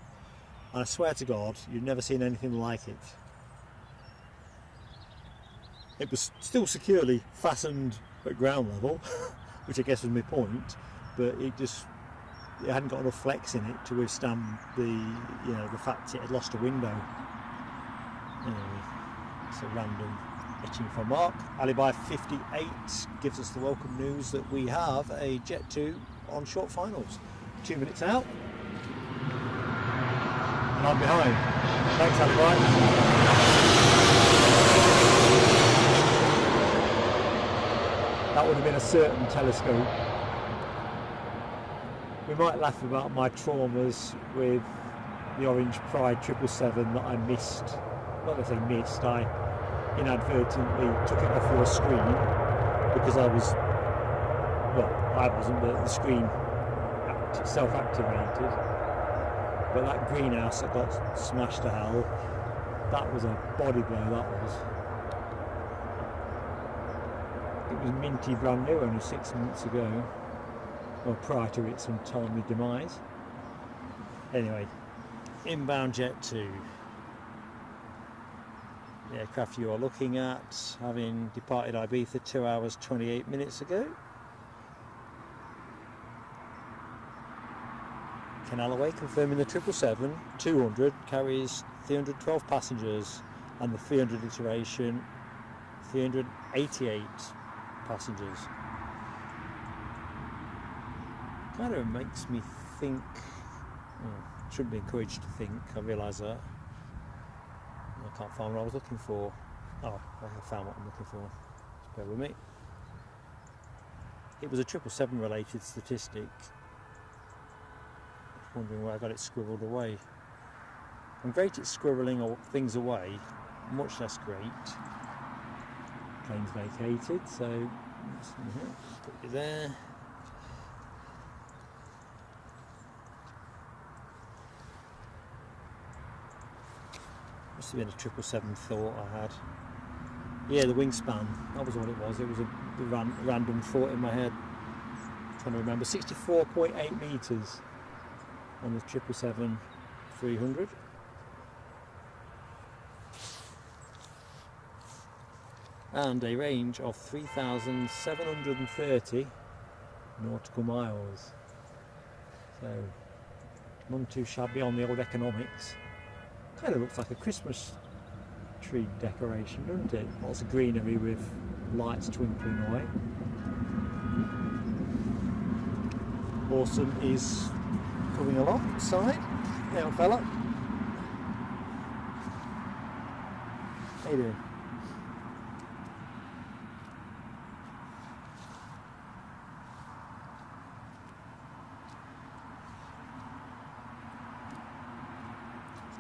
And I swear to God, you've never seen anything like it. It was still securely fastened at ground level, which I guess was my point, but it hadn't got enough flex in it to withstand the fact it had lost a window. Anyway, it's a random itching for Mark. Alibi 58 gives us the welcome news that we have a Jet 2 on short finals. 2 minutes out. And I'm behind. Thanks, Alibi. That would have been a certain telescope. We might laugh about my traumas with the Orange Pride 777 that I missed. Not going to say missed, I inadvertently took it off your screen because I wasn't, but the screen self-activated. But that greenhouse that got smashed to hell, that was a body blow, that was. It was minty brand new only 6 months ago, or prior to its untimely demise. Anyway, inbound Jet 2. The aircraft you are looking at, having departed Ibiza 2 hours 28 minutes ago. Canalaway confirming the 777-200 carries 312 passengers, and the 300 iteration 388 passengers. Kind of makes me think, shouldn't be encouraged to think, I realise that. I can't find what I was looking for. Oh, I found what I'm looking for. Just bear with me. It was a 777 related statistic. Wondering where I got it scribbled away. I'm great at scribbling things away, much less great. Plane's vacated, so put it there. Must have been a 777 thought I had. Yeah, the wingspan, that was what it was. It was a random thought in my head. I'm trying to remember. 64.8 metres on the 777-300. And a range of 3,730 nautical miles. So, none too shabby on the old economics. Kind of looks like a Christmas tree decoration, doesn't it? Lots of greenery with lights twinkling away. Orson is coming alongside. Hey, old fella. How you doing?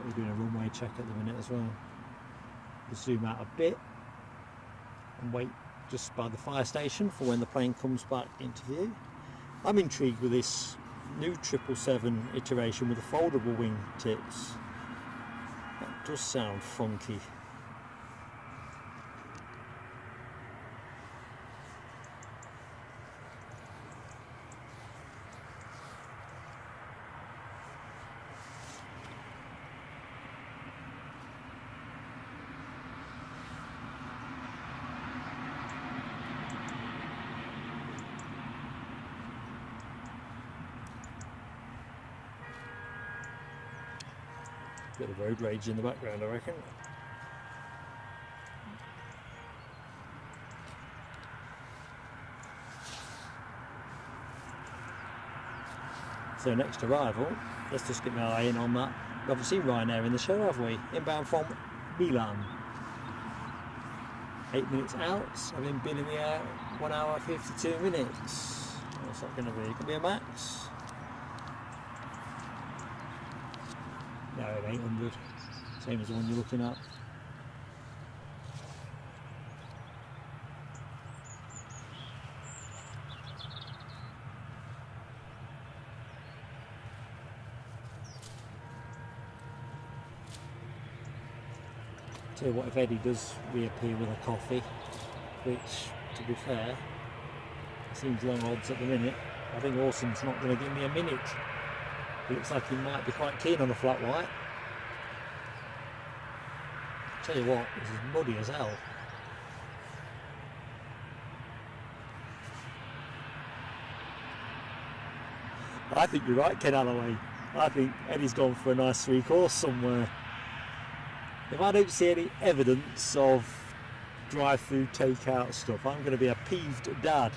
We're doing a runway check at the minute as well. We'll zoom out a bit and wait just by the fire station for when the plane comes back into view. I'm intrigued with this new 777 iteration with the foldable wing tips. That does sound funky. Bit of road rage in the background, I reckon. So next arrival, let's just get my eye in on that. We haven't seen Ryanair in the show, have we? Inbound from Milan. 8 minutes out, having been in the air 1 hour 52 minutes. What's that going to be? It could be a max. No, 800. Same as the one you're looking at. Tell you what, if Eddie does reappear with a coffee, which, to be fair, seems long odds at the minute, I think Orson's not going to give me a minute. It looks like he might be quite keen on a flat white. Tell you what, this is muddy as hell. I think you're right, Ken Alloway. I think Eddie's gone for a nice 3-course somewhere. If I don't see any evidence of drive-through takeout stuff, I'm going to be a peeved dad.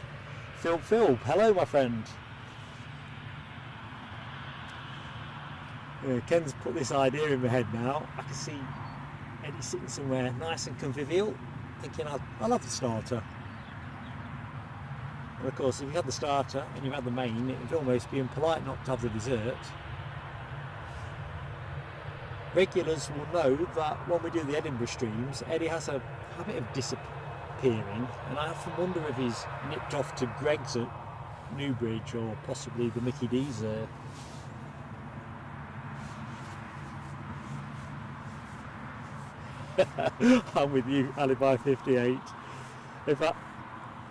Phil, hello my friend. Yeah, Ken's put this idea in my head now. I can see Eddie sitting somewhere nice and convivial, thinking I'll have the starter. And of course, if you had the starter and you had the main, it would almost be impolite not to have the dessert. Regulars will know that when we do the Edinburgh streams, Eddie has a habit of disappearing, and I often wonder if he's nipped off to Greg's at Newbridge or possibly the Mickey D's there. I'm with you, Alibi 58. In fact,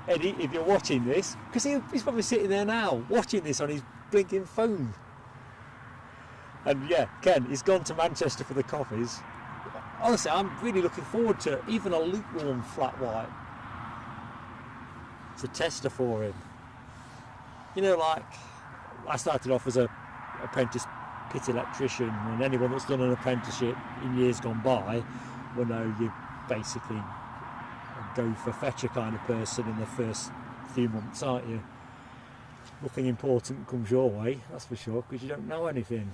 Eddie, if you're watching this, because he's probably sitting there now watching this on his blinking phone. And yeah, Ken, he's gone to Manchester for the coffees. Honestly, I'm really looking forward to even a lukewarm flat white. It's a tester for him. You know, like, I started off as a apprentice pit electrician, and anyone that's done an apprenticeship in years gone by will know you basically a go for fetcher kind of person in the first few months, aren't you? Nothing important comes your way, that's for sure, because you don't know anything.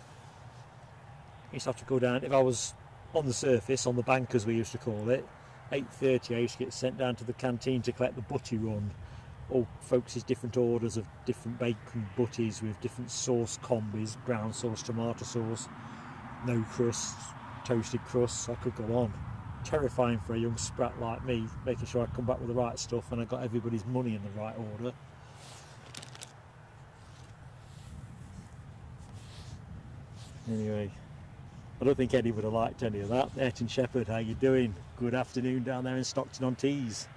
You used to have to go down, if I was on the surface, on the bank as we used to call it, 8:30 I used to get sent down to the canteen to collect the butty run. All folks' different orders of different bacon butties with different sauce combis, brown sauce, tomato sauce, no crusts, toasted crusts, I could go on. Terrifying for a young sprat like me, making sure I come back with the right stuff and I got everybody's money in the right order. Anyway, I don't think Eddie would have liked any of that. Ayrton Shepherd, how you doing? Good afternoon down there in Stockton-on-Tees.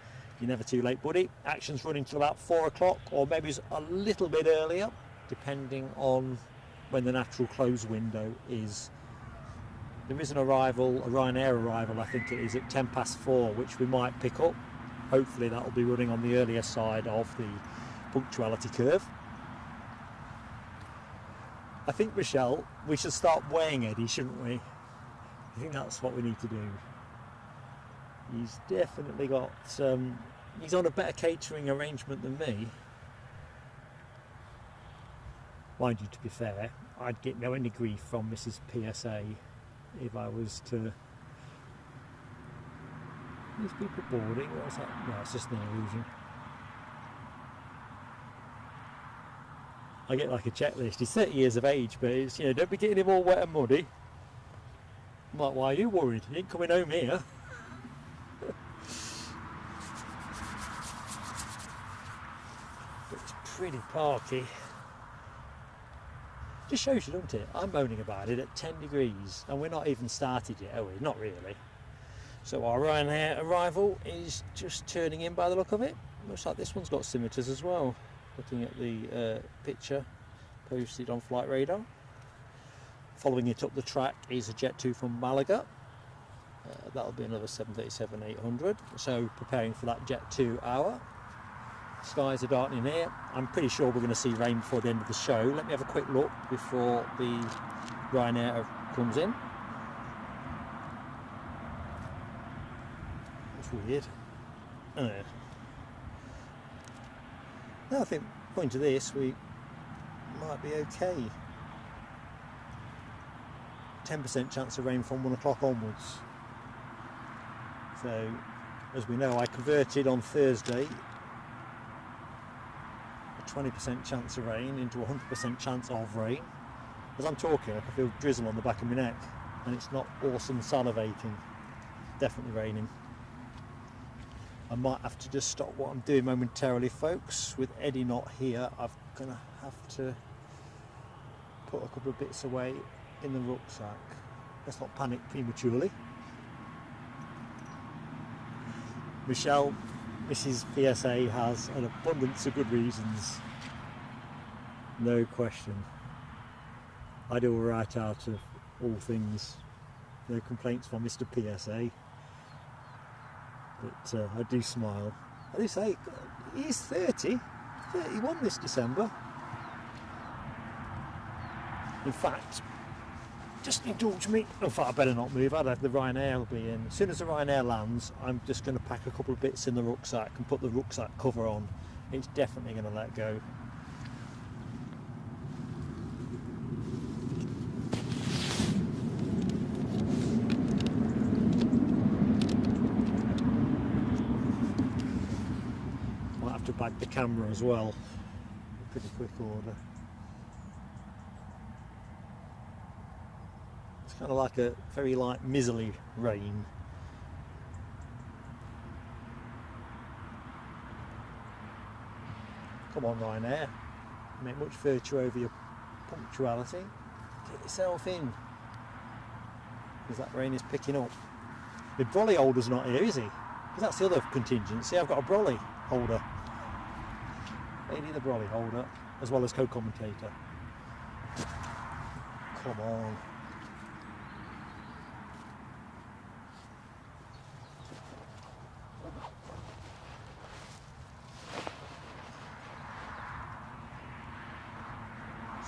You're never too late, buddy. Action's running till about 4 o'clock, or maybe it's a little bit earlier, depending on when the natural close window is. There is an arrival, a Ryanair arrival, I think it is, at 4:10, which we might pick up. Hopefully that'll be running on the earlier side of the punctuality curve. I think, Michelle, we should start weighing Eddie, shouldn't we? I think that's what we need to do. He's definitely got, he's on a better catering arrangement than me. Mind you, to be fair, I'd get no any grief from Mrs. PSA if I was to... These people boarding, what's that? No, it's just an illusion. I get like a checklist. He's 30 years of age, but it's, you know, don't be getting him all wet and muddy. I'm like, why are you worried? He ain't coming home here. But it's pretty parky. Just shows you, doesn't it? I'm moaning about it at 10 degrees, and we're not even started yet, are we? Not really. So our Ryanair arrival is just turning in by the look of it. Looks like this one's got scimitars as well. Looking at the picture posted on Flight Radar. Following it up the track is a Jet 2 from Malaga. That'll be another 737-800. So preparing for that Jet 2 hour. Skies are darkening here. I'm pretty sure we're going to see rain before the end of the show. Let me have a quick look before the Ryanair comes in. That's weird. No, I think according to this we might be okay. 10% chance of rain from 1 o'clock onwards. So, as we know, I converted on Thursday a 20% chance of rain into a 100% chance of rain. As I'm talking, I can feel drizzle on the back of my neck, and it's not awesome salivating. Definitely raining. I might have to just stop what I'm doing momentarily, folks. With Eddie not here, I'm going to have to put a couple of bits away in the rucksack. Let's not panic prematurely. Michelle, Mrs. PSA, has an abundance of good reasons. No question. I do all right out of all things. No complaints from Mr. PSA. But I do smile. I do say, he's 30, 31 this December. In fact, just indulge me. In fact, I better not move. I'd have the Ryanair be in. As soon as the Ryanair lands, I'm just going to pack a couple of bits in the rucksack and put the rucksack cover on. It's definitely going to let go. Might have to bag the camera as well. Pretty quick order. Kind of like a very light miserly rain. Come on, Ryanair, make much virtue over your punctuality. Get yourself in, because that rain is picking up. The brolly holder's not here, is he? Because that's the other contingency. I've got a brolly holder. Lady the brolly holder, as well as co-commentator. Come on.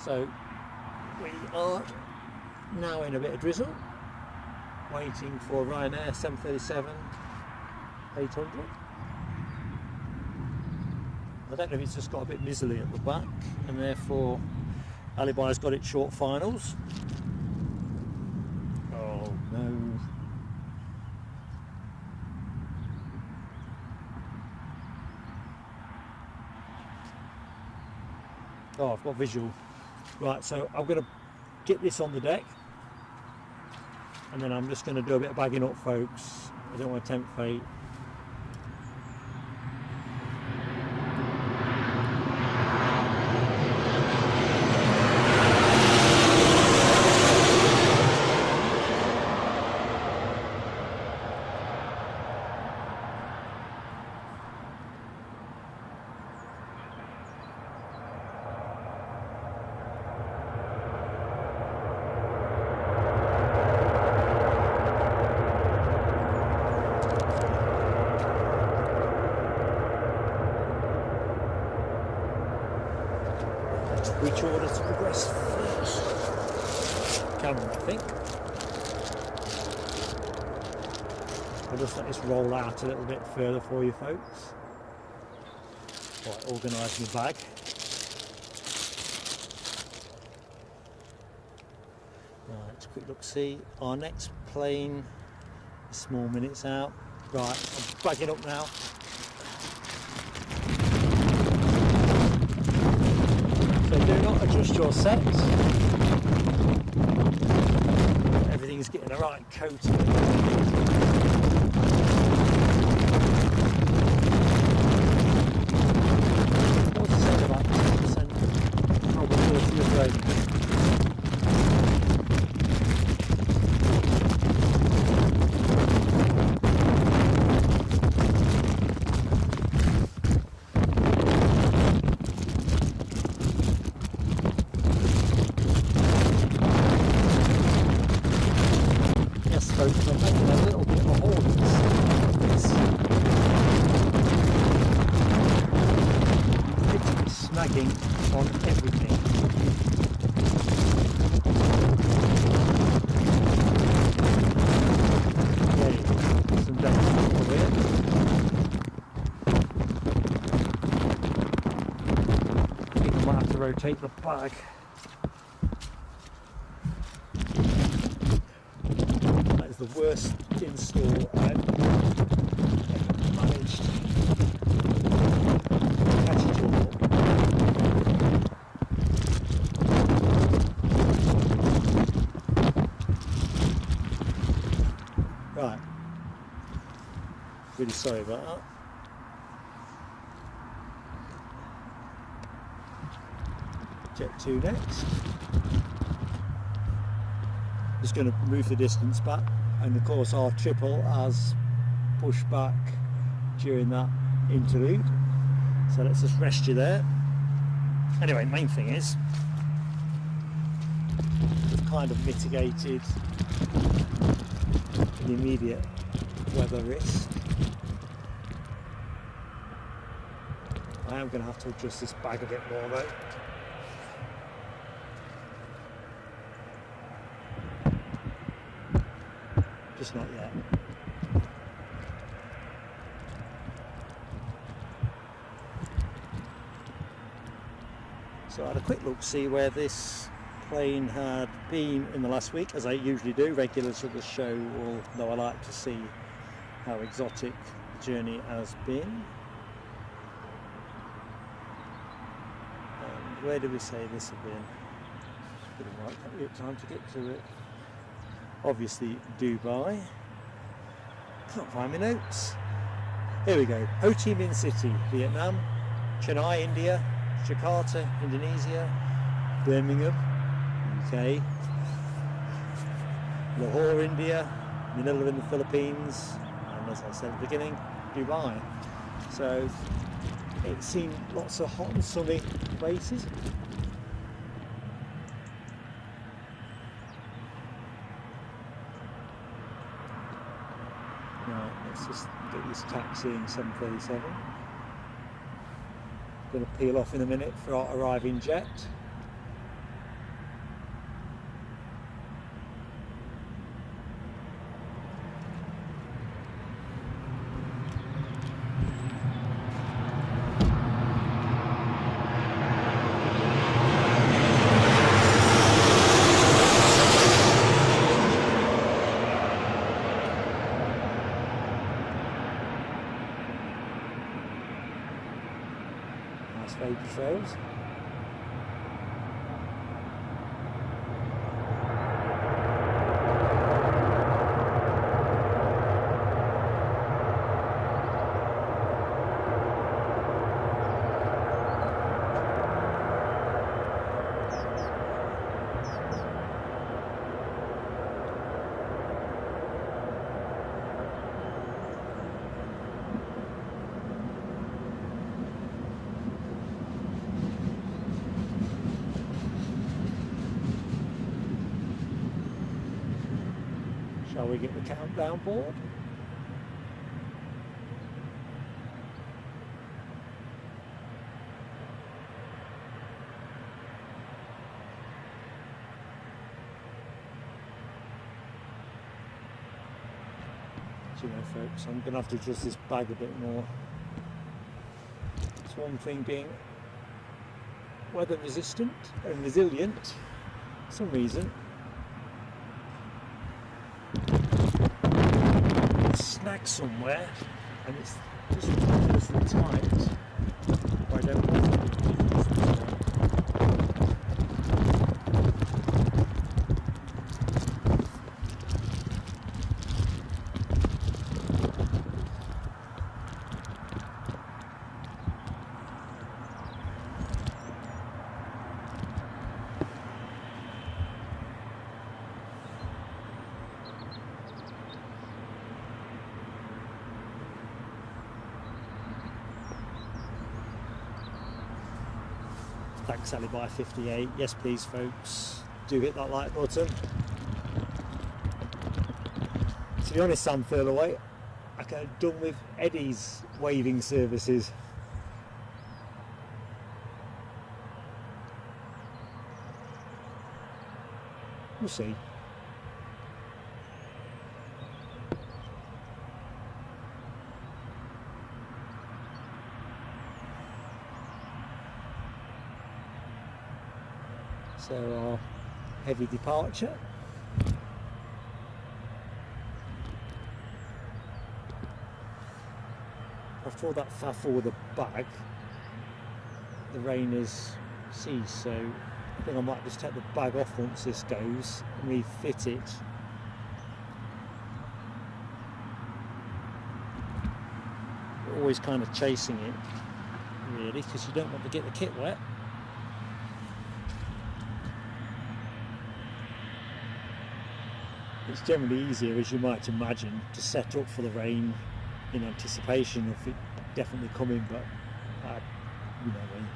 So we are now in a bit of drizzle, waiting for Ryanair 737-800. I don't know if it's just got a bit miserly at the back, and therefore Alibi's got its short finals. Oh no. Oh, I've got visual. Right, so I'm going to get this on the deck, and then I'm just going to do a bit of bagging up, folks. I don't want to tempt fate. Which order to progress first? Camera, I think. I'll just let this roll out a little bit further for you folks. Right, organise my bag. Right, quick look see. Our next plane is small minutes out. Right, I'm bagging up now. So do not adjust your sets. Everything's getting the right coating. What's it said about 10% probability of rain? Folks, I'm making a little bit of a hole in this. It's snagging on everything. Okay, some danger over here. rotate the bag. That is the worst install I've ever managed. Catch it all. Right. Really sorry about that. Jet 2 next. Just going to move the distance back, and of course our triple has pushed back during that interlude, so let's just rest you there. Anyway, main thing is we've kind of mitigated the immediate weather risk. I am going to have to adjust this bag a bit more though. Just not yet. So I had a quick look to see where this plane had been in the last week, as I usually do. Regulars of the show will know I like to see how exotic the journey has been. And where did we say this had been? Didn't write that time to get to it. Obviously Dubai. Can't find my notes. Here we go. Ho Chi Minh City, Vietnam. Chennai, India. Jakarta, Indonesia. Birmingham, UK. Lahore, India. Manila in the Philippines. And as I said at the beginning, Dubai. So it's seen lots of hot and sunny places. Right, let's just get this taxiing 737. Going to peel off in a minute for our arriving jet. Nice baby trails. Shall we get the countdown board? Do you know, folks, I'm going to have to adjust this bag a bit more. It's one thing being weather resistant and resilient for some reason. Snag somewhere and it's just ridiculously tight. I don't want to be ridiculously tight. Thanks Sally by 58. Yes please folks, do hit that like button. To be honest, Sam Furlaway, I could have done with Eddie's waving services. We'll see. So our heavy departure. After all that faffle with the bag, the rain has ceased, so I think I might just take the bag off once this goes and refit it. Always kind of chasing it, really, because you don't want to get the kit wet. It's generally easier, as you might imagine, to set up for the rain in anticipation of it definitely coming, but you know me,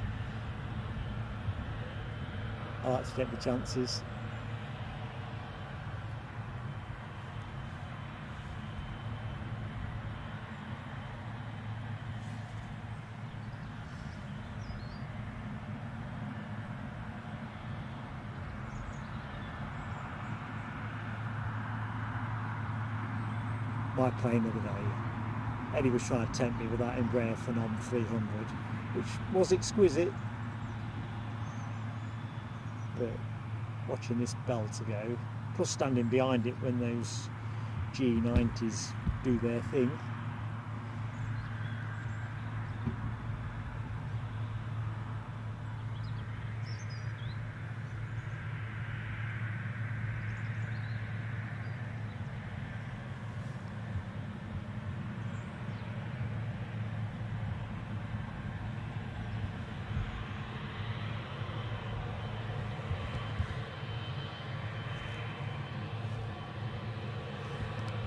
I like to take the chances. My plane the other day, Eddie was trying to tempt me with that Embraer Phenom 300, which was exquisite, but watching this belter go, plus standing behind it when those G90s do their thing,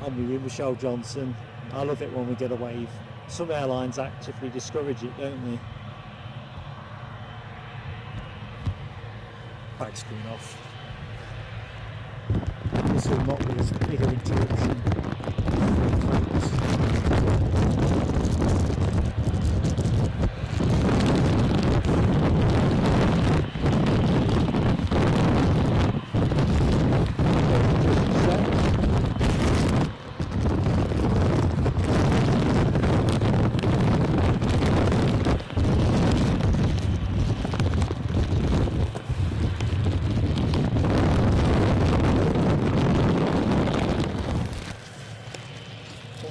I'm with you, Michelle Johnson. I love it when we get a wave. Some airlines actively discourage it, don't they? Back screen off. This will not be as big of interruption.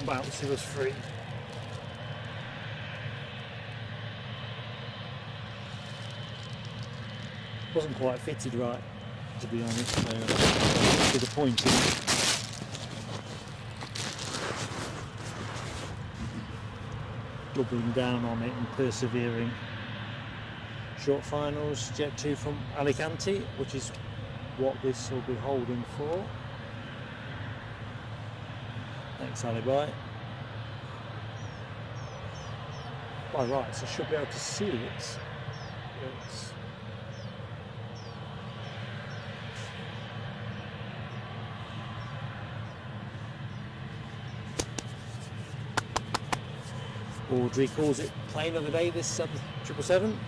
Bouncy was free. Wasn't quite fitted right, to be honest, so to the point in it. Doubling down on it and persevering. Short finals, Jet 2 from Alicante, which is what this will be holding for. Thanks, Alibi. By rights, I should be able to see it. It's Audrey calls it plane of the day, this 777.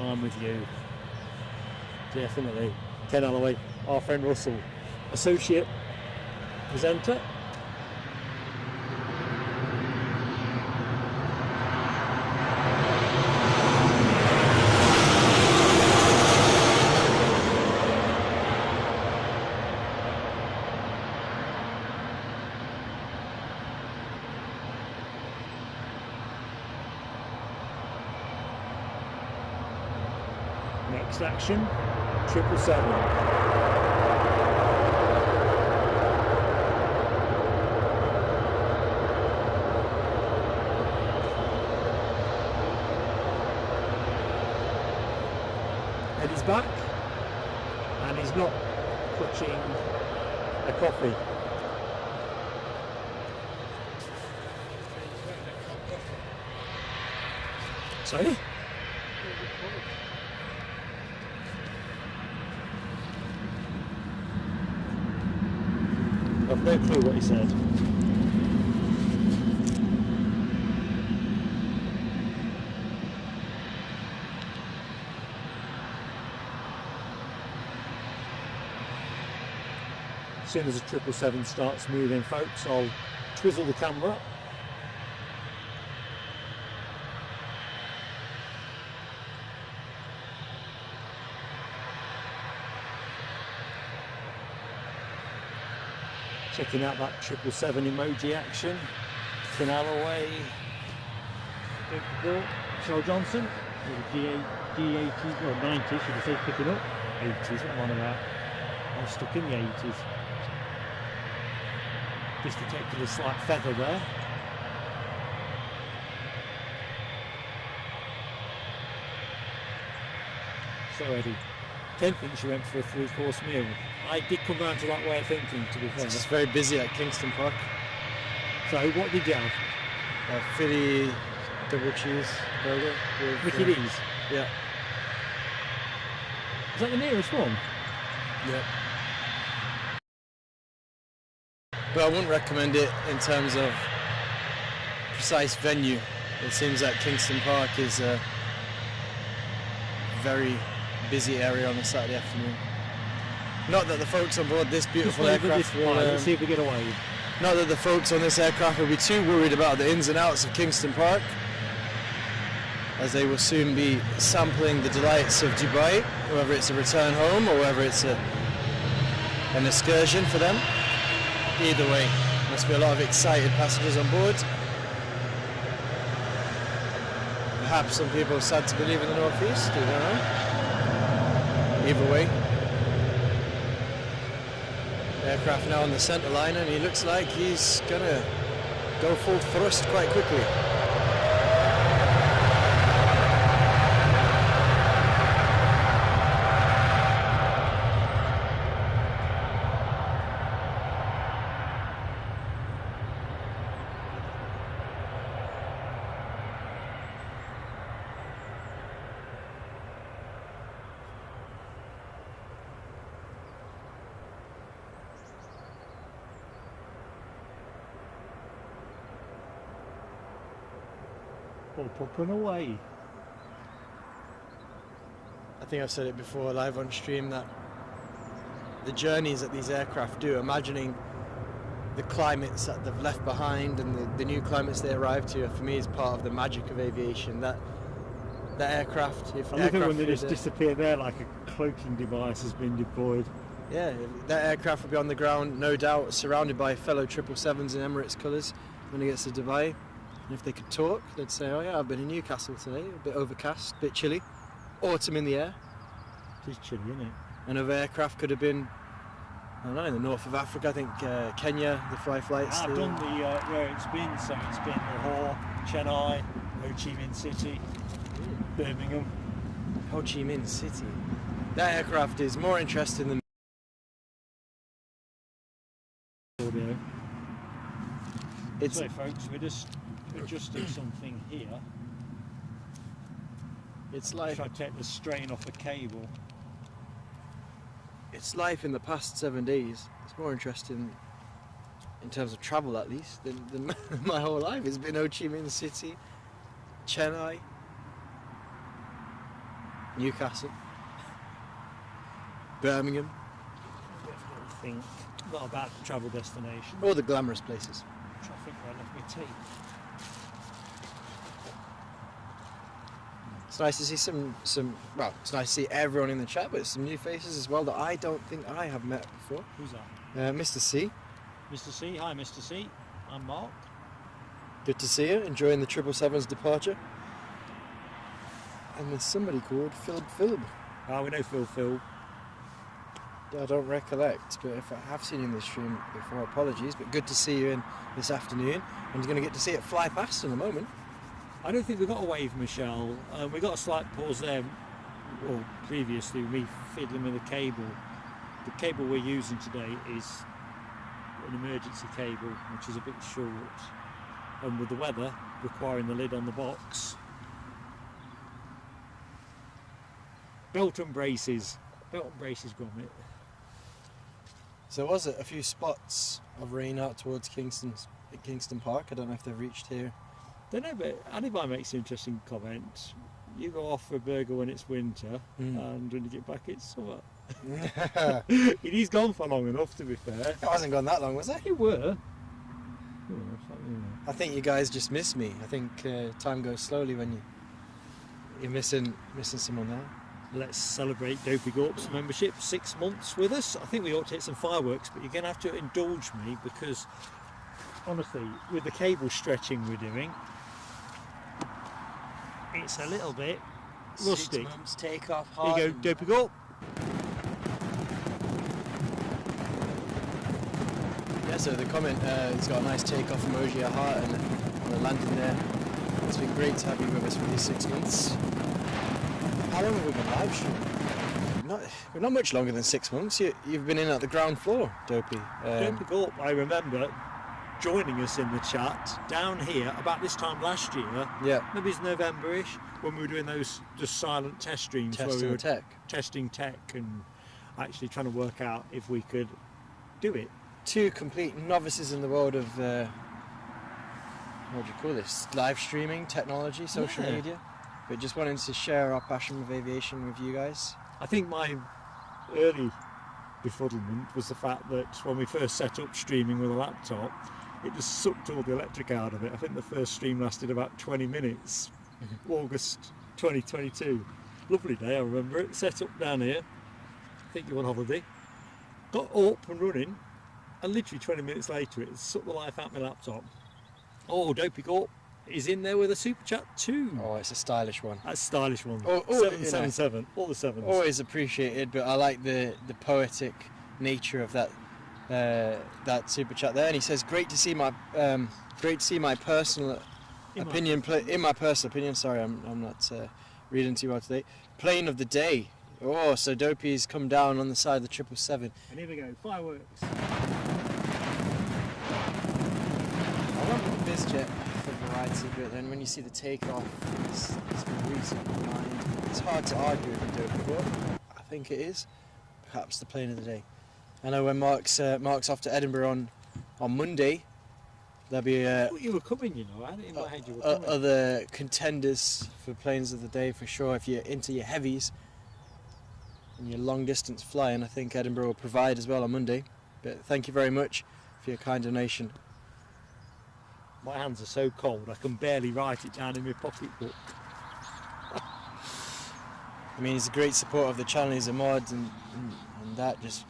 I'm with you. Definitely. Ken Alloway, our friend Russell, associate presenter. Next action, 777. Eddie's back, and he's not clutching a coffee. Sorry? I've no clue what he said. As soon as the 777 starts moving, folks, I'll twizzle the camera. Checking out that 777 emoji action. Canal away. Shell Johnson. G80s, or 90s, should I say, picking up. 80s, what am I on about? I'm stuck in the 80s. Just detected a slight feather there. So Eddie, Ken thinks she went for a 3-course meal. I did come round to that way of thinking, to be fair. It's very busy at Kingston Park. So what did you have? Philly double cheese burger. Mickey D's? Yeah. Is that the nearest one? Yeah. But I wouldn't recommend it in terms of precise venue. It seems that Kingston Park is a very busy area on a Saturday afternoon. Not that the folks on board this beautiful aircraft will... let's see if we get away. Not that the folks on this aircraft will be too worried about the ins and outs of Kingston Park, as they will soon be sampling the delights of Dubai, whether it's a return home or whether it's an excursion for them. Either way, must be a lot of excited passengers on board. Perhaps some people are sad to be leaving the northeast, I don't know. Either way. Aircraft now on the centre line, and he looks like he's gonna go full thrust quite quickly. Up and away. I think I've said it before live on stream that the journeys that these aircraft do, imagining the climates that they've left behind and the new climates they arrive to, for me is part of the magic of aviation. That aircraft, if I love it aircraft when they just disappear there like a cloaking device has been deployed. Yeah, that aircraft will be on the ground, no doubt, surrounded by fellow 777s in Emirates colours when it gets to Dubai. And if they could talk, they'd say, oh yeah, I've been in Newcastle today, a bit overcast, a bit chilly, autumn in the air. It is chilly, isn't it? Another aircraft could have been, I don't know, in the north of Africa, I think Kenya, the flights. I've done where it's been, so it's been Lahore, Chennai, Ho Chi Minh City, Birmingham. Ho Chi Minh City. That aircraft is more interesting than Audio. So folks, we're just adjusting something here. It's life. Try to take the strain off the cable. It's life in the past 7 days. It's more interesting in terms of travel, at least, than my whole life. It's been Ho Chi Minh City, Chennai, Newcastle, Birmingham. Think not about travel destination. All the glamorous places. I think I left my tea. It's nice to see some. Well, it's nice to see everyone in the chat, but some new faces as well that I don't think I have met before. Who's that? Mr. C. Mr. C. Hi, Mr. C. I'm Mark. Good to see you. Enjoying the 777's departure. And there's somebody called Philip. Oh, we know Phil. I don't recollect, but if I have seen you in the stream before, apologies. But good to see you in this afternoon, and you're going to get to see it fly past in a moment. I don't think we got a wave, Michelle. We got a slight pause there, or previously, me fiddling with the cable. The cable we're using today is an emergency cable, which is a bit short, and with the weather requiring the lid on the box. Belt and braces grommet. So was it a few spots of rain out towards Kingston Park? I don't know if they've reached here. Don't know, but Anibal makes an interesting comment. You go off for a burger when it's winter, and when you get back it's summer. He's gone for long enough, to be fair. It hasn't gone that long, was it? It were. I think you guys just miss me. I think time goes slowly when you're missing someone there. Let's celebrate Dopey Gorp's membership, 6 months with us. I think we ought to hit some fireworks, but you're going to have to indulge me because, honestly, with the cable stretching we're doing, it's a little bit rustic. 6 months take off Here hard. you go, Dopey Gorp. Yeah, so the comment, it's got a nice take-off emoji, a heart, and a landing there. It's been great to have you with us for these 6 months. How long have we been live streaming? We're not much longer than 6 months. You've been in at the ground floor, Dopey. Dopey Gorp, I remember joining us in the chat down here about this time last year. Yeah. Maybe it's November-ish, when we were doing those just silent test streams where we were testing tech and actually trying to work out if we could do it. Two complete novices in the world of what do you call this? Live streaming technology, social media. But just wanted to share our passion with aviation with you guys. I think my early befuddlement was the fact that when we first set up streaming with a laptop, it just sucked all the electric out of it. I think the first stream lasted about 20 minutes, August 2022. Lovely day, I remember it. Set up down here, I think you were on holiday. Got up and running, and literally 20 minutes later it sucked the life out of my laptop. Oh, Dopey Gorp is in there with a super chat too. Oh, it's a stylish one. That's a stylish one. 777, all the sevens. Always appreciated, but I like the poetic nature of that super chat there. And he says, "Great to see my personal opinion. In my personal opinion, sorry, I'm not reading too well today. Plane of the day. Oh, so Dopey's come down on the side of the 777. And here we go, fireworks. I went with the BizJet for variety, but then when you see the takeoff, it's reason behind. It's hard to argue with the Dopey Gorp. I think it is. Perhaps the plane of the day. I know when Mark's off to Edinburgh on Monday, there'll be I thought you were coming, you know. I didn't in my head you were coming. Other contenders for planes of the day for sure. If you're into your heavies and your long distance flying, I think Edinburgh will provide as well on Monday. But thank you very much for your kind donation. My hands are so cold I can barely write it down in my pocketbook. I mean, he's a great supporter of the channel. He's a mod, and that just,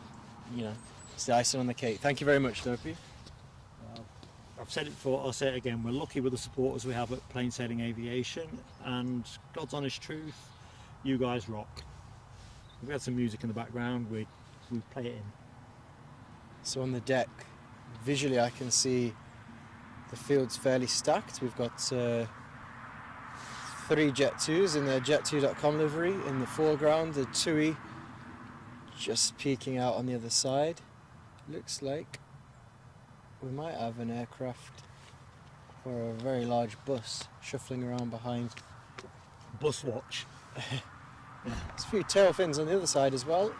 you know, it's the icing on the cake. Thank you very much, Dopey. I've said it before, I'll say it again. We're lucky with the supporters we have at Plain Sailing Aviation, and God's honest truth, you guys rock. If we had some music in the background, we'd play it in. So on the deck, visually I can see the field's fairly stacked. We've got 3 Jet 2s in their jet2.com livery in the foreground, the TUI just peeking out on the other side. Looks like we might have an aircraft or a very large bus shuffling around behind. Bus watch. There's a few tail fins on the other side as well.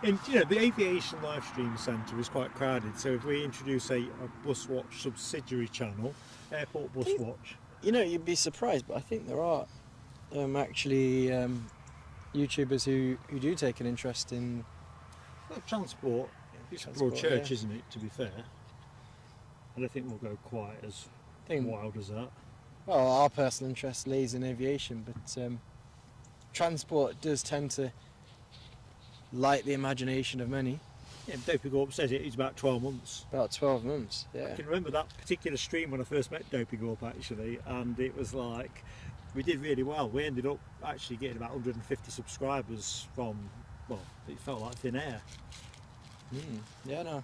And you know, the Aviation live stream centre is quite crowded, so if we introduce a bus watch subsidiary channel, Airport Bus Watch. You know, you'd be surprised, but I think there are actually YouTubers who do take an interest in Transport. It's a broad church, yeah. Isn't it, to be fair? I don't think we'll go quite as wild as that. Well, our personal interest lays in aviation, but transport does tend to light the imagination of many. Yeah, Dopey Gorp says it's about 12 months. About 12 months, yeah. I can remember that particular stream when I first met Dopey Gorp, actually, and it was like, we did really well. We ended up actually getting about 150 subscribers from, well, it felt like thin air. Yeah, no.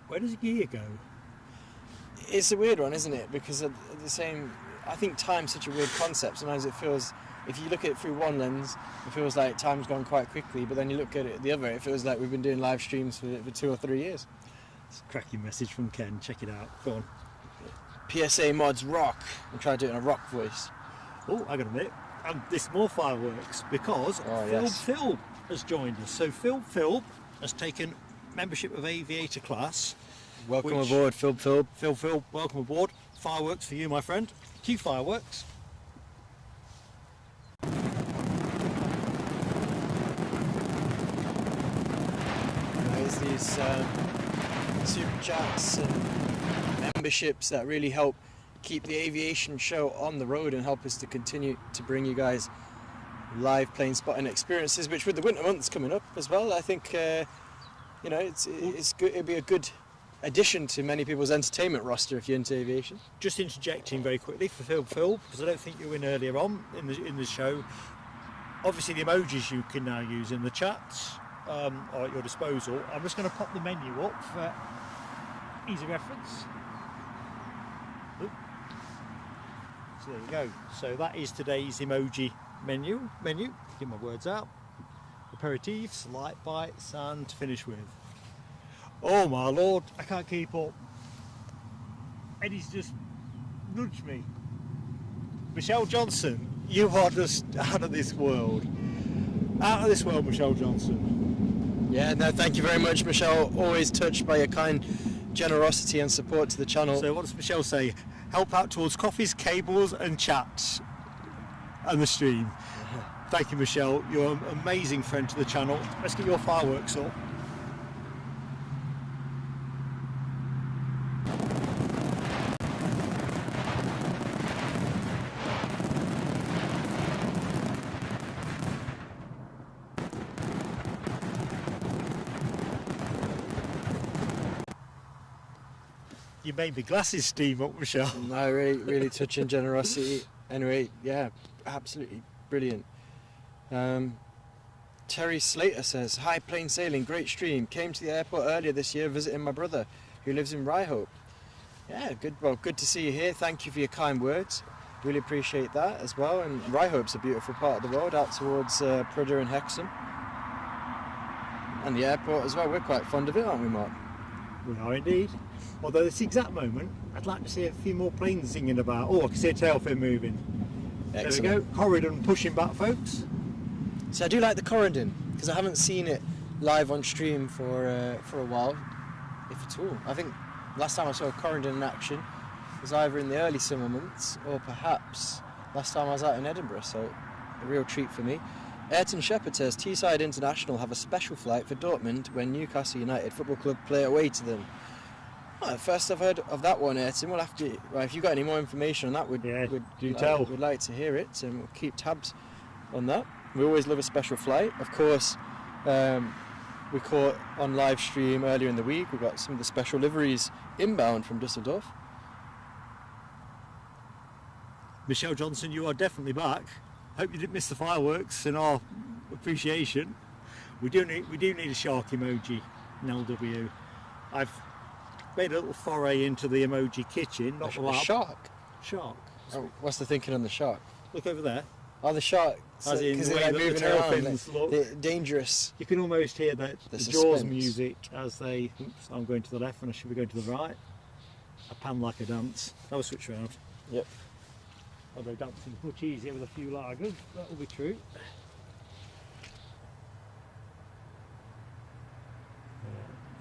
Where does a gear go? It's a weird one, isn't it? Because at the same, I think time's such a weird concept. Sometimes it feels, if you look at it through one lens, it feels like time's gone quite quickly, but then you look at it the other, it feels like we've been doing live streams for 2 or 3 years. It's a cracking message from Ken, check it out, go on. PSA mods rock. I'm trying to do it in a rock voice. Oh, I gotta admit, and this more fireworks because Phil has joined us. So Phil has taken membership of Aviator class. Welcome aboard, Phil. Phil, welcome aboard. Fireworks for you, my friend. Cue fireworks. There's these super chats and memberships that really help keep the aviation show on the road and help us to continue to bring you guys live plane spotting experiences, which with the winter months coming up as well, I think you know, it's good. It'd be a good addition to many people's entertainment roster if you're into aviation. Just interjecting very quickly for Phil, because I don't think you were in earlier on in the show. Obviously, the emojis you can now use in the chats are at your disposal. I'm just going to pop the menu up for easy reference. Oop. So there you go. So that is today's emoji menu. Get my words out. Aperitifs, light bites, and to finish with. Oh my lord, I can't keep up. Eddie's just nudged me. Michelle Johnson, you are just out of this world. Out of this world, Michelle Johnson. Yeah, no, thank you very much, Michelle. Always touched by your kind generosity and support to the channel. So what does Michelle say? Help out towards coffees, cables and chats and the stream. Thank you, Michelle. You're an amazing friend to the channel. Let's get your fireworks up. You made my glasses steam up, Michelle. No, really touching generosity. Anyway, yeah, absolutely brilliant. Terry Slater says, hi, plain sailing, great stream. Came to the airport earlier this year visiting my brother who lives in Ryhope. Yeah, good. Well, good to see you here. Thank you for your kind words. Really appreciate that as well. And Ryhope's a beautiful part of the world, out towards Prudhoe and Hexham. And the airport as well. We're quite fond of it, aren't we, Mark? We are indeed. Although at this exact moment, I'd like to see a few more planes singing about. Oh, I can see a tail fin moving. Excellent. There we go. Corridon pushing back, folks. So I do like the Corridon because I haven't seen it live on stream for a while, if at all. I think last time I saw a Corridon in action was either in the early summer months or perhaps last time I was out in Edinburgh. So a real treat for me. Ayrton Shepherd says Teesside International have a special flight for Dortmund when Newcastle United Football Club play away to them. Well, first I've heard of that one, Ayrton. We'll have to. Well, if you've got any more information on that, we'd like to hear it, and we'll keep tabs on that. We always love a special flight. Of course, we caught on live stream earlier in the week. We got some of the special liveries inbound from Dusseldorf. Michelle Johnson, you are definitely back. Hope you didn't miss the fireworks in our appreciation. We do need a shark emoji in LW. I've made a little foray into the emoji kitchen. Not the lab. Shark. Shark. Oh, what's the thinking on the shark? Look over there. Oh, the shark. As in the way they're that moving the tail around, fins look. they're dangerous. You can almost hear the suspense. Jaws music as they. Oops, I'm going to the left and I should be going to the right. I pan like a dance. That was switch round. Yep. Although dancing is much easier with a few lagers, that will be true.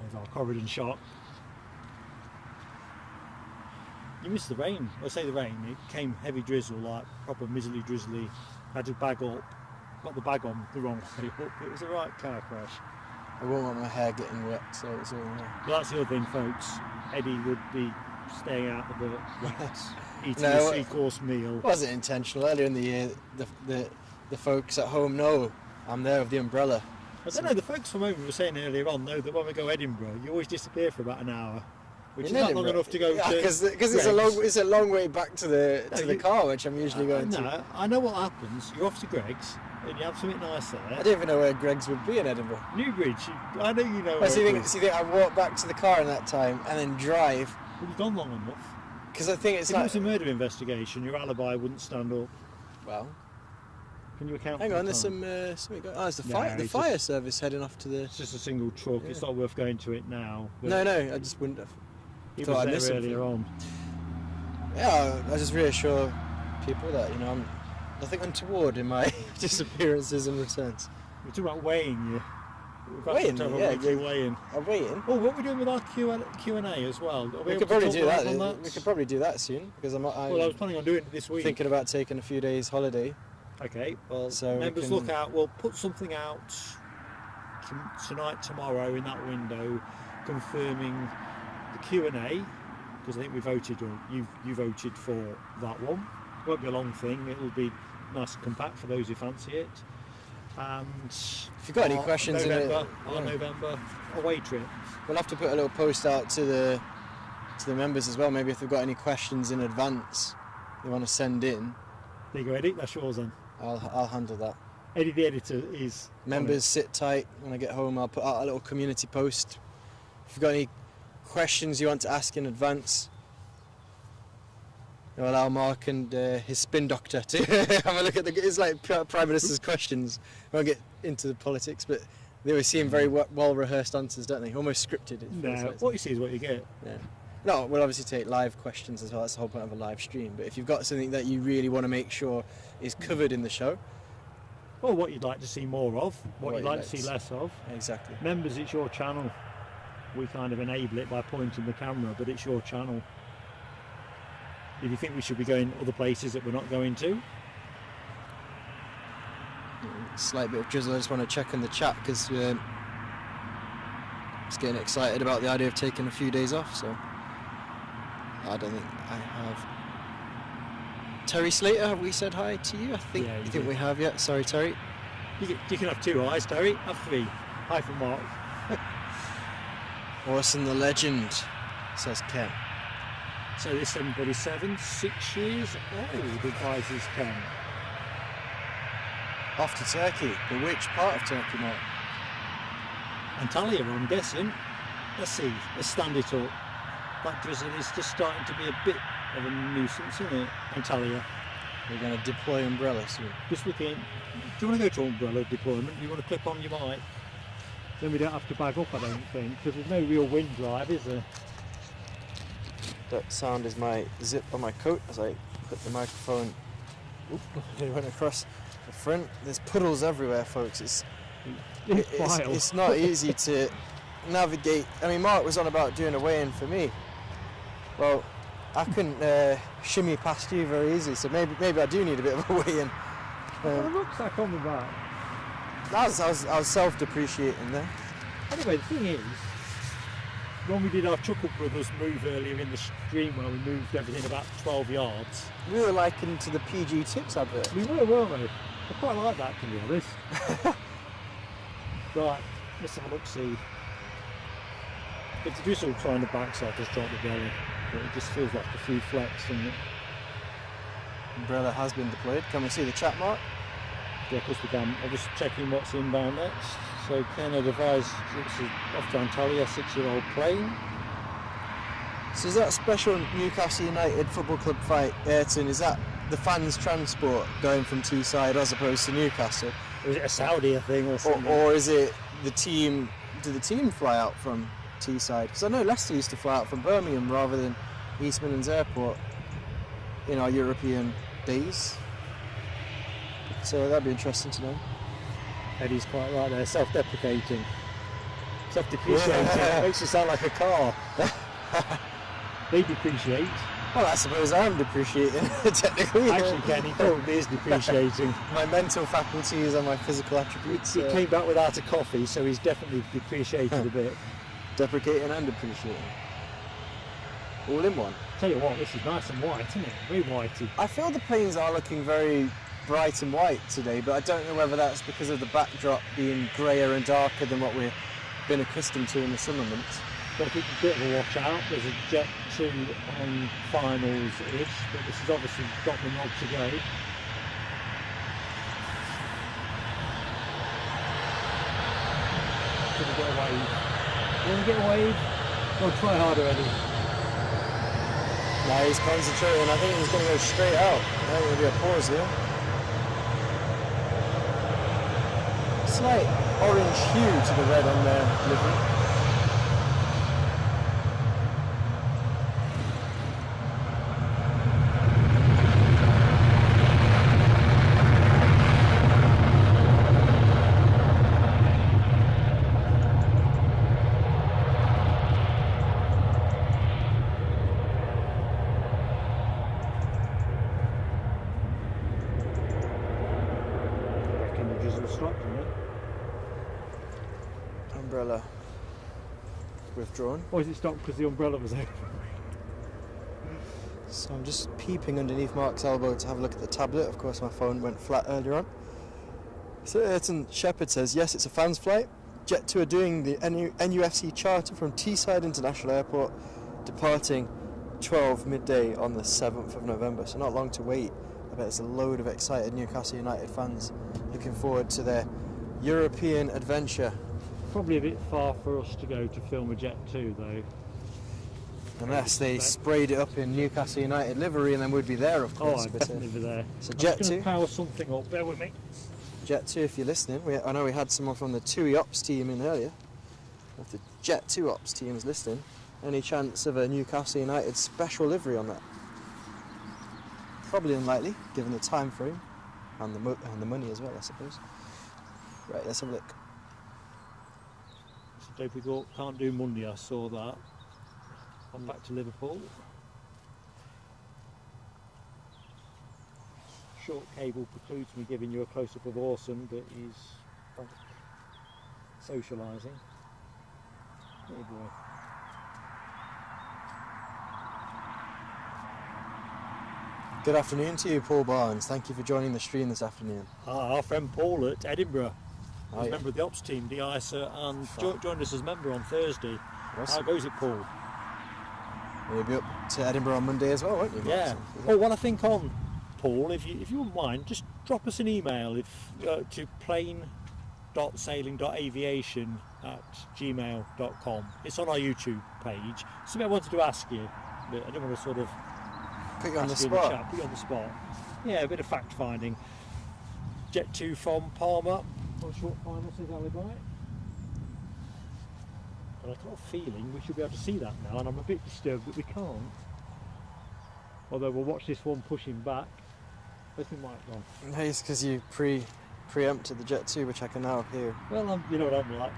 There's our Corridon shot. You missed the rain. I say the rain, it came heavy drizzle, like proper miserly drizzly. Had to bag up, got the bag on the wrong way up. It was a right car crash. I won't want my hair getting wet, so it's all right. Well, that's the other thing, folks. Eddie would be staying out of the wet, eating No, a 3-course meal. It wasn't intentional. Earlier in the year, the folks at home know I'm there with the umbrella. I don't know, the folks from home were saying earlier on, though, that when we go Edinburgh, you always disappear for about an hour. Which is not long enough to go to. Because it's a long way back to the car, which I'm usually going to. No, I know what happens. You're off to Greg's and you have something nice there. I didn't even know where Greg's would be in Edinburgh. Newbridge. I know you know. Well, so you think I walk back to the car in that time and then drive? Well, you've gone long enough. Because I think it's if it was a murder investigation, your alibi wouldn't stand up. Well, can you account? Hang for on, the there's time? something going. Oh, it's the fire service heading off to the. It's just a single truck. Yeah. It's not worth going to it now. No, I just wouldn't have. He Thought I was missed there earlier something. on. Yeah, I just reassure people that I'm nothing untoward in my disappearances and returns. We're talking about weighing you. Weighing, yeah, weighing. I'm waiting. Oh, what are we doing with our Q&A as well? We could probably do that. We could probably do that soon because well, I was planning on doing it this week. Thinking about taking a few days holiday. Okay, well, so members look out. We'll put something out tonight, tomorrow in that window, confirming the Q&A because I think we voted, or you voted for that one. It won't be a long thing. It'll be nice and compact for those who fancy it. And If you've got any questions November away trip. we'll have to put a little post out to the members as well. Maybe if they've got any questions in advance they want to send in. There you go, Eddie. That's yours then. I'll handle that. Eddie the editor is... Members, sit tight. When I get home, I'll put out a little community post. If you've got any questions you want to ask in advance, you'll allow Mark and his spin doctor to have a look at it's like Prime Minister's questions. I won't get into the politics, but they always seem very well rehearsed answers, don't they? Almost scripted. What you see is what you get. Yeah. No, we'll obviously take live questions as well. That's the whole point of a live stream. But if you've got something that you really want to make sure is covered in the show, or what you'd like to see more of, what you'd like to see less of. Exactly. Members, it's your channel. We kind of enable it by pointing the camera, but it's your channel. If you think we should be going other places that we're not going to. Slight bit of drizzle. I just want to check in the chat because we're just getting excited about the idea of taking a few days off. So I don't think I have. Terry Slater, have we said hi to you? I think. Yeah, you think we have yet? Sorry, Terry. You can have 2 eyes, Terry. Have 3. Hi from Mark. Orson the legend, says Ken. So this 747, 6 years old, advises Ken. Off to Turkey. But which part of Turkey, Mark? Antalya, I'm guessing. Let's see. Let's stand it up. That drizzle is just starting to be a bit of a nuisance, isn't it? Antalya. We're going to deploy umbrellas soon. Just looking. Do you want to go to umbrella deployment? Do you want to clip on your mic? Then we don't have to bag up, I don't think, because there's no real wind drive, is there? That sound is my zip on my coat as I put the microphone. It went across the front. There's puddles everywhere, folks. It's not easy to navigate. I mean, Mark was on about doing a weigh-in for me. Well, I couldn't shimmy past you very easily, so maybe I do need a bit of a weigh-in. The rucksack on the back. I was self-depreciating there. Anyway, the thing is, when we did our Chuckle Brothers move earlier in the stream, where we moved everything about 12 yards, we were likened to the PG Tips advert. We were, weren't we? I quite like that, to be honest. Right, let's have a look, see. If the drizzle trying the backside, just drop the belly, but it just feels like a few flecks, and umbrella has been deployed. Can we see the chat, Mark? yeah, of course we can. I'm just checking what's inbound next. So Ken had advised it's off to Antalya, 6-year-old plane. So is that special Newcastle United Football Club fight, Ayrton, is that the fans' transport going from Teesside as opposed to Newcastle? Or is it a Saudi thing or something? Or is it the team, do the team fly out from Teesside? Because I know Leicester used to fly out from Birmingham rather than East Midlands Airport in our European days. So that'd be interesting to know. Eddie's quite right there, self-deprecating. Self-depreciating, makes you sound like a car. They depreciate. Well, I suppose I am depreciating, technically. Actually, Ken, he probably is depreciating. My mental faculties and my physical attributes. He came back without a coffee, so he's definitely depreciated a bit. Deprecating and depreciating. All in one. Tell you what, this is nice and white, isn't it? Very whitey. I feel the planes are looking very bright and white today, but I don't know whether that's because of the backdrop being greyer and darker than what we've been accustomed to in the summer months. Got to keep a bit of a watch out. There's a Jet 2 on finals-ish, but this has obviously got the nod to go. Can we get a wave? You want to get a wave? Go try harder, Eddie. No, he's concentrating. I think he's going to go straight out. I think there'll be a pause here. Slight orange hue to the red on their livery. Umbrella withdrawn. Or is it stopped because the umbrella was open? So I'm just peeping underneath Mark's elbow to have a look at the tablet. Of course, my phone went flat earlier on. So Ayrton Shepherd says, yes, it's a fans flight. Jet2 are doing the NUFC charter from Teesside International Airport, departing 12 midday on the 7th of November. So not long to wait. I bet there's a load of excited Newcastle United fans looking forward to their European adventure. Probably a bit far for us to go to film a Jet2 though. Unless they sprayed it up in Newcastle United livery, and then we'd be there, of course. Oh, I'd definitely be there. So I'm just Jet2. going to power something up. Bear with me. Jet2, if you're listening, I know we had someone from the TUI Ops team in earlier. If the Jet2 Ops team is listening, any chance of a Newcastle United special livery on that? Probably unlikely, given the time frame and the money as well, I suppose. Right, let's have a look. So difficult. Can't do Monday. I saw that. I'm back to Liverpool. Short cable precludes me giving you a close-up of Awesome, but he's socialising. Oh boy. Good afternoon to you, Paul Barnes. Thank you for joining the stream this afternoon. Our friend Paul at Edinburgh. Oh, He's a yeah. member of the ops team, the ISA, and joined us as member on Thursday. Awesome. How goes it, Paul? You'll be up to Edinburgh on Monday as well, won't you? Yeah. Oh, well, I think on Paul, if you wouldn't mind, just drop us an email to plane.sailing.aviation@gmail.com. It's on our YouTube page. Something I wanted to ask you, but I didn't want to sort of Put you on the ask you in the spot. chat, put you on the spot. Yeah, a bit of fact finding. Jet2 from Palma on short final, says Alibi. And I've got a feeling we should be able to see that now, and I'm a bit disturbed that we can't. Although we'll watch this one pushing back. Where's my mic gone? No, it's because you preempted the Jet2, which I can now hear. Well, you know what I'm like.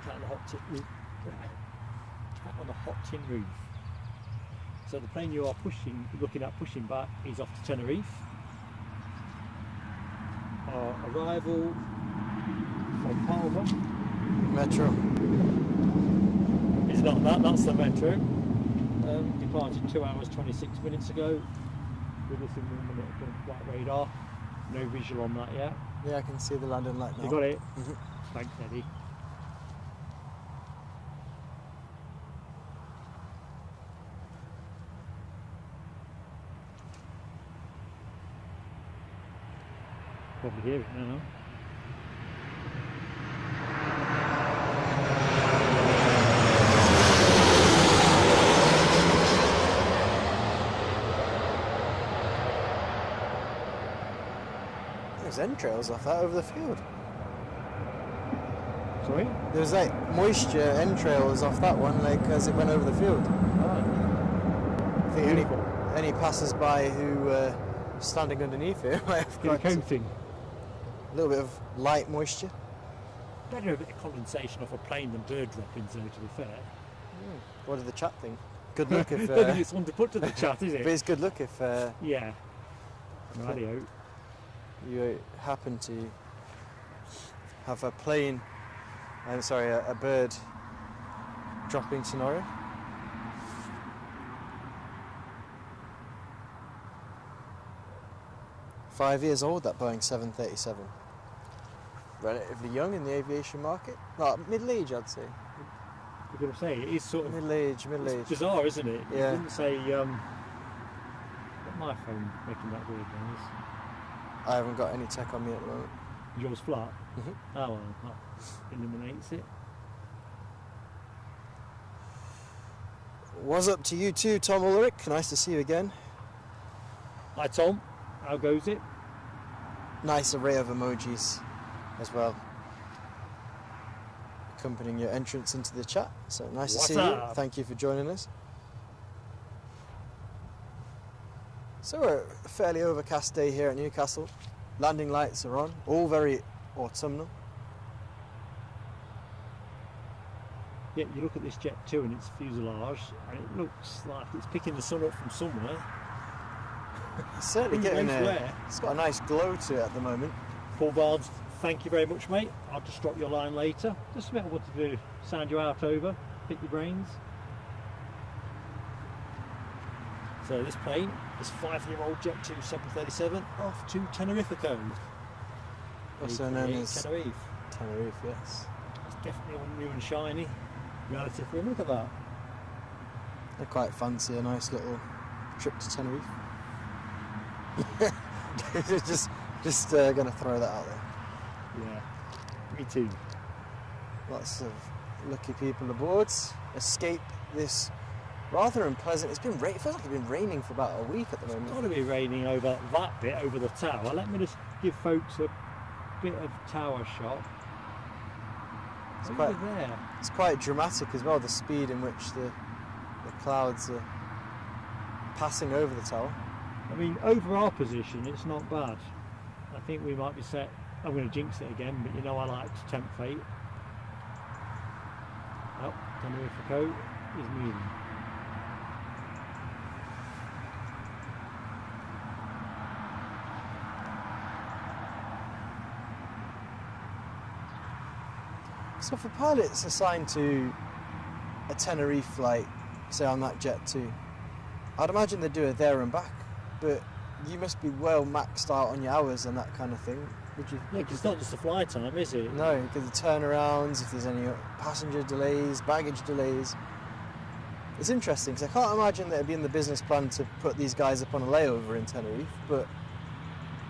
Cat on the hot tin roof. Cat on the hot tin roof. So the plane you are looking at pushing back is off to Tenerife. Our arrival from Palma. Metro. It's not that, that's the Metro. Departed 2 hours 26 minutes ago. With us in 1 minute on flight radar. No visual on that yet. Yeah, I can see the landing light now. You got it? Mhm. Thanks, Eddie. Probably hear it now. There's entrails off that over the field. Sorry? There was like moisture entrails off that one, like as it went over the field. I think any passers-by who were standing underneath it might have Get a got coating. a little bit of light moisture. Better a bit of condensation off a plane than bird droppings, though, to be fair. What did the chat think? Good luck if. I don't think it's one to put to the chat, is But it? it's good luck if Yeah. Radio. you happen to have a plane. I'm sorry, a bird dropping scenario. "5 years old, that Boeing 737. Relatively young in the aviation market. No, middle age, I'd say. You're going to say it is sort of Middle age. it's bizarre, isn't it? Yeah. You wouldn't say got my phone making that weird noise. I haven't got any tech on me at the moment. Is yours flat? Mhm. Oh well, that eliminates it. Was up to you too, Tom Ulrich. Nice to see you again. Hi Tom, how goes it? Nice array of emojis as well, accompanying your entrance into the chat. So nice What's to see you. up? Thank you for joining us. So a fairly overcast day here at Newcastle. Landing lights are on, all very autumnal. Yeah, you look at this Jet2 and its fuselage, and it looks like it's picking the sun up from somewhere. It's certainly Who getting knows where? it's got a nice glow to it at the moment. Paul Barnes, thank you very much, mate. I'll just drop your line later. Just something I wanted to sound you out over, pick your brains. So this plane is 5-year-old Jet 2 737 off to Tenerife. Also known as Tenerife. Tenerife, yes. It's definitely all new and shiny. Relatively, look at that. They're quite fancy, a nice little trip to Tenerife. just gonna throw that out there. Yeah, me too. Lots of lucky people aboard. Escape this rather unpleasant. It feels like it's been raining for about a week at the moment. It's got to be raining over that bit, over the tower. Let me just give folks a bit of tower shot. It's quite dramatic as well, the speed in which the clouds are passing over the tower. I mean, over our position, it's not bad. I think we might be set. I'm going to jinx it again, but you know I like to tempt fate. Oh, Tenerife is moving. So for pilots assigned to a Tenerife flight, say on that Jet 2, I'd imagine they'd do it there and back, but you must be well maxed out on your hours and that kind of thing, would you? Yeah, because it's not just the flight time, is it? No, because the turnarounds, if there's any passenger delays, baggage delays. It's interesting, because I can't imagine that it'd be in the business plan to put these guys up on a layover in Tenerife, but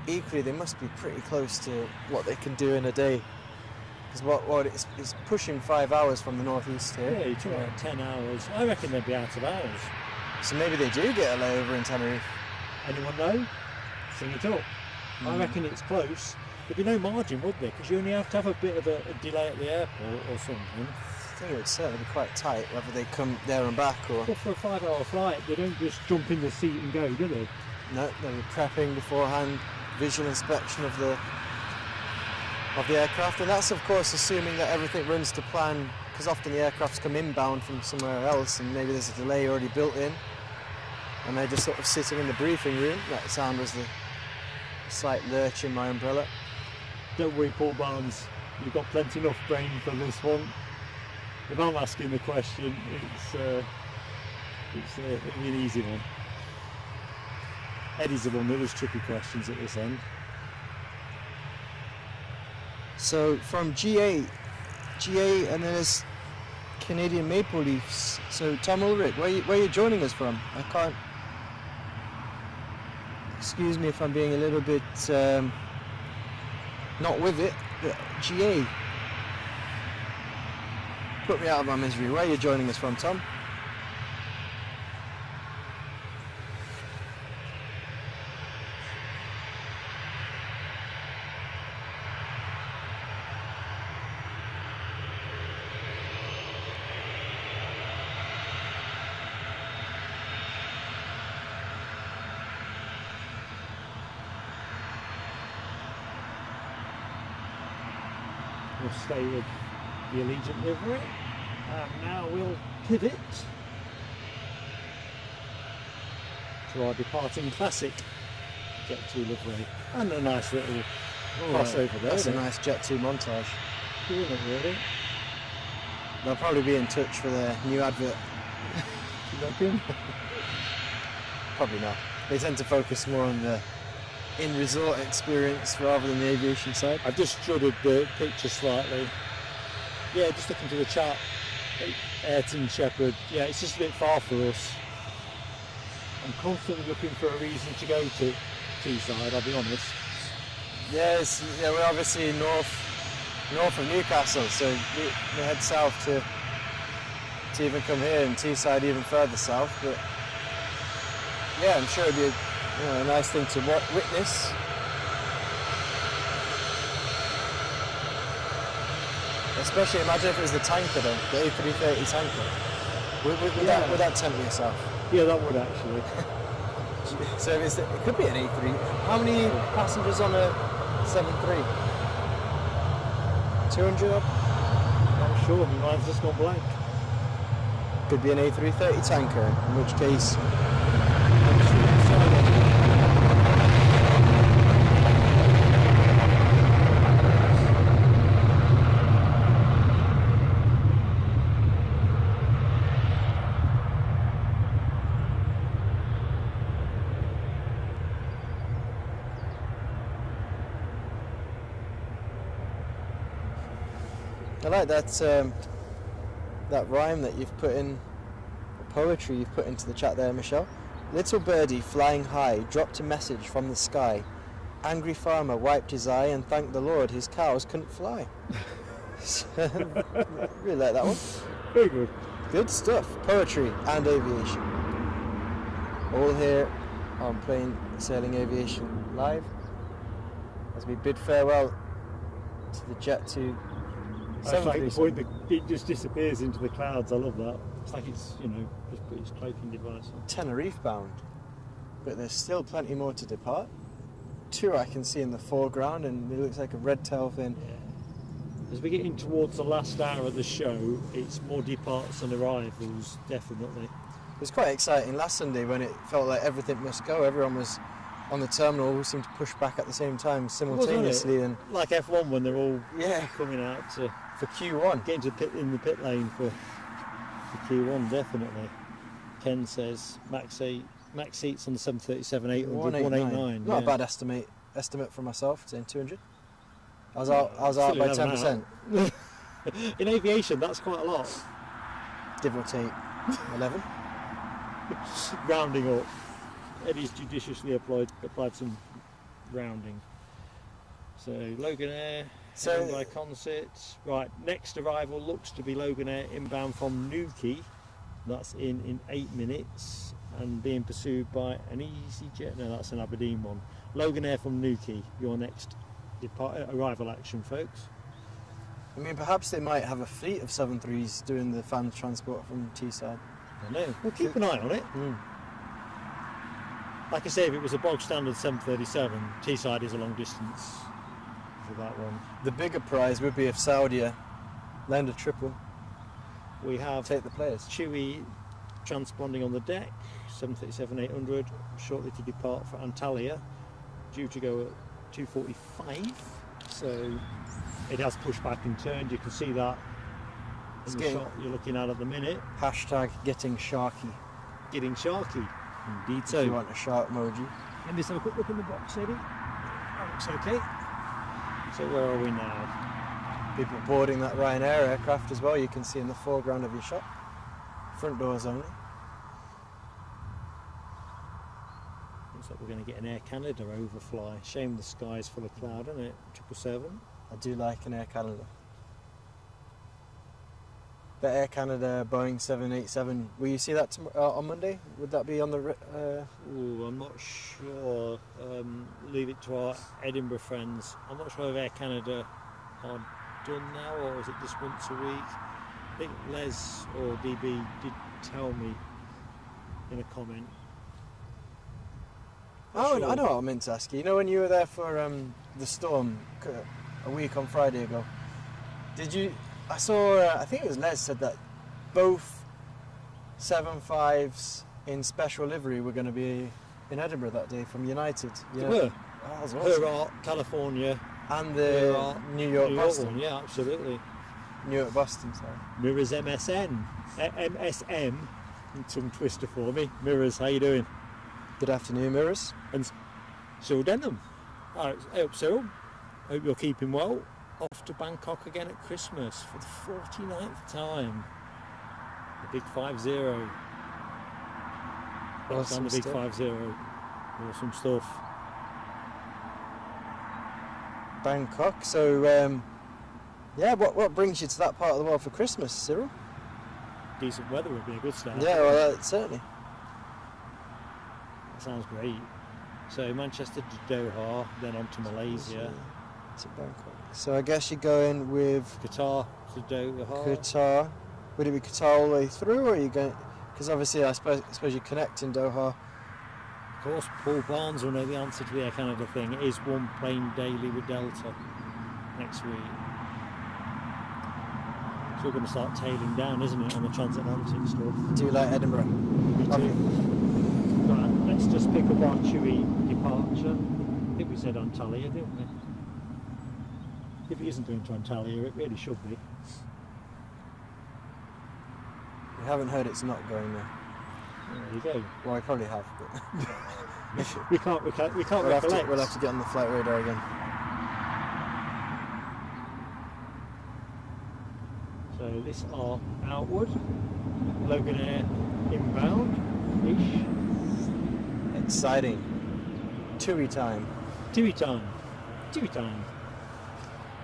equally they must be pretty close to what they can do in a day. Because it's pushing 5 hours from the northeast here. Yeah, you're talking about 10 hours. I reckon they'd be out of hours. So maybe they do get a layover in Tenerife. Anyone know? Sing it up. I reckon it's close. There'd be no margin, would there? Because you only have to have a bit of a delay at the airport or something. I think it would certainly be quite tight, whether they come there and back or... But for a 5-hour flight, they don't just jump in the seat and go, do they? No, they'll be prepping beforehand, visual inspection of the aircraft, and that's of course assuming that everything runs to plan, because often the aircrafts come inbound from somewhere else and maybe there's a delay already built in and they're just sort of sitting in the briefing room. That sound was the slight lurch in my umbrella. Don't worry, Paul Barnes, you've got plenty enough brain for this one. If I'm asking the question, it'll be an easy one. Eddie's the one that was tricky questions at this end. So from GA, and then there's Canadian Maple Leafs. So Tom Ulrich, where are you joining us from? I can't. Excuse me if I'm being a little bit not with it. But GA, put me out of my misery. Where are you joining us from, Tom? We'll stay with the Allegiant livery, and now we'll pivot to our departing classic Jet 2 livery, and a nice little crossover there. That's a nice Jet 2 montage. Isn't it, really? They'll probably be in touch for their new advert. You reckon? Probably not. They tend to focus more on the in-resort experience rather than the aviation side. I've just shuddered the picture slightly. Yeah, just looking to the chat. Ayrton Shepherd. Yeah, it's just a bit far for us. I'm constantly looking for a reason to go to Teesside, I'll be honest. Yes, yeah, we're obviously north of Newcastle, so we head south to even come here, and Teesside even further south. But yeah, I'm sure it'd be a nice thing to witness. Especially, imagine if it was the tanker though, the A330 tanker. Would that tempt yourself? Yeah, that would actually. So it could be an A3. How many passengers on a 737? 200? Not sure, my mind's just gone blank. Could be an A330 tanker, in which case... I like that rhyme that you've put in, the poetry you've put into the chat there, Michelle. Little birdie flying high dropped a message from the sky. Angry farmer wiped his eye and thanked the Lord his cows couldn't fly. Really like that one. Very good. Good stuff. Poetry and aviation. All here on Plain Sailing Aviation Live as we bid farewell to the Jet 2. I like the point that it just disappears into the clouds. I love that. It's like it's, just put its cloaking device on. Tenerife bound, but there's still plenty more to depart. 2 I can see in the foreground, and it looks like a red tail fin. Yeah. As we get in towards the last hour of the show, it's more departs and arrivals, definitely. It was quite exciting last Sunday when it felt like everything must go. Everyone was on the terminal, all seemed to push back at the same time simultaneously, and like F1 when they're all coming out for Q1, getting to in the pit lane for Q1, definitely. Ken says max seats on the 737-800, 189. Not a bad estimate for myself, saying 200. I was out by 10%. In aviation, that's quite a lot. Give or take 11. Rounding up. Eddie's judiciously applied some rounding. So Loganair, by Concerts. Right, next arrival looks to be Loganair inbound from Newquay. That's in 8 minutes, and being pursued by an easyJet. No, that's an Aberdeen one. Loganair from Newquay, your next arrival action, folks. I mean, perhaps they might have a fleet of 73s doing the fan transport from Teesside. I know. We'll keep an eye on it. Like I say, if it was a bog standard 737, Teesside is a long distance for that one. The bigger prize would be if Saudia land a triple. We have take the players. Chewy transponding on the deck, 737-800, shortly to depart for Antalya, due to go at 2:45. So it has pushed back and turned. You can see that in the shot you're looking at the minute. Hashtag getting sharky. Getting sharky. Indeed so. If you want a shark emoji. Let me just have a quick look in the box, Eddie. That looks okay. So where are we now? People boarding that Ryanair aircraft as well, you can see in the foreground of your shot. Front doors only. Looks like we're going to get an Air Canada overfly. Shame the sky's full of cloud, isn't it? 777. I do like an Air Canada. The Air Canada Boeing 787, will you see that on Monday? Would that be on the... I'm not sure. Leave it to our Edinburgh friends. I'm not sure if Air Canada are done now, or is it just once a week? I think Les or DB did tell me in a comment. I know what I meant to ask you. You know when you were there for the storm a week on Friday ago, did you... I saw, I think it was Les said that both 75s in special livery were going to be in Edinburgh that day from United. They were. Oh, awesome. Her California. And the New York Boston. One, yeah, absolutely. New York Boston, sorry. Mirrors MSN. MSM. Tongue twister for me. Mirrors, how you doing? Good afternoon, Mirrors. And Cyril Denham. I hope Cyril. Hope you're keeping well. Off to Bangkok again at Christmas for the 49th time. The big 5-0. Awesome the big stuff. 5-0. Awesome stuff. Bangkok. So, what brings you to that part of the world for Christmas, Cyril? Decent weather would be a good start. Yeah, well, certainly. That sounds great. So Manchester to Doha, then on to Malaysia. To Bangkok. So I guess you're going with Qatar to Doha. Qatar. Would it be Qatar all the way through, or are you going? Because obviously, I suppose you connect in Doha. Of course, Paul Barnes will know the answer to the Air Canada thing. It is one plane daily with Delta next week. So we're going to start tailing down, isn't it, on the transatlantic stuff? Do you like Edinburgh? Me too. Right, let's just pick up our Chewy departure. I think we said Antalya, didn't we? If it isn't going to Antalya, it really should be. We haven't heard it's not going there. There you go. Well, I probably have, but we can't we'll have to get on the flight radar again. So this are outward, Loganair inbound-ish. Exciting. TUI time. TUI time. TUI time.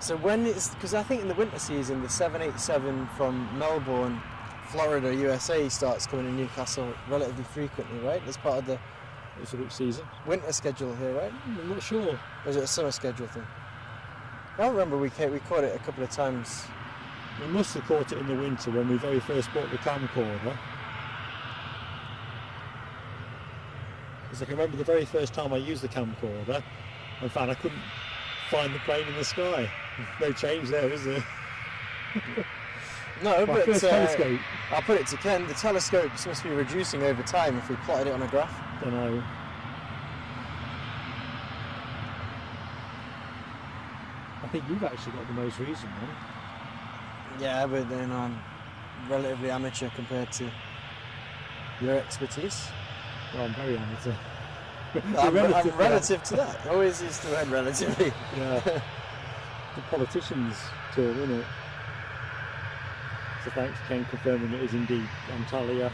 So when it's, because I think in the winter season the 787 from Melbourne, Florida, USA starts coming to Newcastle relatively frequently, right? As part of the It's a which season? winter schedule here, right? I'm not sure. Or is it a summer schedule thing? I remember we caught it a couple of times. We must have caught it in the winter when we very first bought the camcorder. Because I can remember the very first time I used the camcorder and found I couldn't find the plane in the sky. No change there, is there? No, My but first telescope. I'll put it to Ken, the telescopes must be reducing over time if we plotted it on a graph. Don't know. I think you've actually got the most recent one. Yeah, but then I'm relatively amateur compared to your expertise. Well, I'm very amateur. I'm relative to that. Always used the word relatively. Yeah. The politicians' term, isn't it? So thanks Ken confirming it is indeed Antalya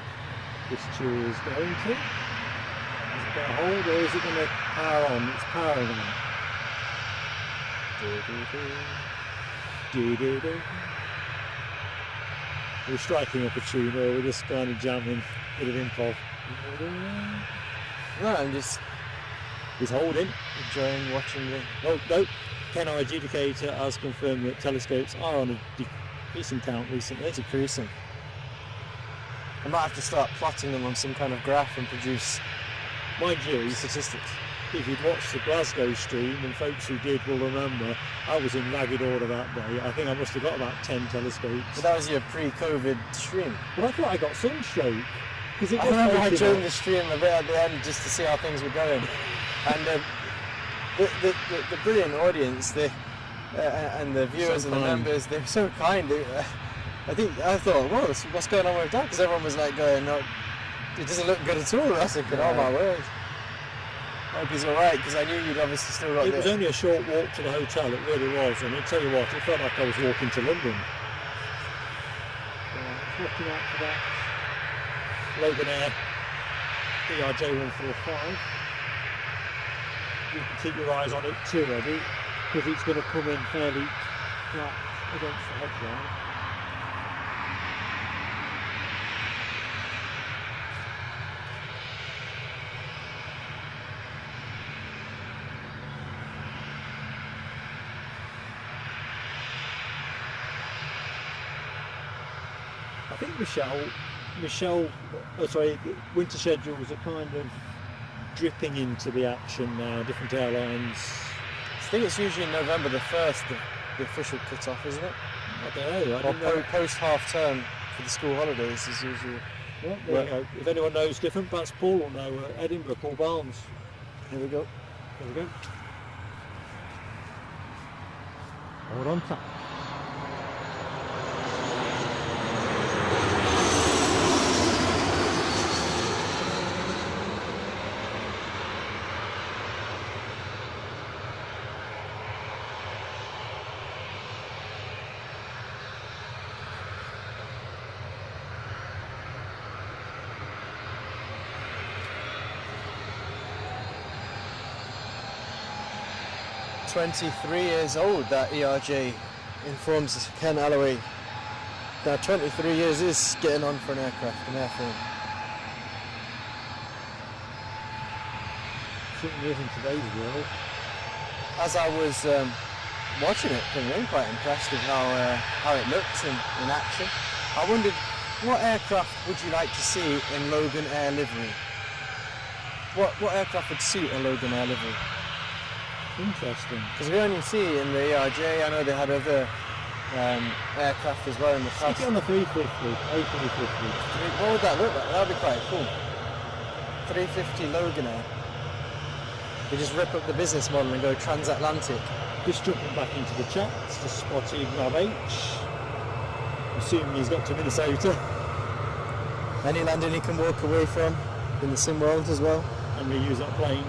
this tour is going to. Is it going to hold or is it going to power on? It's powering on. We're striking up a tune or we're just kind of jamming, bit of improv. No, I'm just He's holding. enjoying watching the... Oh no, Ken our adjudicator has confirmed that telescopes are on a decent count recently. decreasing. I might have to start plotting them on some kind of graph and produce Mind you, statistics. if you'd watched the Glasgow stream, and folks who did will remember, I was in ragged order that day. I think I must have got about 10 telescopes. But that was your pre-COVID stream. But I thought I got sunstroke. Because I remember I joined the stream a bit at the end just to see how things were going. And the brilliant audience, and the viewers So and the kind. members, they were so kind. I thought, whoa, what's going on with that? Because everyone was like going, no, it doesn't look good at all. I was thinking, oh my word. I hope he's alright, because I knew you'd obviously still got It was only a short walk to the hotel, it really was. And I'll tell you what, it felt like I was walking to London. Looking out for that Loganair ERJ145. You can keep your eyes on it too, Eddie, because it's going to come in fairly flat against the headline. I think winter schedules are kind of dripping into the action now, different airlines. I think it's usually November the 1st, the official cut-off, isn't it? I don't know. I Or didn't know. post half-term for the school holidays is usually... Well, there you go. If anyone knows different, perhaps Paul will know. Edinburgh, Paul Barnes. Here we go. There we go. Hold on tight. ...23 years old, that ERJ, informs Ken Alloway. Now 23 years is getting on for an aircraft, an airframe. Certainly is in today's world. As I was watching it, I'm quite impressed with how it looked in action. I wondered, what aircraft would you like to see in Loganair livery? What aircraft would suit a Loganair livery? Interesting. Because we only see in the ERJ, I know they had other aircraft as well in the past. Stick it on the 350, A350. What would that look like? That would be quite cool. 350 Loganair. We just rip up the business model and go transatlantic. Just jumping back into the chat, just spotted Rob H. Assuming he's got to Minnesota. Any landing he can walk away from in the sim world as well. And reuse that plane.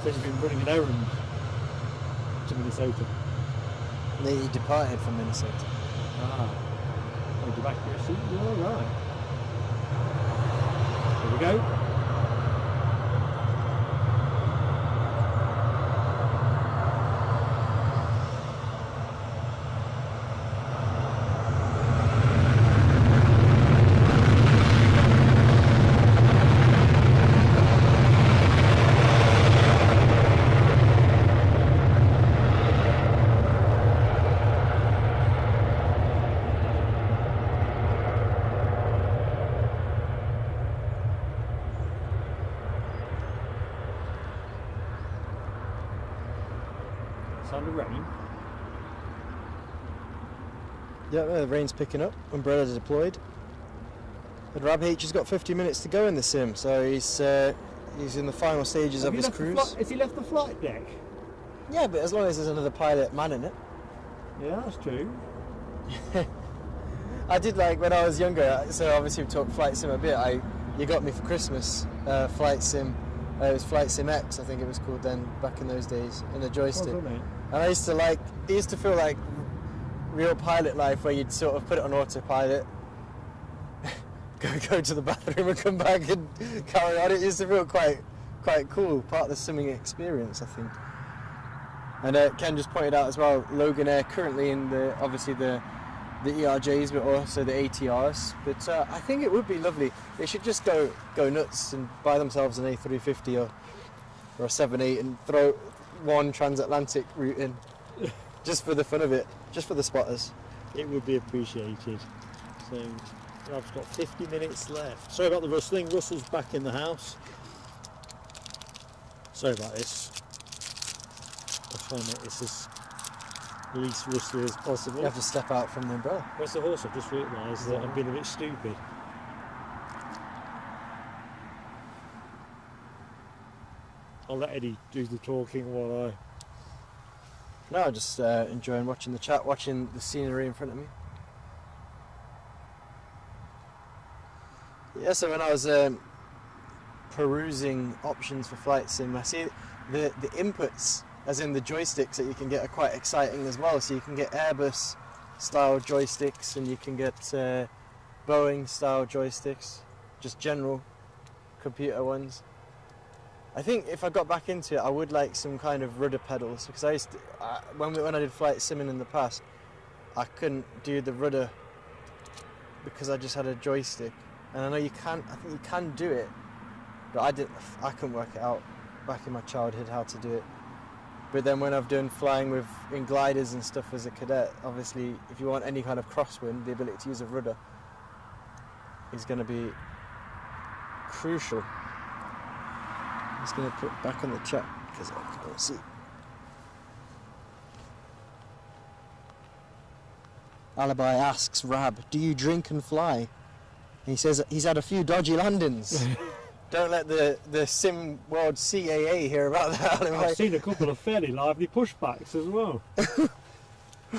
So he's been running an errand to Minnesota. He departed from Minnesota. Ah. Edge of accuracy. You're all right. Here we go. Sound of rain. Yeah, the rain's picking up. Umbrellas are deployed. And Rab H has got 50 minutes to go in the sim, so he's in the final stages of his cruise. Has he left the flight deck? Yeah, but as long as there's another pilot manning it. Yeah, that's true. I did like when I was younger, so obviously we talked flight sim a bit. You got me for Christmas flight sim. It was Flight Sim X, I think it was called then, back in those days, in a joystick. Wasn't it? And I used to feel like real pilot life, where you'd sort of put it on autopilot, go to the bathroom and come back and carry on. It used to feel quite cool, part of the simming experience, I think. And Ken just pointed out as well, Loganair currently in the ERJs, but also the ATRs. But I think it would be lovely. They should just go nuts and buy themselves an A350 or a 78 and throw one transatlantic route in, just for the fun of it, just for the spotters. It would be appreciated. So I've got 50 minutes left. Sorry about the rustling. Russell's back in the house. Sorry about this. I'll try and make this as least rustly as possible. You have to step out from the umbrella. Where's the horse? I've just realised that I've been a bit stupid. I'll let Eddie do the talking while No, just enjoying watching the chat, watching the scenery in front of me. Yeah, so when I was perusing options for flight sim, I see the inputs, as in the joysticks that you can get, are quite exciting as well. So you can get Airbus style joysticks, and you can get Boeing style joysticks, just general computer ones. I think if I got back into it, I would like some kind of rudder pedals, because I used to, when I did flight simming in the past, I couldn't do the rudder because I just had a joystick. And I know you can, I think you can do it, but I couldn't work it out back in my childhood how to do it. But then when I've done flying in gliders and stuff as a cadet, obviously if you want any kind of crosswind, the ability to use a rudder is going to be crucial. I'm just going to put back on the chat because I can't see. Alibi asks Rab, do you drink and fly? And he says he's had a few dodgy landings. Don't let the Sim World CAA hear about that. Alibi. I've seen a couple of fairly lively pushbacks as well.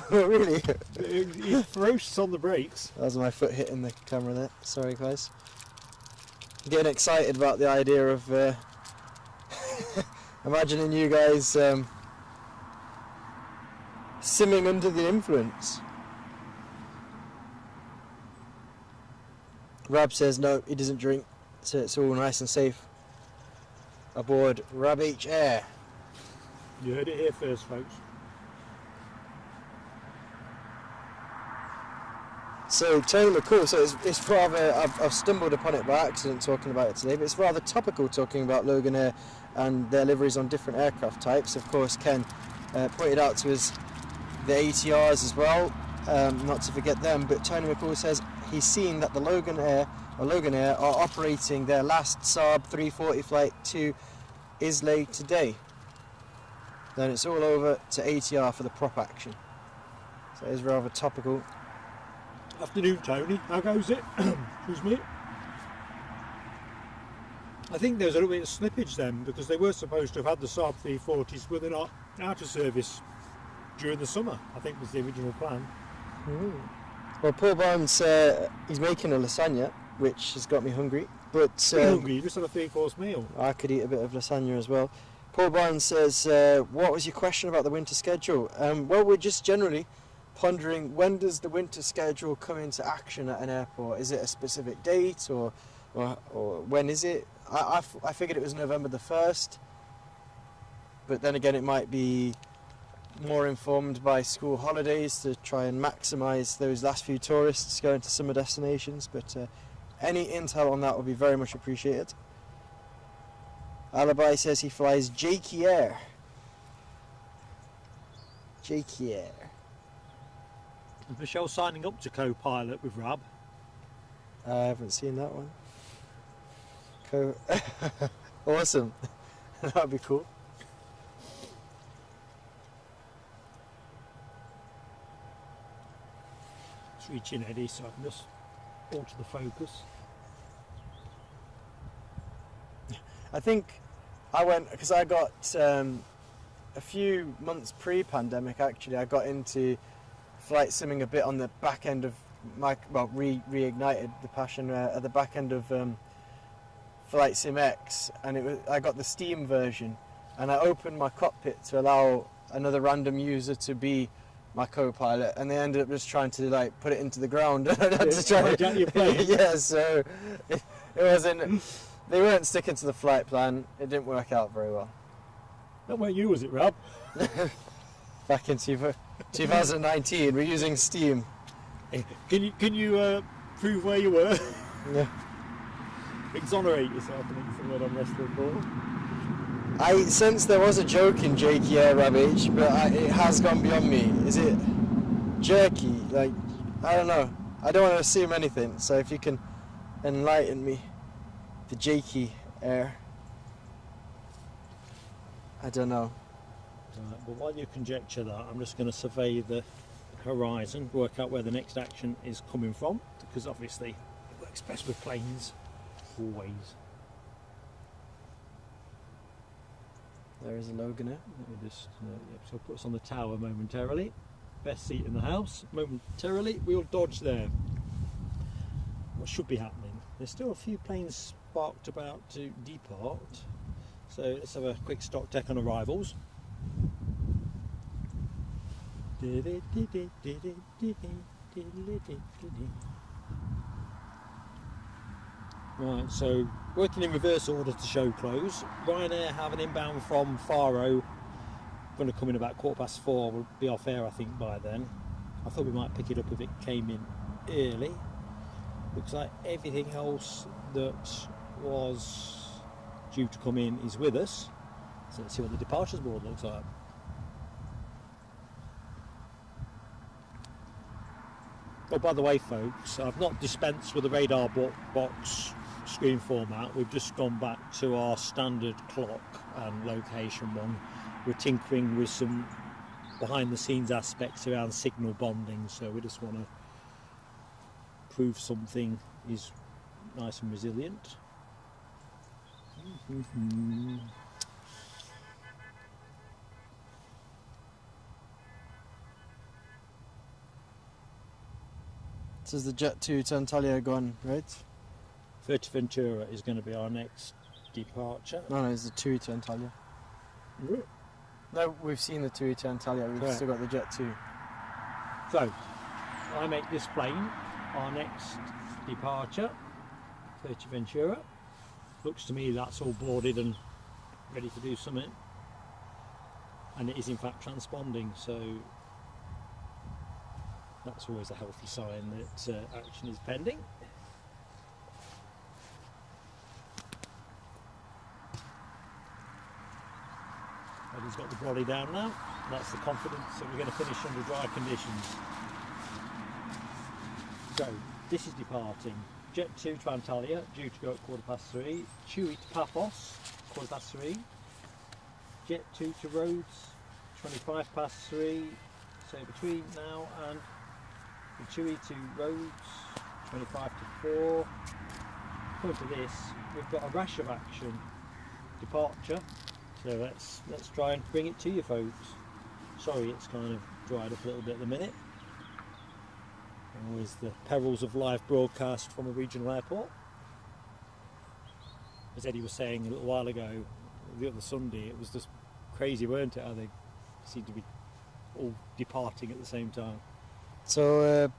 Really? He ferocious on the brakes. That was my foot hitting the camera there. Sorry guys. I'm getting excited about the idea of imagining you guys simming under the influence. Rab says no, he doesn't drink, so it's all nice and safe aboard Rab H Air. You heard it here first, folks. So Tony McCall, so it's rather, I've stumbled upon it by accident talking about it today, but it's rather topical talking about Loganair and their liveries on different aircraft types. Of course, Ken pointed out to us the ATRs as well, not to forget them, but Tony McCall says he's seen that the Loganair are operating their last Saab 340 flight to Islay today. Then it's all over to ATR for the prop action. So it is rather topical. Afternoon, Tony. How goes it? Excuse me. I think there's a little bit of slippage then, because they were supposed to have had the Saab 340s, but they're not out of service during the summer, I think was the original plan. Well, Paul Barnes, he's making a lasagna, which has got me hungry. But hungry? You just had a 3-course meal. I could eat a bit of lasagna as well. Paul Barnes says, what was your question about the winter schedule? Well, we're just generally pondering, when does the winter schedule come into action at an airport? Is it a specific date, or when is it? I figured it was November the 1st, but then again it might be more informed by school holidays to try and maximise those last few tourists going to summer destinations. But any intel on that would be very much appreciated. Alibi says he flies Jakey Air. Jakey Air. Is Michelle signing up to co-pilot with Rab? I haven't seen that one. Awesome. That would be cool. It's reaching Eddie, so I can just alter the focus. I think I went, because I got a few months pre-pandemic actually, I got into flight simming a bit on the back end of my, well, reignited the passion at the back end of Flight Sim X, and I got the Steam version, and I opened my cockpit to allow another random user to be my co-pilot, and they ended up just trying to like put it into the ground. And I had to try your plane. Yeah, so it wasn't. They weren't sticking to the flight plan. It didn't work out very well. That weren't you, was it, Rob? Back in 2019, we're using Steam. Can you prove where you were? Yeah. Exonerate yourself, I think is the word I'm wrestling for. I sense there was a joke in Jakey Air Ravage, but it has gone beyond me. Is it jerky? Like, I don't know. I don't want to assume anything, so if you can enlighten me. The Jakey Air. I don't know. Right, but while you conjecture that, I'm just going to survey the horizon, work out where the next action is coming from, because obviously it works best with planes, always. There is a Loganair. Let me just, so I'll put us on the tower momentarily. Best seat in the house. Momentarily, we'll dodge there. What should be happening? There's still a few planes sparked about to depart. So let's have a quick stock check on arrivals. Right, so working in reverse order to show close. Ryanair have an inbound from Faro. Going to come in about 4:15. We'll be off air, I think, by then. I thought we might pick it up if it came in early. Looks like everything else that was due to come in is with us. So let's see what the departures board looks like. Oh, by the way, folks, I've not dispensed with the radar box screen format. We've just gone back to our standard clock and location one. We're tinkering with some behind the scenes aspects around signal bonding, so we just want to prove something is nice and resilient. This is the Jet 2 to Antalya gone, right? Fuerteventura is going to be our next departure. No, it's the 2 to Antalya. No, we've seen the 2 to Antalya, we've still got the Jet 2. So, I make this plane our next departure, Fuerteventura. Looks to me that's all boarded and ready to do something. And it is in fact transponding, so that's always a healthy sign that action is pending. Eddie's got the brolly down now. That's the confidence that we're going to finish under dry conditions. So, this is departing. Jet 2 to Antalya, due to go at 3:15. Chewy to Paphos, 3:15. Jet 2 to Rhodes, 3:25. So between now and Chewy to Rhodes, 4:25. According to this, we've got a rash of action departure. So let's try and bring it to you, folks. Sorry, it's kind of dried up a little bit at the minute. Always the perils of live broadcast from a regional airport. As Eddie was saying a little while ago, the other Sunday, it was just crazy, weren't it? How they seemed to be all departing at the same time. So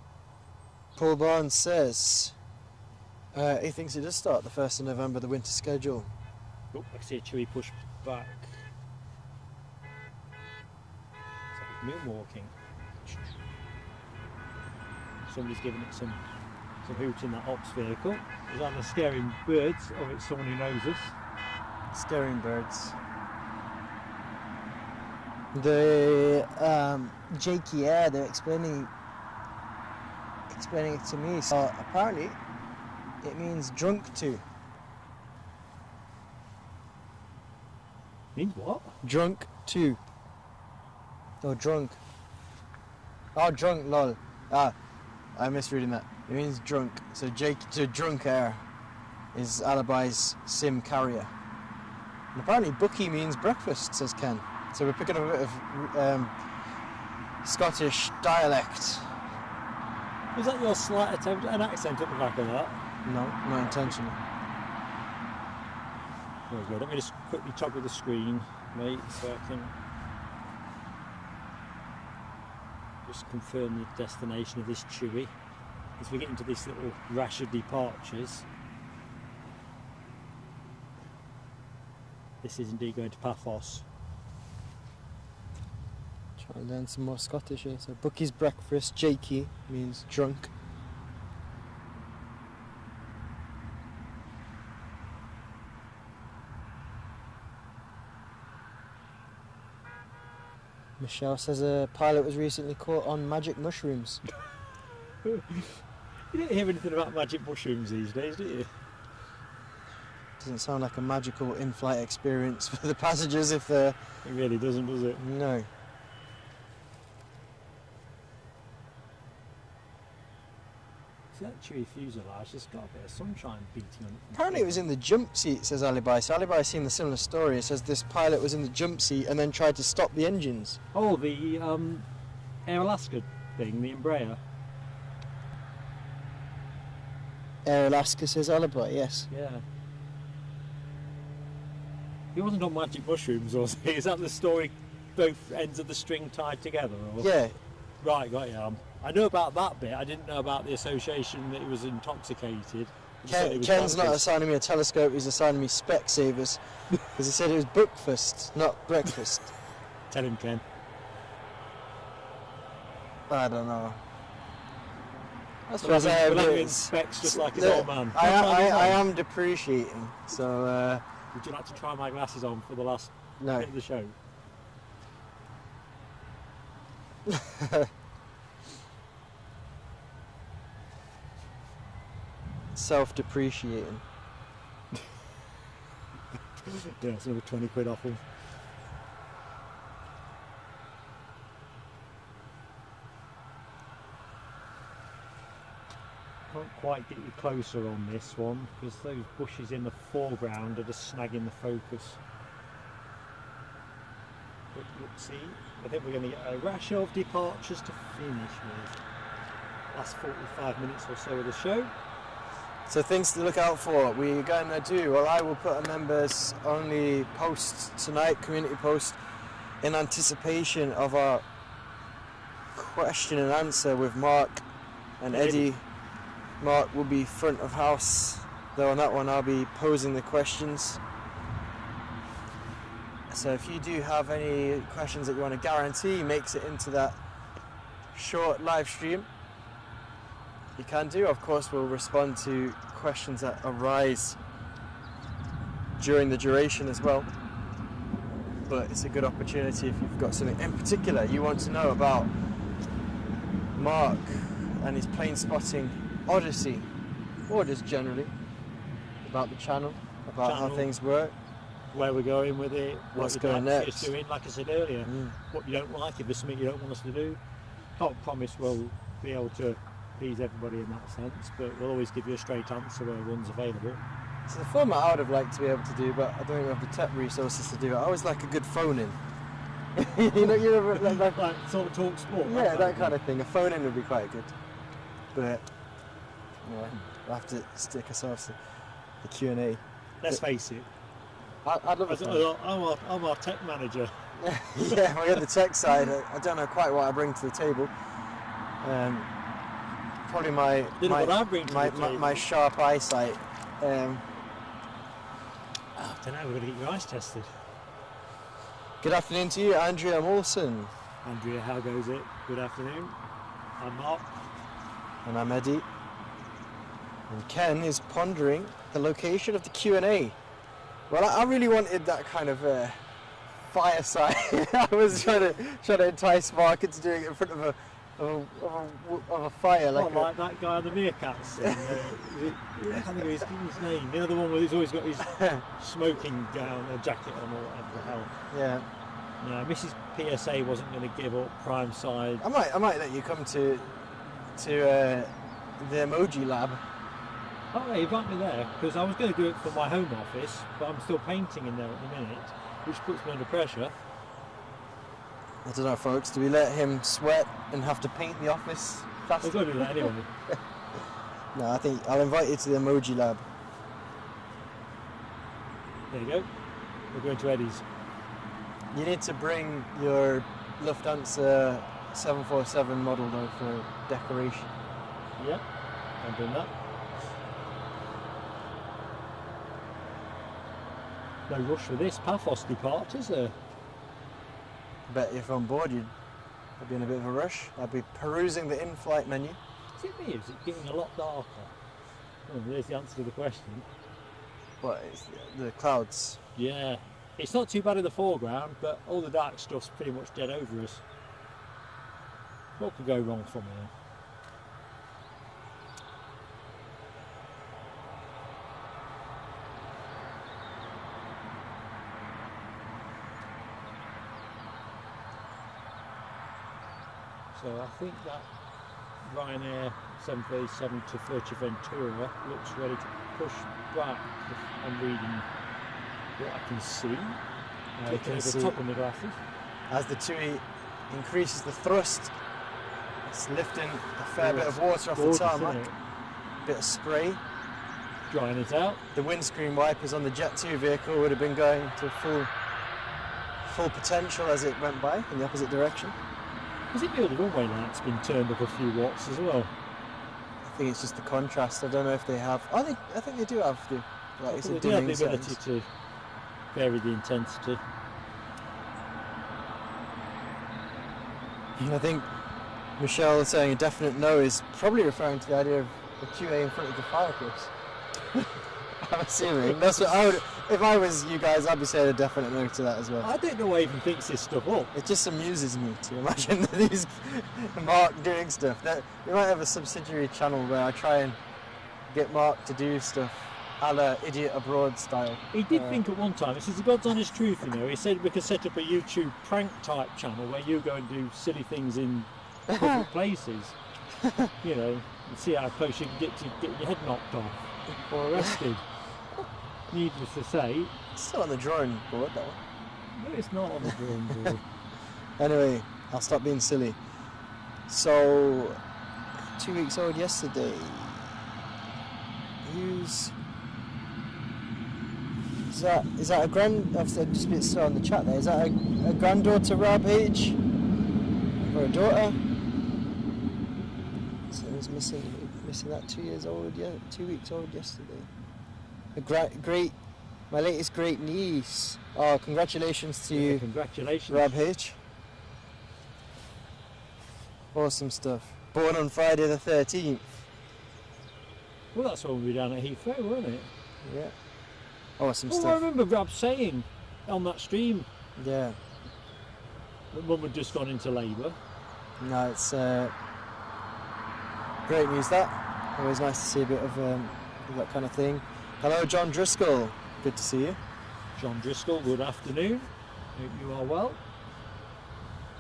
Paul Barnes says he thinks it does start the 1st of November, the winter schedule. Oh, I see a Chewy push back. It's like moonwalking. Somebody's giving it some hoot in that ops vehicle. Is that the scaring birds, or it's someone who knows us? Scaring birds. The Jakey Air, they're explaining it to me. So apparently it means drunk to. Means what? Drunk to. Or drunk. Oh, drunk, lol. I'm misreading that. It means drunk. So drunk air is Alibi's sim carrier. And apparently bookie means breakfast, says Ken. So we're picking up a bit of Scottish dialect. Was that your slight attempt at an accent at the back of that? No, not intentional. Very good. Let me just quickly toggle the screen, mate, so I can just confirm the destination of this Chewy. As we get into this little rash of departures, this is indeed going to Paphos. Try and learn some more Scottish here. So bookie's breakfast, Jakey means drunk. Michelle says a pilot was recently caught on magic mushrooms. You don't hear anything about magic mushrooms these days, do you? Doesn't sound like a magical in-flight experience for the passengers if they're... It really doesn't, does it? No. See that Chewy fuselage, it's got a bit of sunshine beating on it. Apparently it was in the jump seat, says Alibi. So Alibi's seen the similar story. It says this pilot was in the jump seat and then tried to stop the engines. Oh, the Air Alaska thing, the Embraer. Air Alaska, says Alibi, yes. Yeah. He wasn't on magic mushrooms, was he? Is that the story, both ends of the string tied together? Or? Yeah. Right, got you. I know about that bit. I didn't know about the association that he was intoxicated. Ken's not assigning me a telescope, he's assigning me Specsavers. Because he said it was breakfast, not breakfast. Tell him, Ken. I don't know. That's Well, what I'm in specs just like his old man. I am depreciating, so... Would you like to try my glasses on for the last no. bit of the show? Self-depreciating. Yeah, it's another 20 quid off him. Can't quite get you closer on this one because those bushes in the foreground are just snagging the focus. But look, see, I think we're going to get a rash of departures to finish with. Last 45 minutes or so of the show. So things to look out for. We're going to do, well, I will put a members only post tonight, community post, in anticipation of our question and answer with Mark and Eddie. Mark will be front of house, though on that one I'll be posing the questions. So if you do have any questions that you want to guarantee makes it into that short live stream, you can do. Of course, we'll respond to questions that arise during the duration as well. But it's a good opportunity if you've got something in particular you want to know about Mark and his plane spotting odyssey, or just generally about the channel, about how things work, where we're going with it, what's what going next. doing, like I said earlier, what you don't like, if there's something you don't want us to do. Can't promise we'll be able to please everybody in that sense, but we'll always give you a straight answer where one's available. So the format I would have liked to be able to do, but I don't even have the tech resources to do it. I always like a good phone-in. you know, like sort of talk sport. Yeah, that kind of thing. A phone-in would be quite good. But yeah, we'll have to stick ourselves to the Q&A. Let's face it. I'd love it. I'm our tech manager. Yeah, we're at the tech side. I don't know quite what I bring to the table. Probably my sharp eyesight. I don't know, we're going to get your eyes tested. Good afternoon to you, Andrea Molson. Andrea, how goes it? Good afternoon. I'm Mark. And I'm Eddie. And Ken is pondering the location of the Q&A. Well, I really wanted that kind of fireside. I was trying to entice Mark into doing it in front of a fire. Like that guy on the meerkats. I can't think of his name. The other one where he's always got his smoking gown or jacket on or whatever the hell. Yeah. No, Mrs. PSA wasn't going to give up prime side. I might let you come to the emoji lab. Oh, yeah, invite me there, because I was going to do it for my home office, but I'm still painting in there at the minute, which puts me under pressure. I don't know, folks. Do we let him sweat and have to paint the office faster? We've got to do that anyway. No, I think I'll invite you to the emoji lab. There you go. We're going to Eddie's. You need to bring your Lufthansa 747 model though for decoration. Yeah, I'm doing that. No rush for this Paphos depart, is there? I bet if on board I'd be in a bit of a rush. I'd be perusing the in-flight menu. Is it me? Is it getting a lot darker? Oh, there's the answer to the question. What, it's the clouds? Yeah. It's not too bad in the foreground, but all the dark stuff's pretty much dead over us. What could go wrong from here? So I think that Ryanair 737 to Fuerteventura looks ready to push back if I'm reading what I can see. You can see the top of my glasses. As the TUI increases the thrust, it's lifting a fair bit of water off the tarmac. Bit of spray. Drying it out. The windscreen wipers on the Jet 2 vehicle would have been going to full potential as it went by in the opposite direction. Is it the runway light's been turned up a few watts as well? I think it's just the contrast. I don't know if they have. I think they do have the. Like They do have the ability to vary the intensity. And I think Michelle saying a definite no is probably referring to the idea of the QA in front of the fireplace. I'm assuming. That's what I would. If I was you guys, I'd be saying a definite no to that as well. I don't know why he even thinks this stuff up. It just amuses me to imagine that these Mark doing stuff. That we might have a subsidiary channel where I try and get Mark to do stuff a la Idiot Abroad style. He did think at one time, this is the God's honest truth, you know, he said we could set up a YouTube prank type channel where you go and do silly things in public places. You know, and see how close you can get to get your head knocked off or arrested. Needless to say, it's still on the drawing board, that one. No, it's not on the drawing board. Anyway, I'll stop being silly. So, 2 weeks old yesterday. Is that a grand? I've said just a bit slow on the chat there. Is that a granddaughter, Rob H, or a daughter? So he's missing that 2 years old. Yeah, 2 weeks old yesterday. My latest great niece. Oh, congratulations to you. Congratulations. Rob H. Awesome stuff. Born on Friday the 13th. Well, that's when we were down at Heathrow, wasn't it? Yeah. Awesome well, stuff. I remember Rob saying on that stream. Yeah. That Mum had just gone into labour. No, it's great news that. Always nice to see a bit of that kind of thing. Hello, John Driscoll. Good to see you. John Driscoll, good afternoon. Hope you are well.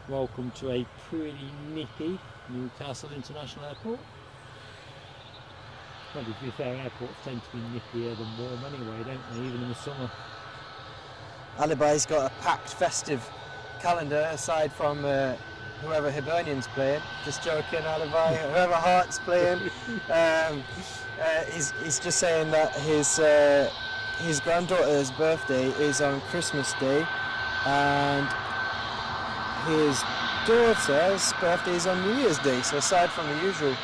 Welcome to a pretty nippy Newcastle International Airport. Well, to be fair, airports tend to be nippier than warm anyway, don't they, even in the summer. Alibi's got a packed festive calendar aside from whoever Hibernian's playing. Just joking, Alibi. Whoever Hart's playing. He's just saying that his granddaughter's birthday is on Christmas Day, and his daughter's birthday is on New Year's Day, so aside from the usual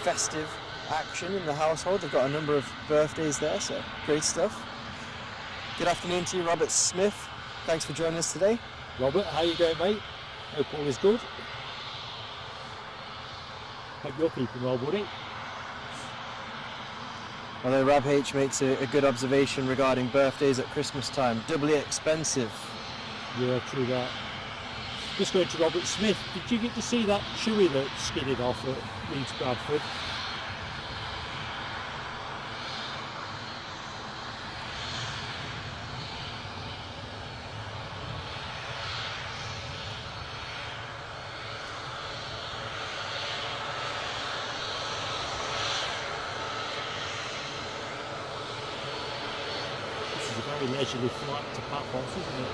festive action in the household, they've got a number of birthdays there, so great stuff. Good afternoon to you, Robert Smith. Thanks for joining us today. Robert, how you going, mate? Hope all is good. Hope you're keeping well, buddy. Although Rab H makes a good observation regarding birthdays at Christmas time. Doubly expensive. Yeah, true that. Just going to Robert Smith. Did you get to see that Chewy that skidded off at Leeds Bradford? Very leisurely flight to Paphos, isn't it?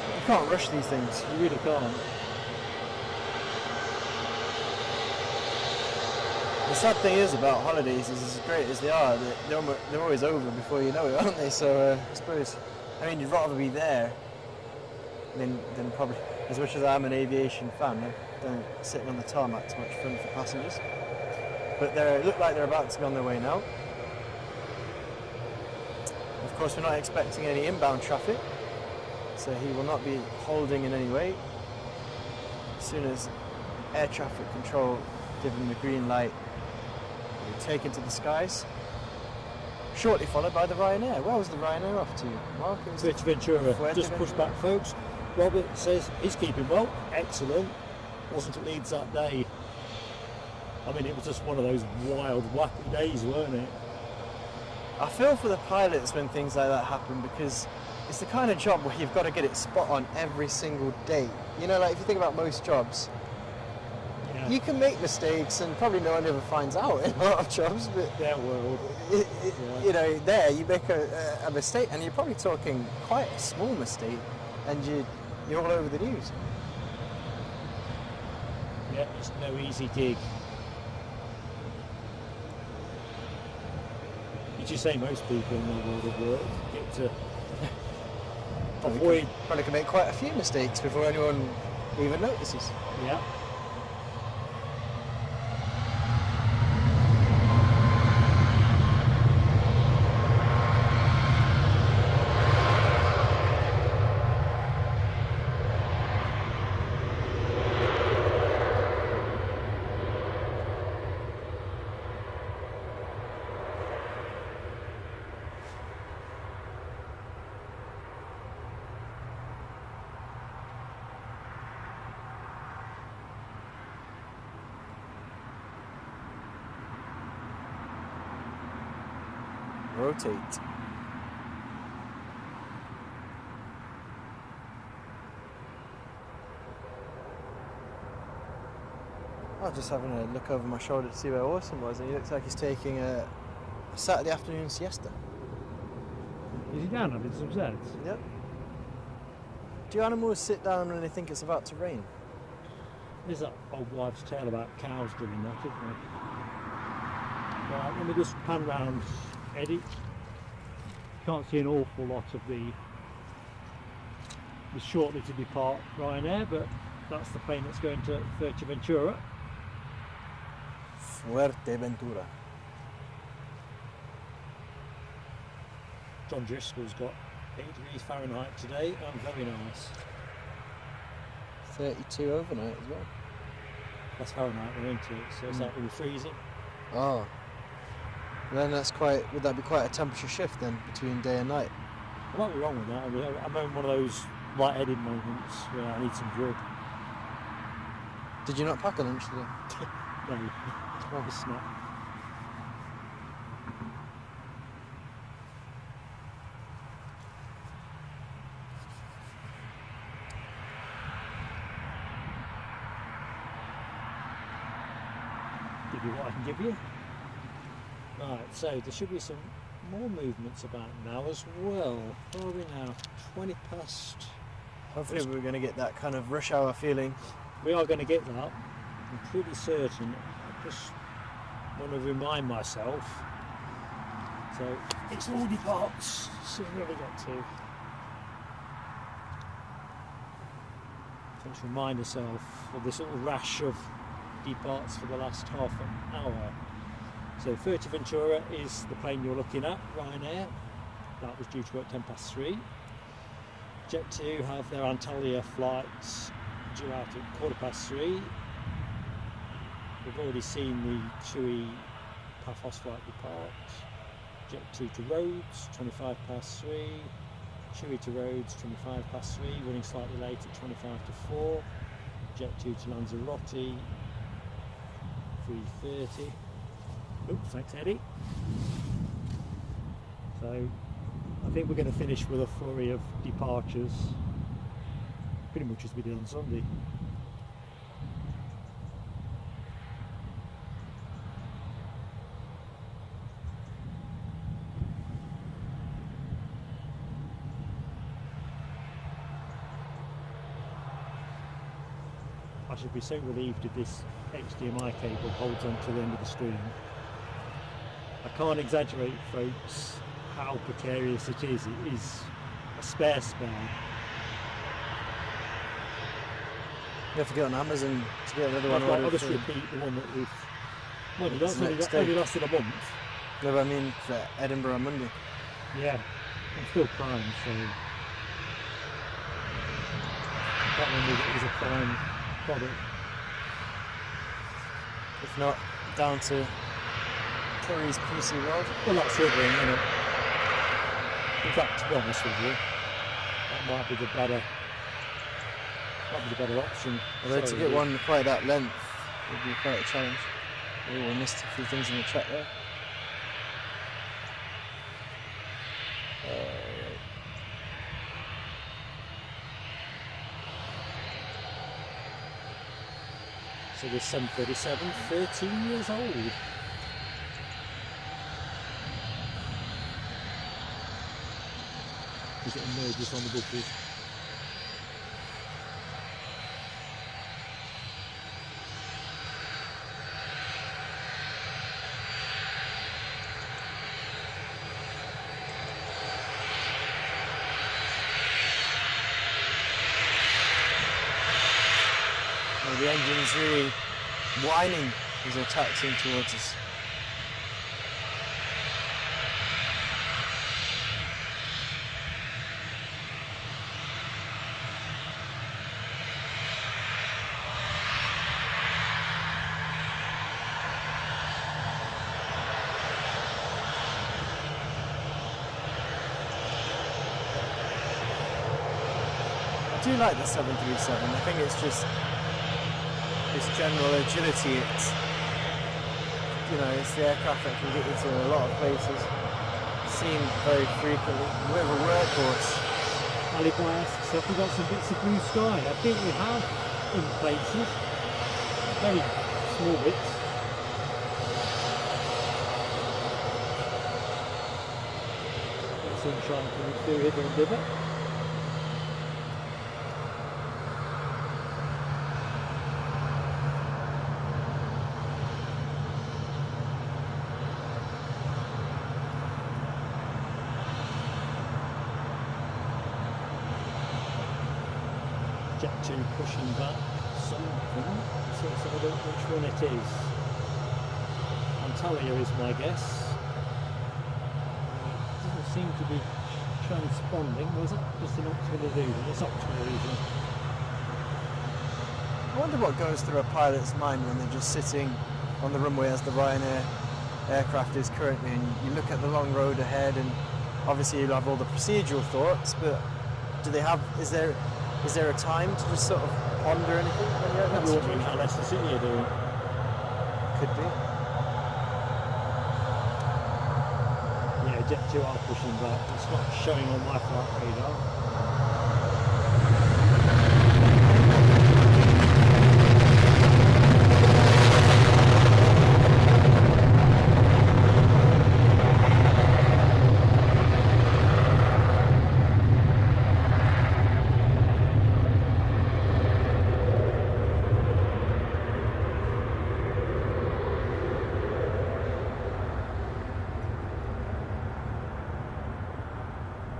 You can't rush these things. You really can't. The sad thing is about holidays is, as great as they are, they're always over before you know it, aren't they? So I suppose, you'd rather be there than probably, as much as I'm an aviation fan, sitting on the tarmac too much fun for passengers. But they look like they're about to be on their way now. Of course, we're not expecting any inbound traffic, so he will not be holding in any way. As soon as air traffic control give him the green light, he'll be taken to the skies, shortly followed by the Ryanair. Where was the Ryanair off to, Mark? Fuerteventura. Just push back, folks. Robert says he's keeping well. Excellent. Wasn't at Leeds that day. It was just one of those wild, wacky days, weren't it? I feel for the pilots when things like that happen, because it's the kind of job where you've got to get it spot on every single day. If you think about most jobs, yeah, you can make mistakes and probably no one ever finds out in a lot of jobs, but their world. There you make a mistake, and you're probably talking quite a small mistake, and you're all over the news. Yeah, it's no easy gig. Did you say most people in the world of work get to avoid? Probably can make quite a few mistakes before anyone even notices. Yeah. Rotate. I was just having a look over my shoulder to see where Orson was, and he looks like he's taking a Saturday afternoon siesta. Is he down having some zeds? Yep. Do animals sit down when they think it's about to rain? There's that old wives' tale about cows doing that, isn't there? Right, let me just pan round, Eddie. Can't see an awful lot of the shortly to depart Ryanair, but that's the plane that's going to Fuerteventura. Fuerteventura. John Driscoll's got 8 degrees Fahrenheit today, and very nice. 32 overnight as well. That's Fahrenheit, isn't it? So it's like really freezing. Oh. Then would that be quite a temperature shift then between day and night? I might be wrong with that. I'm in one of those light-headed moments where I need some grub. Did you not pack a lunch today? No, rather snack. Give you what I can give you. Right, so there should be some more movements about now as well. Where are we now? 20 past. Hopefully we're going to get that kind of rush hour feeling. We are going to get that. I'm pretty certain. I just want to remind myself. So it's all departs. So where we got to? Let's remind ourselves of this little rash of departs for the last half an hour. So Fuerteventura is the plane you're looking at, Ryanair. That was due to at 3:10. Jet2 have their Antalya flights due out at 3:15. We've already seen the TUI Paphos flight depart. Jet2 to Rhodes, 3:25. TUI to Rhodes, 3:25, running slightly late at 4:25. Jet2 to Lanzarote, 3:30. Oops, thanks Eddie. So I think we're going to finish with a flurry of departures, pretty much as we did on Sunday. I should be so relieved if this HDMI cable holds on to the end of the stream. I can't exaggerate, folks, how precarious it is. It is a spare. You have to get on Amazon to get another one. I'll just repeat the one that we've... Well, that's only lasted a month. No, but I mean for Edinburgh on Monday. Yeah, I'm still Prime, so... That one is a Prime product. If not, down to Curry's PC World. Well, that's it, really, isn't it? In fact, to be honest with you, that might be the better option. Although to get one quite that length would be quite a challenge. Oh, we missed a few things in the chat there. So this 737, 13 years old. As it emerges on the bushes. The engine's really whining as they're taxiing towards us. I do like the 737. I think it's just this general agility. It's, you know, it's the aircraft that can get you to a lot of places. Seen very frequently. We're a workhorse. Aliboy asks, have we got some bits of blue sky? I think we have in places. Very small bits. Sunshine coming through here and river. Jet2 pushing back something, so let's have a look which one it is. Antalya is my guess. It doesn't seem to be transponding. Was it just an optical illusion? It's optical illusion. I wonder what goes through a pilot's mind when they're just sitting on the runway as the Ryanair aircraft is currently, and you look at the long road ahead, and obviously you'll have all the procedural thoughts, but do they have, is there a time to just sort of ponder anything when you're at that situation? How Leicester City are doing. Could be. Yeah, Jet2 are pushing back. It's not showing on my flight radar.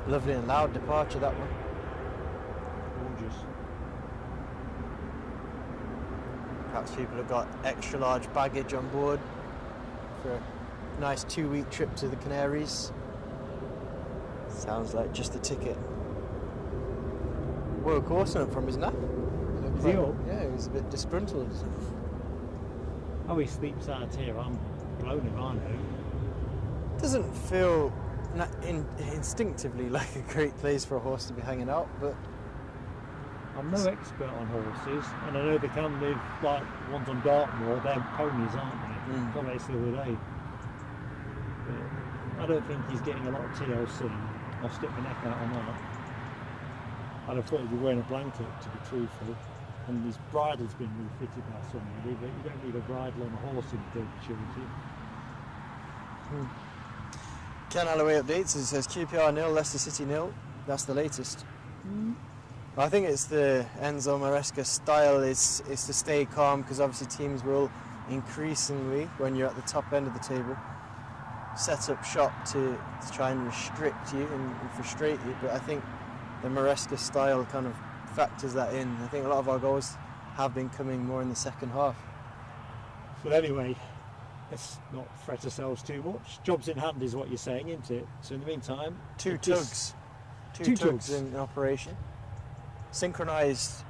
Lovely and loud departure, that one. Gorgeous. Perhaps people have got extra large baggage on board for a nice 2-week trip to the Canaries. Sounds like just a ticket. Woke Orson up from his nap. Is he up? Yeah, he was a bit disgruntled. Oh, he sleeps out here. I'm blown him, aren't I? Doesn't feel instinctively like a great place for a horse to be hanging out, but I'm no expert on horses, and I know they can live like ones on Dartmoor. They're ponies, aren't they? Got race the other day. But I don't think he's getting a lot of TLC. I'll stick my neck out on that. I'd have thought he'd be wearing a blanket, to be truthful. And his bridle's been refitted by somebody, but you don't need a bridle on a horse in perpetuity. Ken Alloway updates. It says QPR 0, Leicester City 0. That's the latest. I think it's the Enzo Maresca style is to stay calm, because obviously teams will increasingly, when you're at the top end of the table, set up shop to try and restrict you and frustrate you. But I think the Maresca style kind of factors that in. I think a lot of our goals have been coming more in the second half. But anyway, let's not fret ourselves too much. Jobs in hand is what you're saying, isn't it? So in the meantime, two tugs in operation. Synchronised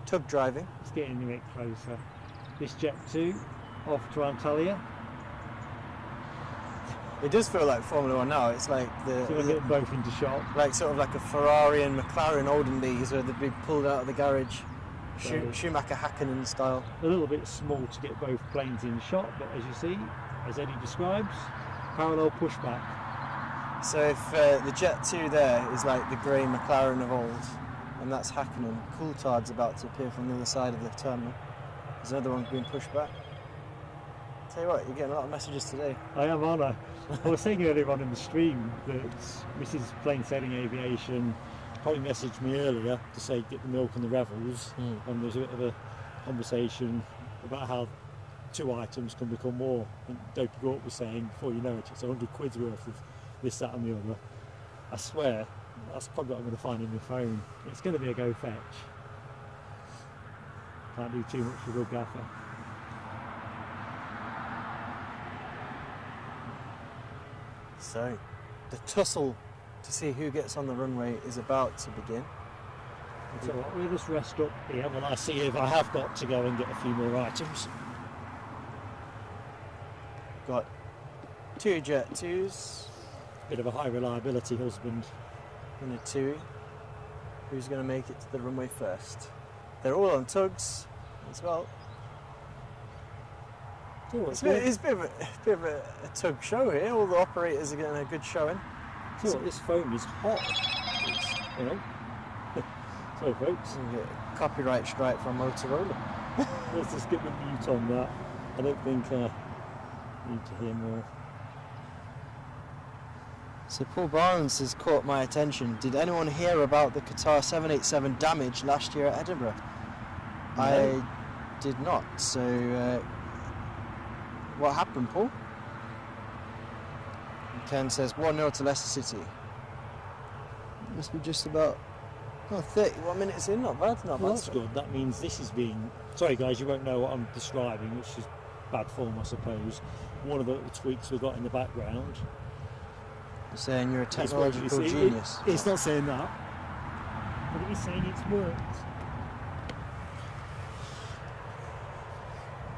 tug driving. It's getting a bit closer. This Jet 2 off to Antalya. It does feel like Formula One now. It's like So we're getting both into shop. like sort of like a Ferrari and McLaren olden days, where they'd be pulled out of the garage, Schumacher Hakkinen style. A little bit small to get both planes in shot, but as you see, as Eddie describes, parallel pushback. So if the Jet 2 there is like the grey McLaren of old, and that's Hakkinen, Coulthard's about to appear from the other side of the terminal. There's another one being pushed back. Tell you what, you're getting a lot of messages today. I am, aren't I? I was saying earlier on in the stream that Mrs. Plain Sailing Aviation probably messaged me earlier to say get the milk and the revels, and there's a bit of a conversation about how 2 items can become more. And Dopey Gort was saying, before you know it, it's 100 quid's worth of this, that and the other. I swear, that's probably what I'm going to find in my phone. It's going to be a go fetch. Can't do too much for a good gaffer. So, the tussle to see who gets on the runway is about to begin. So what, we'll just rest up here when I see if I have got to go and get a few more items. Got 2 Jet 2s. Bit of a high reliability husband. And a TUI. Who's going to make it to the runway first? They're all on tugs as well. It's a bit of a tug show here. All the operators are getting a good showing. So this foam is hot. It's, you know. Sorry folks. You get a copyright strike from Motorola. Let's just get the mute on that. I don't think I need to hear more. So Paul Barnes has caught my attention. Did anyone hear about the Qatar 787 damage last year at Edinburgh? No. I did not. So what happened, Paul? Ken says 1-0 to Leicester City. Must be just about 31 minutes in. Not bad. Not bad. That's good. That means this is being... Sorry guys, you won't know what I'm describing, which is bad form I suppose. One of the tweaks we've got in the background. You're saying you're a technological genius. It's not saying that, but it is saying it's worked.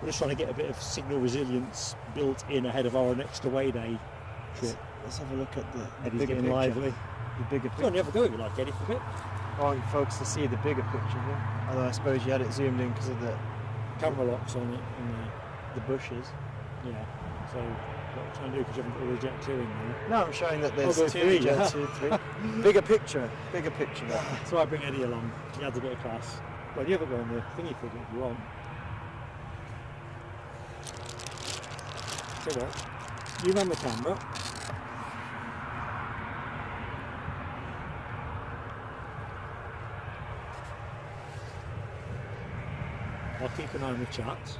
We're just trying to get a bit of signal resilience built in ahead of our next away day trip. Let's have a look at the Eddie's bigger getting picture. lively. The bigger Go on, you picture. have a go if you like, Eddie, for a bit. I want folks to see the bigger picture here. Although I suppose you had it zoomed in because of the Camera locks on it and the bushes. yeah. So what I'm trying to do, because you haven't got all the Jet 2 in there. No, I'm showing that there's there's 2 3, Jet yeah. 2, 3. Bigger picture there. So I bring Eddie along. He adds a bit of class. Well, you have a go on the thingy for it if you want. So what? You run the camera. I'll keep an eye on the chat.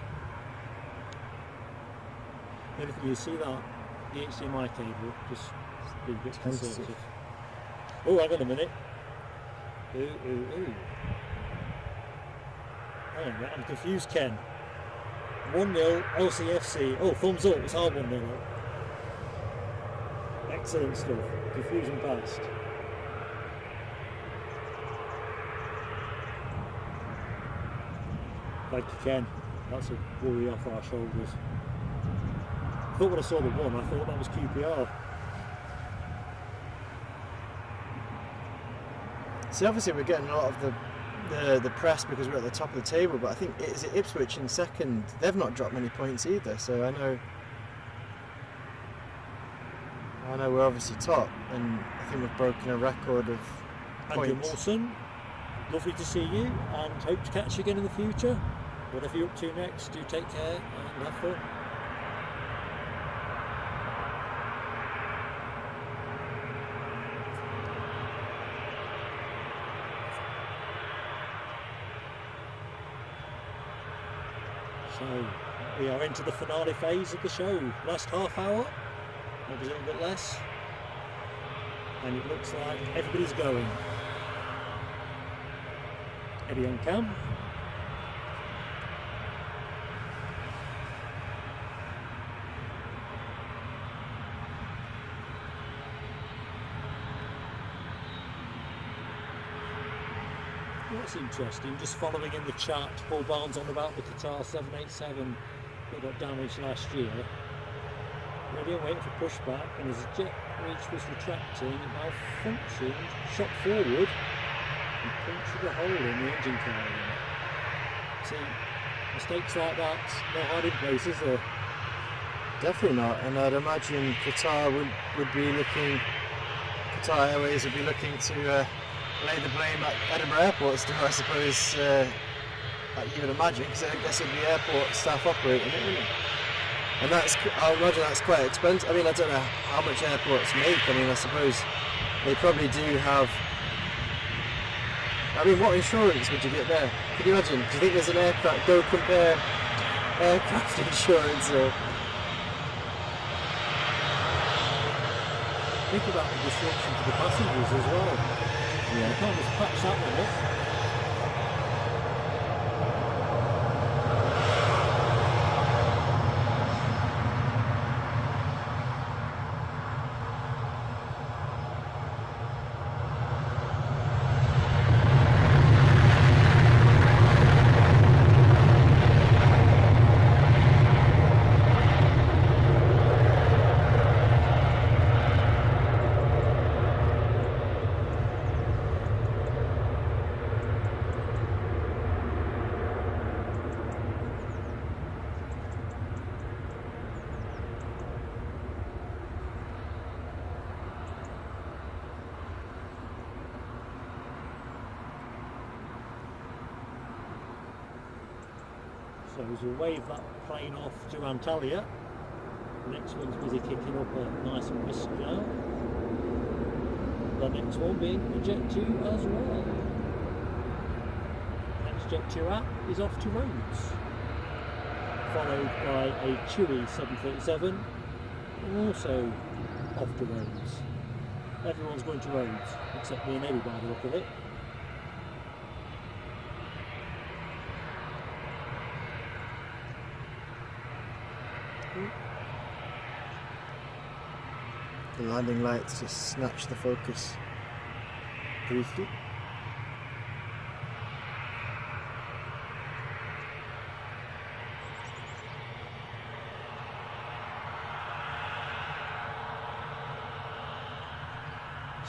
Anything you see that the HDMI cable, just be a bit conservative. Oh, hang on a minute. Ooh. Hang on a minute, I'm confused, Ken. 1-0 LCFC. Oh, thumbs up, it's our 1-0. Excellent stuff. Diffusion past. Thank you, Ken. That's a worry off our shoulders. I thought when I saw the 1, I thought that was QPR. See, obviously we're getting a lot of the press because we're at the top of the table, but I think is it Ipswich in second? They've not dropped many points either, so I know we're obviously top, and I think we've broken a record of Andrew points. Mawson, lovely to see you, and hope to catch you again in the future. Whatever you're up to next, do take care and have fun. So we are into the finale phase of the show. Last half hour, maybe a little bit less, and it looks like everybody's going. Eddie on cam. What's interesting, just following in the chat, Paul Barnes on about the Qatar 787 that got damaged last year. Radio waiting for pushback, and as the jet breach was retracting, it malfunctioned, shot forward, and punctured a hole in the engine cowling. See, mistakes like that, no hiding places there. Definitely not, and I'd imagine Qatar would be looking, Qatar Airways would be looking to lay the blame at Edinburgh Airport still, I suppose, like you would imagine, because I guess it'd be airport staff operating it, wouldn't it? And I imagine that's quite expensive. I mean, I don't know how much airports make. I mean, I suppose they probably do have. I mean, what insurance would you get there? Can you imagine? Do you think there's an aircraft? Go compare aircraft insurance or. Think about the disruption to the passengers as well. Yeah. You can't just patch that one up. So as we wave that plane off to Antalya, the next one's busy kicking up a nice whisk now. The next one being the Jet 2 as well. Next Jet 2 app is off to Rhodes, followed by a Chewy 737, also off to Rhodes. Everyone's going to Rhodes, except me and Eddie by the look of it. The landing lights just snatch the focus briefly.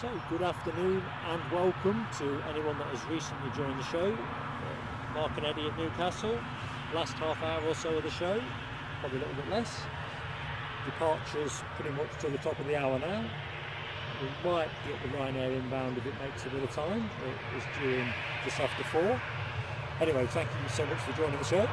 So, good afternoon and welcome to anyone that has recently joined the show. Mark and Eddie at Newcastle. Last half hour or so of the show, probably a little bit less. Departures pretty much to the top of the hour now. We might get the Ryanair inbound if it makes a bit of time. It is due in just after 4. Anyway, thank you so much for joining the show.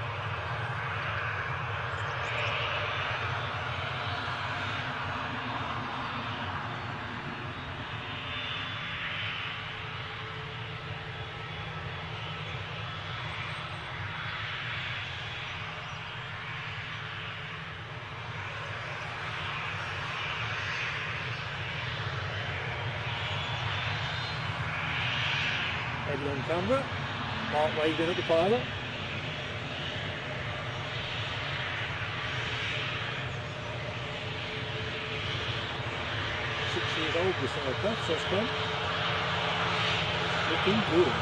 Eddie on camera, Mark waving at the pilot. years old, this aircraft, so it's gone. Looking good.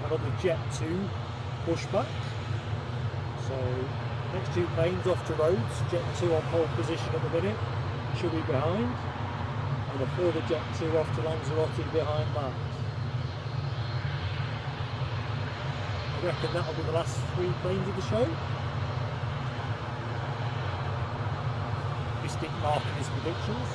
Another Jet 2 pushback. So next two planes off to roads. Jet 2 on pole position at the minute, should be behind, and a further Jet 2 off to Lanzarote behind that. I reckon that'll be the last three planes of the show. Mystic marking his predictions.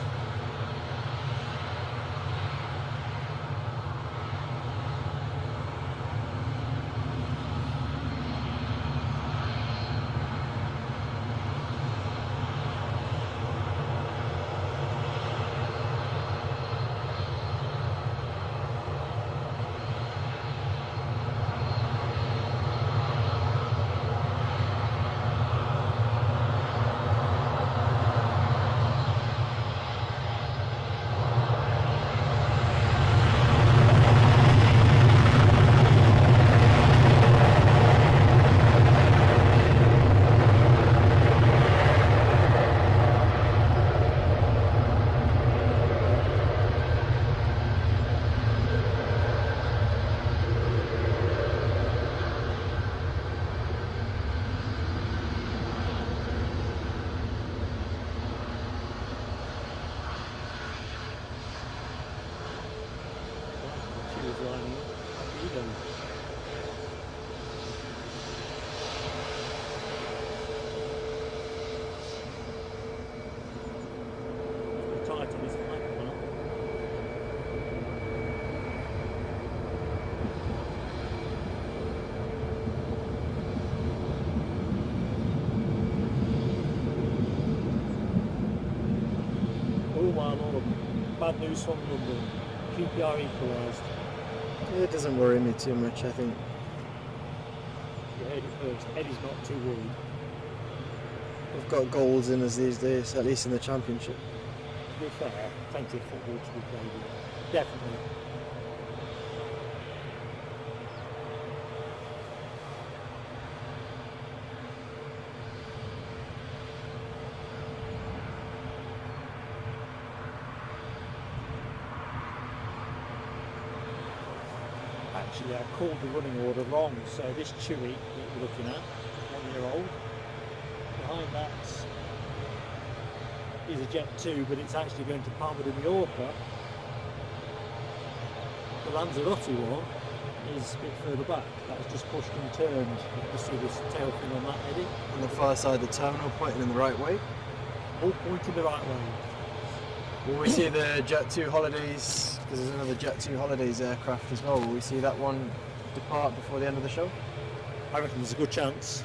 Bad news from London. QPR equalised. It doesn't worry me too much, I think. You heard it first. Eddie's not too worried. We've got goals in us these days, at least in the Championship. To be fair, plenty of football to be played in. Definitely. Actually, I called the running order wrong, so this Chewy that we're looking at, 1 year old, behind that is a Jet 2, but it's actually going to Palma de Mallorca. The Lanzarote one is a bit further back. That was just pushed and turned. You can see this tail fin on that, Eddie. On the far side of the terminal, pointing in the right way. All pointing the right way. Will we see the Jet 2 Holidays, because there's another Jet 2 Holidays aircraft as well, will we see that one depart before the end of the show? I reckon there's a good chance.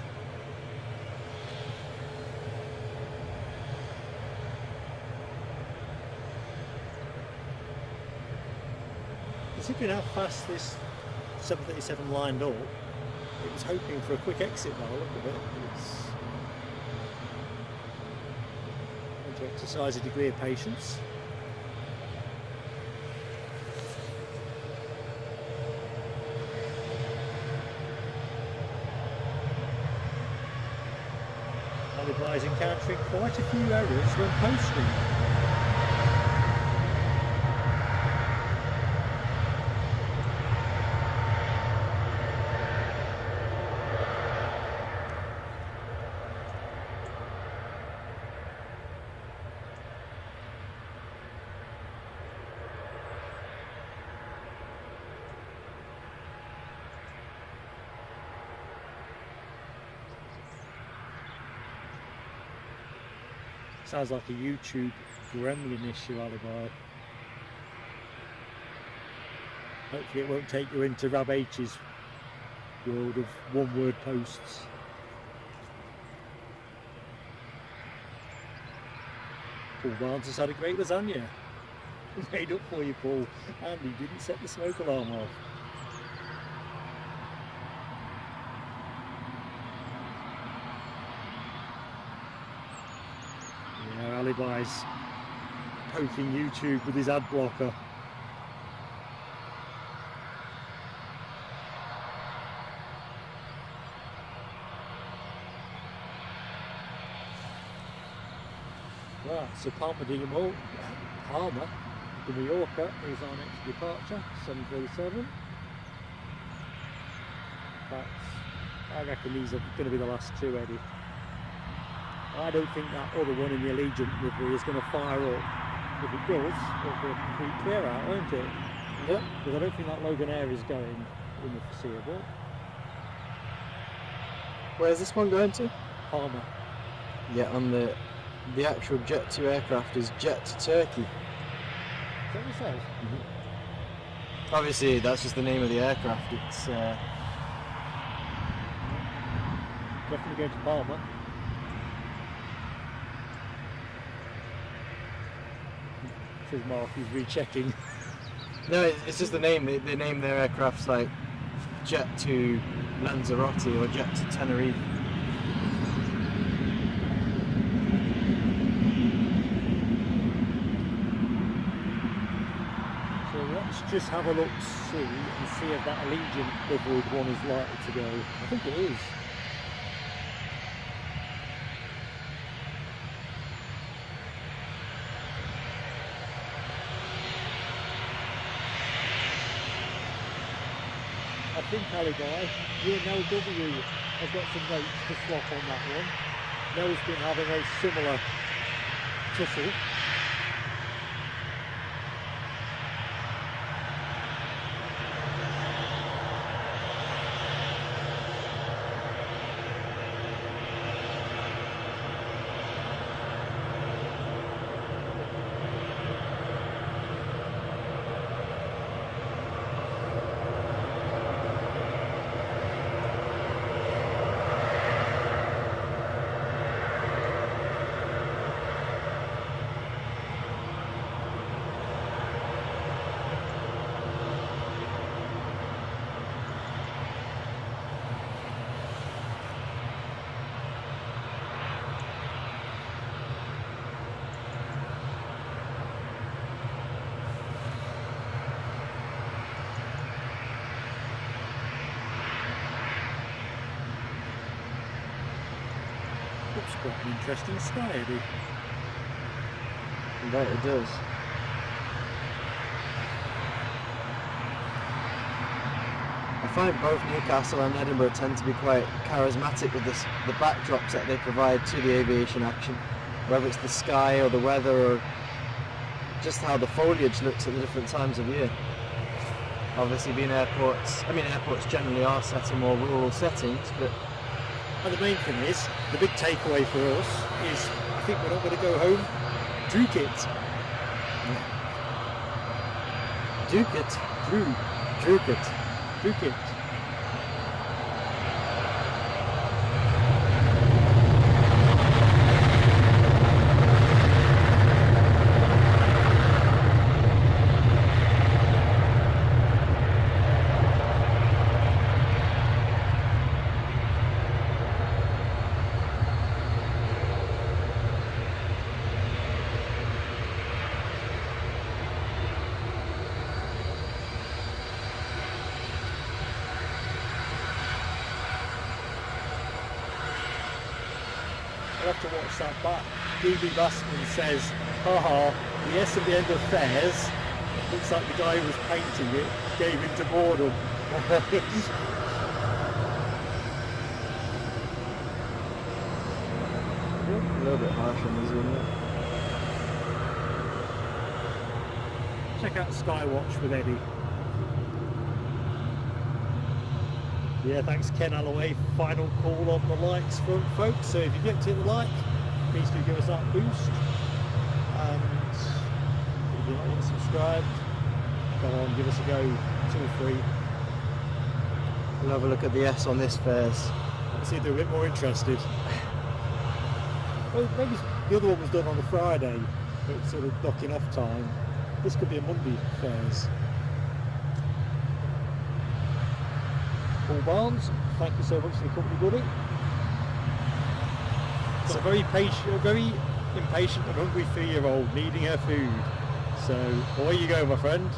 Considering how fast this 737 lined up, it was hoping for a quick exit now, look at it. It's going to exercise a degree of patience. Is encountering quite a few errors when posting. Sounds like a YouTube gremlin issue alibi. Hopefully it won't take you into Rab H's world of one-word posts. Paul Barnes has had a great lasagna. Made up for you, Paul, and he didn't set the smoke alarm off. Yeah, Alibi's poking YouTube with his ad blocker. Right, so Palmer, the Mallorca is our next departure, 737. But I reckon these are going to be the last two, Eddie. I don't think that other one in the Allegiant livery is going to fire up. If it does, it'll be a complete clear out, won't it? Yep. Because I don't think that Loganair is going in the foreseeable. Where's this one going to? Palmer. Yeah, on the actual Jet 2 aircraft is Jet to Turkey. Is that what it says? Mm-hmm. Obviously, that's just the name of the aircraft. It's definitely going to Palmer. Says Mark, he's rechecking. No, it's just the name. They name their aircrafts like Jet to Lanzarote or Jet to Tenerife. So let's just have a look, see, and see if that Allegiant liveried one is likely to go. I think it is. I think Alibi, you and Nell W have got some notes to swap on that one. Nell's been having a similar tussle. Looks quite an interesting sky, Eddie. That it does. I find both Newcastle and Edinburgh tend to be quite charismatic with the backdrops that they provide to the aviation action, whether it's the sky or the weather or just how the foliage looks at the different times of year. Obviously being airports generally are set in more rural settings, but And the main thing is, the big takeaway for us is, I think we're not going to go home. Duke it. Duke it. Duke it. Duke it. I'll have to watch that back. DB Bassman says, haha, the S at the end of fares, looks like the guy who was painting it gave into boredom. A little bit harsh on the zoom. Check out Skywatch with Eddie. Yeah, thanks Ken Alloway. Final call on the likes front, folks. So if you get to the like, please do give us that boost. And if you're not yet subscribed, Go on, give us a go. It's all free. We'll have a look at the S on this first. Let's see if they're a bit more interested. Well, maybe the other one was done on a Friday, but it's sort of docking off time. This could be a Monday fares. Paul Barnes, thank you so much for the company, buddy. It's a very impatient and hungry 3-year-old needing her food. So away you go, my friend.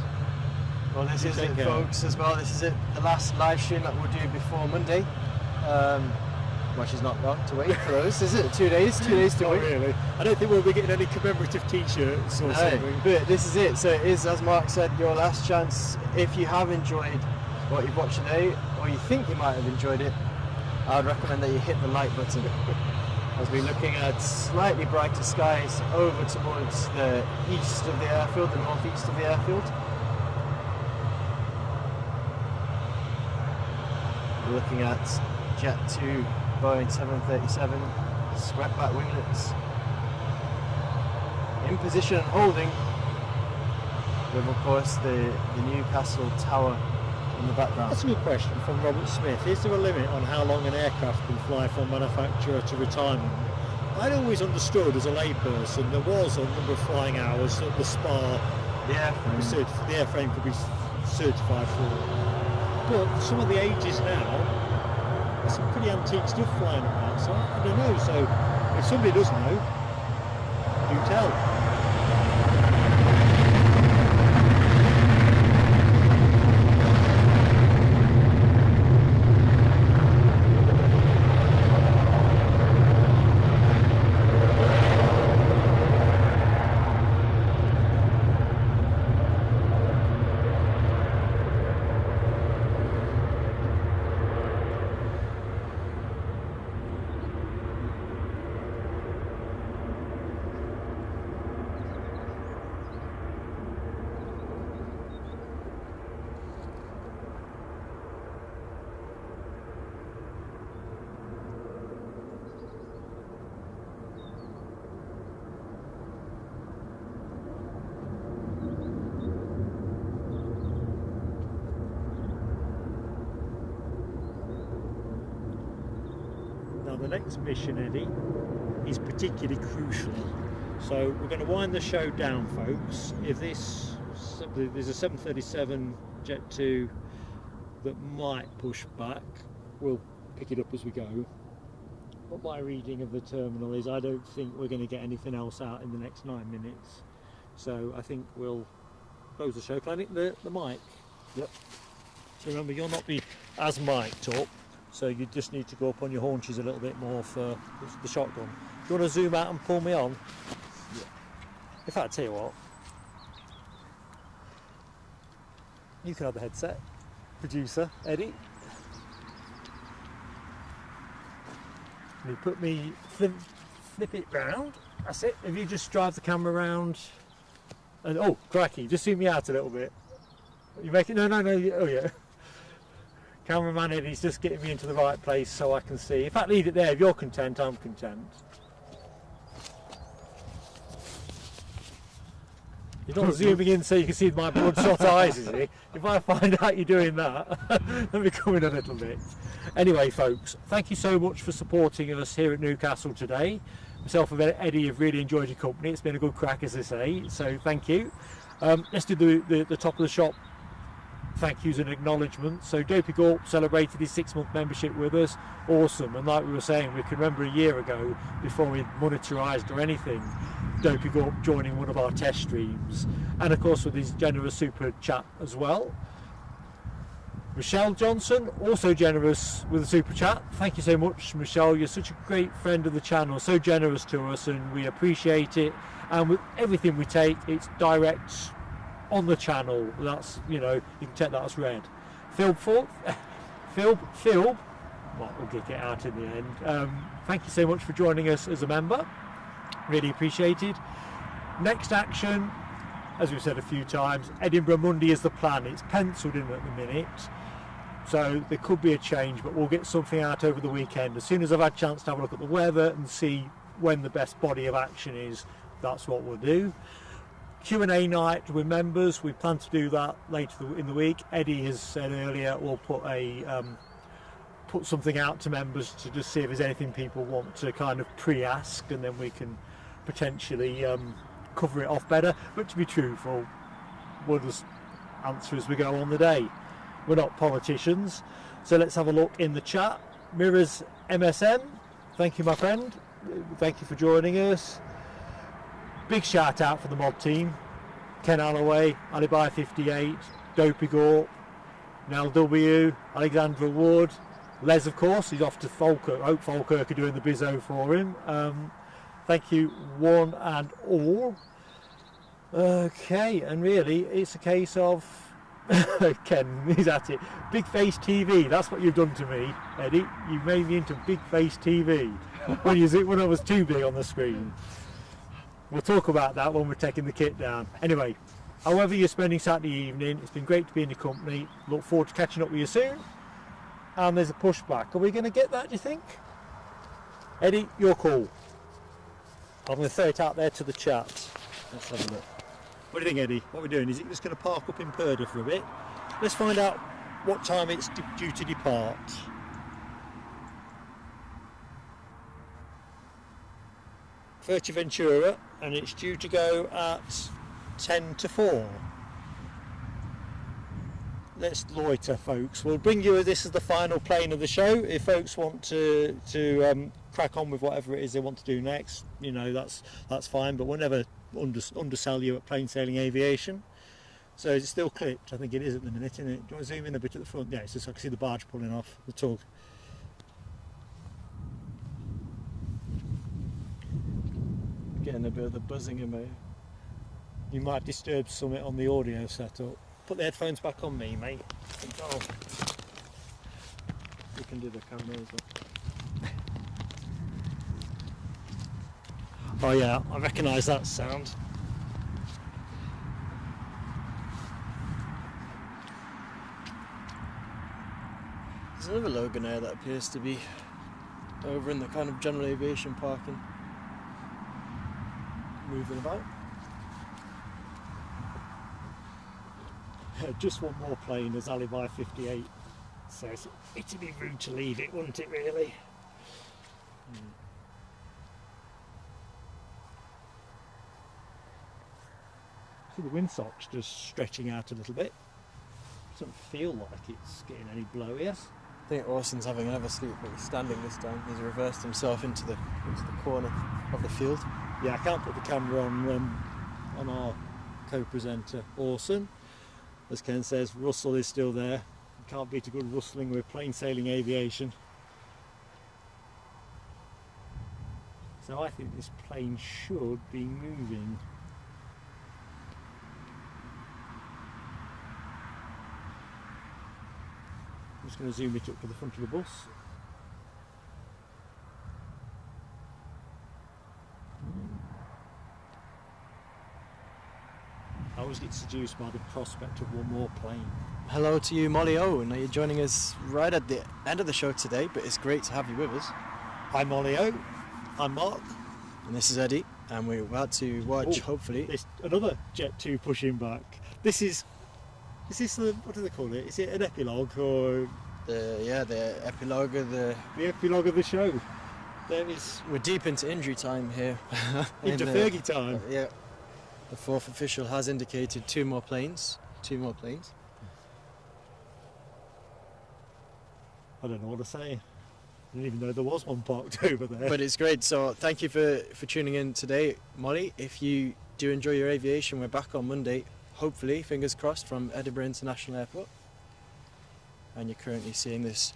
Well, this is it, folks, as well. This is it, the last live stream that we'll do before Monday. Well, she's not wrong to wait for those, is it? 2 days? 2 days to Not wait? really. I don't think we'll be getting any commemorative t-shirts or something. But this is it. So it is, as Mark said, your last chance. If you have enjoyed what you've watched today, or you think you might have enjoyed it, I would recommend that you hit the like button. As we're looking at slightly brighter skies over towards the east of the airfield, the northeast of the airfield. We're looking at Jet 2, Boeing 737, swept back winglets. In position and holding, with of course the Newcastle Tower in the background. That's a good question from Robert Smith. Is there a limit on how long an aircraft can fly from manufacturer to retirement? I'd always understood as a layperson there was a number of flying hours that the SPA, the airframe could be certified for. But some of the ages now, there's some pretty antique stuff flying around, so I don't know. So if somebody does know, do tell. The next mission, Eddie, is particularly crucial. So we're going to wind the show down, folks. If there's a 737 Jet 2 that might push back, we'll pick it up as we go. But my reading of the terminal is I don't think we're going to get anything else out in the next 9 minutes. So I think we'll close the show. Can I nick the mic? Yep. So remember, you'll not be as mic'd up. So you just need to go up on your haunches a little bit more for the shotgun. Do you want to zoom out and pull me on? Yeah. In fact, tell you what, you can have the headset, producer Eddie. You put me flip it round. That's it. If you just drive the camera round, and oh crikey, just zoom me out a little bit. You make it? No. Oh yeah. Cameraman Eddie's just getting me into the right place so I can see. In fact, leave it there. If you're content, I'm content. You're not zooming in so you can see my bloodshot eyes, is it? If I find out you're doing that, let me come in a little bit. Anyway, folks, thank you so much for supporting us here at Newcastle today. Myself and Eddie have really enjoyed your company. It's been a good crack, as I say, so thank you. Let's do the top of the shop thank yous and acknowledgements. So Dopey Gorp celebrated his 6-month membership with us. Awesome. And like we were saying, we can remember a year ago, before we monetarised or anything, Dopey Gorp joining one of our test streams, and of course with his generous super chat as well. Michelle Johnson, also generous with a super chat. Thank you so much, Michelle. You're such a great friend of the channel, so generous to us, and we appreciate it. And with everything we take, it's direct on the channel. That's, you know, you can take that as read. Phil, well, we'll get it out in the end. Thank you so much for joining us as a member. Really appreciated. Next action, as we've said a few times, Edinburgh Monday is the plan. It's penciled in at the minute, so there could be a change, but we'll get something out over the weekend. As soon as I've had a chance to have a look at the weather and see when the best body of action is, that's what we'll do. Q&A night with members. We plan to do that later in the week. Eddie has said earlier we'll put something out to members to just see if there's anything people want to kind of pre-ask, and then we can potentially cover it off better. But to be truthful, we'll just answer as we go on the day. We're not politicians. So let's have a look in the chat. Mirrors MSM, thank you, my friend. Thank you for joining us. Big shout out for the mod team. Ken Alloway, Alibi 58, Dopey Gore, Nell W, Alexandra Wood, Les, of course, he's off to Falkirk. I hope Falkirk are doing the bizzo for him. Thank you, one and all. Okay, and really, it's a case of Ken, he's at it. Big face TV, that's what you've done to me, Eddie. You made me into big face TV when I was too big on the screen. We'll talk about that when we're taking the kit down. Anyway, however you're spending Saturday evening, it's been great to be in your company. Look forward to catching up with you soon. And there's a pushback. Are we going to get that, do you think? Eddie, your call. I'm going to throw it out there to the chat. Let's have a look. What do you think, Eddie? What are we doing? Is it just going to park up in Perda for a bit? Let's find out what time it's due to depart. Fuerteventura, and it's due to go at 10 to 4. Let's loiter, folks. We'll bring you this as the final plane of the show. If folks want to crack on with whatever it is they want to do next, you know, that's fine. But we'll never undersell you at Plain Sailing Aviation. So it's still clipped. I think it is at the minute, isn't it? Do you want to zoom in a bit at the front? Yeah, it's just I can see the barge pulling off the tug. Getting a bit of the buzzing in my ear. You might disturb something on the audio setup. Put the headphones back on me, mate. Oh. You can do the camera as well. Oh yeah, I recognise that sound. There's another Loganair that appears to be over in the kind of general aviation parking, moving about. Just one more plane, as Alibi 58 says. It'd be rude to leave it, wouldn't it, really? See the windsocks just stretching out a little bit. Doesn't feel like it's getting any blowier. I think Orson's having another sleep, but he's standing this time. He's reversed himself into the corner of the field. Yeah, I can't put the camera on our co-presenter, Orson. As Ken says, Russell is still there. You can't beat a good rustling with Plain Sailing Aviation. So I think this plane should be moving. I'm just going to zoom it up to the front of the bus. I always get seduced by the prospect of one more plane. Hello to you, Molly Owen. Are you joining us right at the end of the show today? But it's great to have you with us. Hi Molly O. I'm Mark. And this is Eddie. And we're about to watch, hopefully, there's another Jet 2 pushing back. Is this the, what do they call it? Is it an epilogue or the epilogue of the epilogue of the show? We're deep into injury time here. Into Fergie time. Yeah. The fourth official has indicated two more planes. I don't know what to say. I didn't even know there was one parked over there. But it's great. So thank you for tuning in today, Molly. If you do enjoy your aviation, we're back on Monday, hopefully, fingers crossed, from Edinburgh International Airport. And you're currently seeing this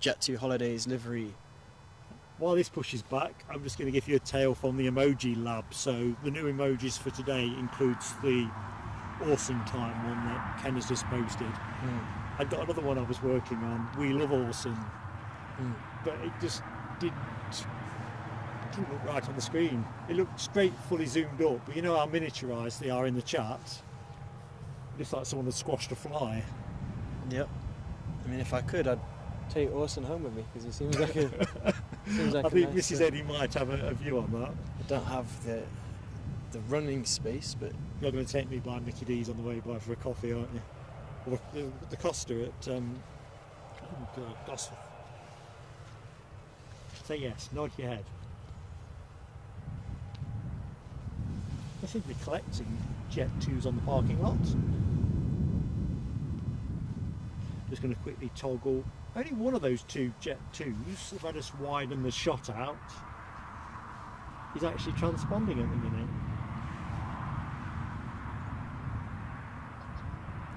Jet 2 Holidays livery. While this pushes back, I'm just going to give you a tale from the emoji lab. So the new emojis for today includes the Awesome Time one that Ken has just posted. I've got another one I was working on, We Love Awesome, but it just didn't look right on the screen. It looked straight, fully zoomed up, but you know how miniaturised they are in the chat? Just like someone had squashed a fly. Yep. I mean, if I could, I'd take Orson home with me, because he seems like a I think nice Mrs. Eddie might have a view on that. I don't have the the running space, but You're going to take me by Mickey D's on the way by for a coffee, aren't you? Or the Costa at oh God, Gosforth. Say yes, nod your head. They seem to be collecting Jet 2s on the parking lot. Just going to quickly toggle. Only one of those two Jet 2s, if I just widen the shot out, is actually transponding at the minute.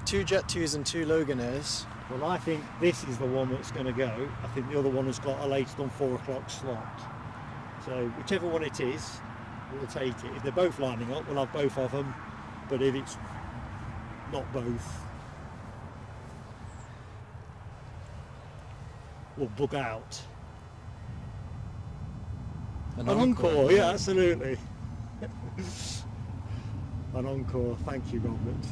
2 Jet 2s and 2 Loganairs. Well, I think this is the one that's going to go. I think the other one has got a later on 4 o'clock slot. So whichever one it is, we'll take it. If they're both lining up, we'll have both of them. But if it's not both, we'll bug out. An encore, yeah, absolutely. An encore, thank you, Robert.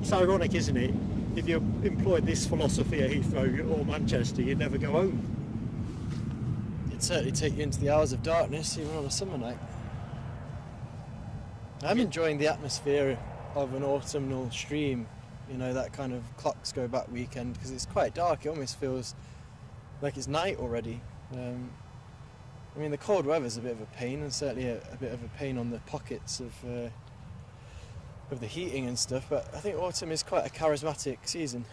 It's ironic, isn't it? If you employed this philosophy at Heathrow or Manchester, you'd never go home. It'd certainly take you into the hours of darkness, even on a summer night. I'm enjoying the atmosphere of an autumnal stream, you know, that kind of clocks go back weekend, because it's quite dark. It almost feels like it's night already. I mean, the cold weather's a bit of a pain, and certainly a bit of a pain on the pockets of the heating and stuff, but I think autumn is quite a charismatic season.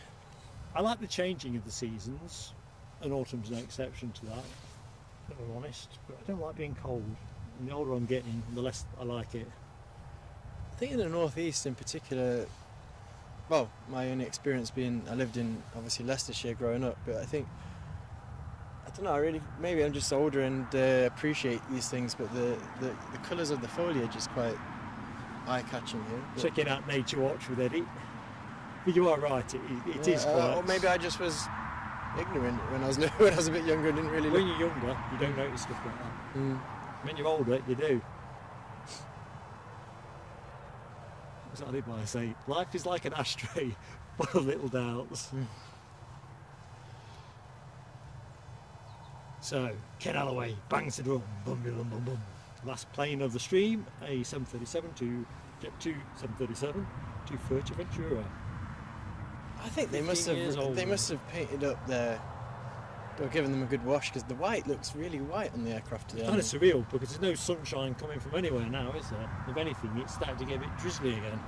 I like the changing of the seasons, and autumn's no exception to that, if I'm honest, but I don't like being cold, and the older I'm getting, the less I like it. I think in the northeast in particular, well, my only experience being, I lived in obviously Leicestershire growing up, but I think, I don't know, I really, maybe I'm just older and appreciate these things, but the colours of the foliage is quite eye-catching here. Checking out Nature Watch with Eddie. But you are right, it is quite... or maybe I just was ignorant when I was when I was a bit younger and didn't really When you're younger, you don't notice stuff like that. When you're older, you do. That's what I did when I say, life is like an ashtray, full of little doubts. So, Ken Alloway bangs the drum, bum bum bum bum. Last plane of the stream, a 737 to Jet 2 737 to Fuerteventura. I think they must have painted up their, or given them a good wash, because the white looks really white on the aircraft today. It's kind of surreal because there's no sunshine coming from anywhere now, is there? If anything, it's starting to get a bit drizzly again.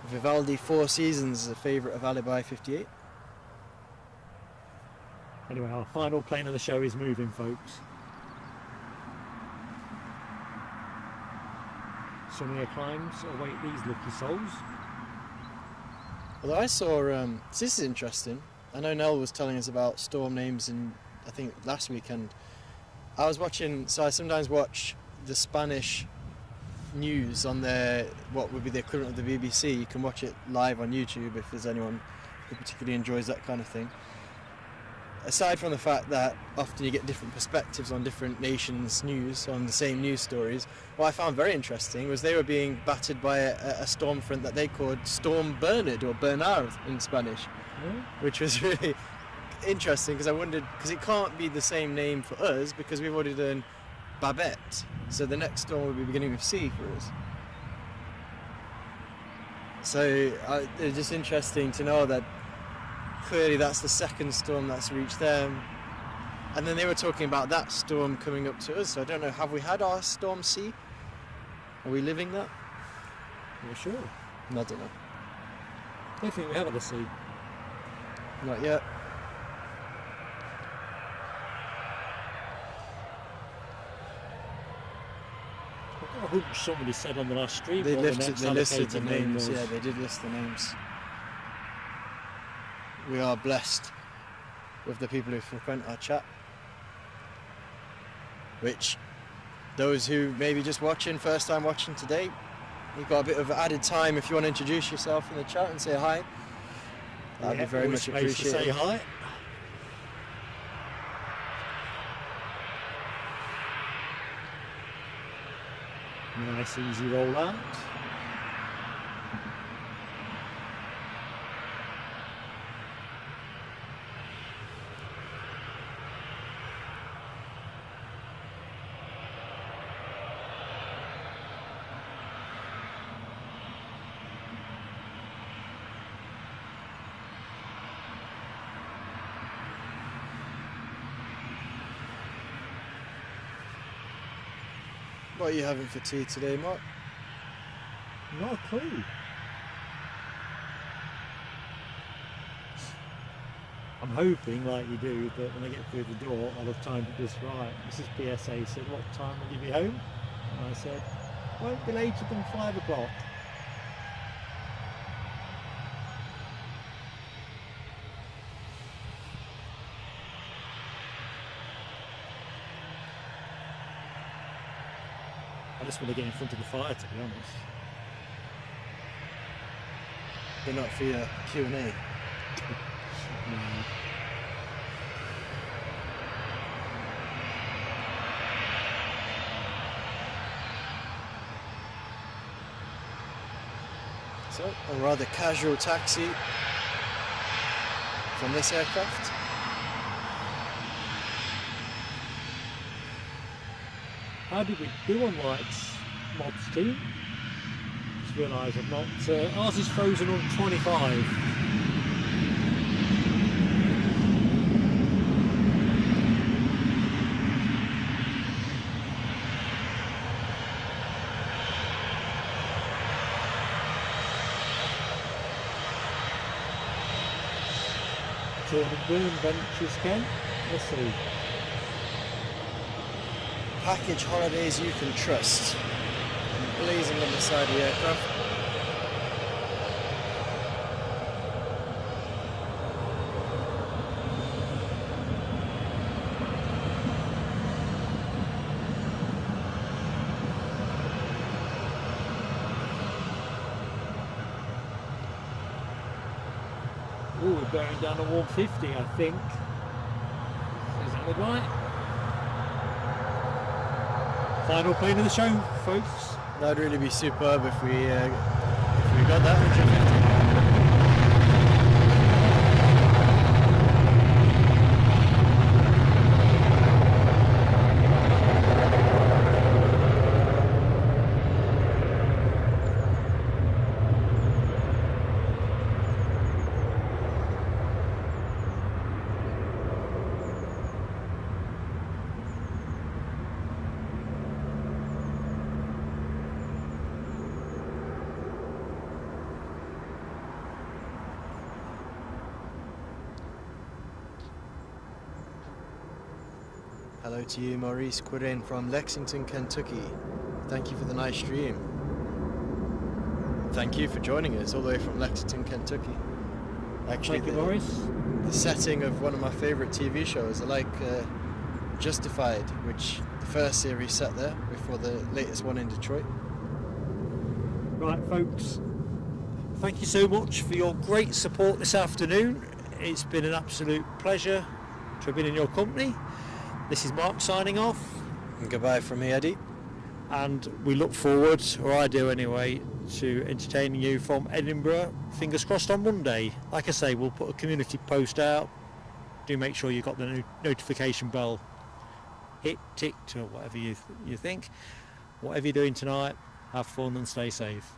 Vivaldi Four Seasons is a favourite of Alibi 58. Anyway, our final plane of the show is moving, folks. Sunnier climbs await these lucky souls. Although I saw, this is interesting. I know Nell was telling us about storm names in, I think, last weekend. I was watching, so I sometimes watch the Spanish news on their, what would be the equivalent of the BBC. You can watch it live on YouTube if there's anyone who particularly enjoys that kind of thing. Aside from the fact that often you get different perspectives on different nations' news, on the same news stories, what I found very interesting was they were being battered by a storm front that they called Storm Bernard, or Bernard in Spanish, which was really interesting, because I wondered, because it can't be the same name for us, because we've already done Babette, so the next storm will be beginning with C for us. So it's just interesting to know that clearly that's the second storm that's reached them, and then they were talking about that storm coming up to us, so I don't know, have we had our storm C? Are we living that? Well, sure. I don't know. I don't think we have had a C. Not yet. I've got a hunch somebody said on the last stream They what listed the allocated name names, was. yeah, they did list the names. We are blessed with the people who frequent our chat, which those who maybe just watching, first time watching today, you've got a bit of added time if you want to introduce yourself in the chat and say hi. That'd be very much Always space to appreciated. say hi. Nice easy roll out. What are you having for tea today, Mark? Not a clue. I'm hoping, like you do, that when I get through the door, I'll have timed it just right. Mrs. PSA said, what time will you be home? And I said, won't be later than 5 o'clock. I just want to get in front of the fire, to be honest. They're not for your Q&A. So, a rather casual taxi from this aircraft. How did we do on Light's mods team? Just realised I'm not. Ours is frozen on 25. Boom Ventures, Ken. Let's see. Package holidays you can trust. Blazing on the side of the aircraft. Oh, we're bearing down to 150, I think. Is that right? Final plane of the show, folks. That'd really be superb if we got that 150. Hello to you, Maurice Quirin from Lexington, Kentucky. Thank you for the nice stream. Thank you for joining us all the way from Lexington, Kentucky. Actually, Thank you, Maurice. The setting of one of my favourite TV shows, I like Justified, which the first series set there before the latest one in Detroit. Right, folks. Thank you so much for your great support this afternoon. It's been an absolute pleasure to have been in your company. This is Mark signing off. And goodbye from me, Eddie. And we look forward, or I do anyway, to entertaining you from Edinburgh, fingers crossed, on Monday. Like I say, we'll put a community post out. Do make sure you've got the notification bell hit, ticked, or whatever you think. Whatever you're doing tonight, have fun and stay safe.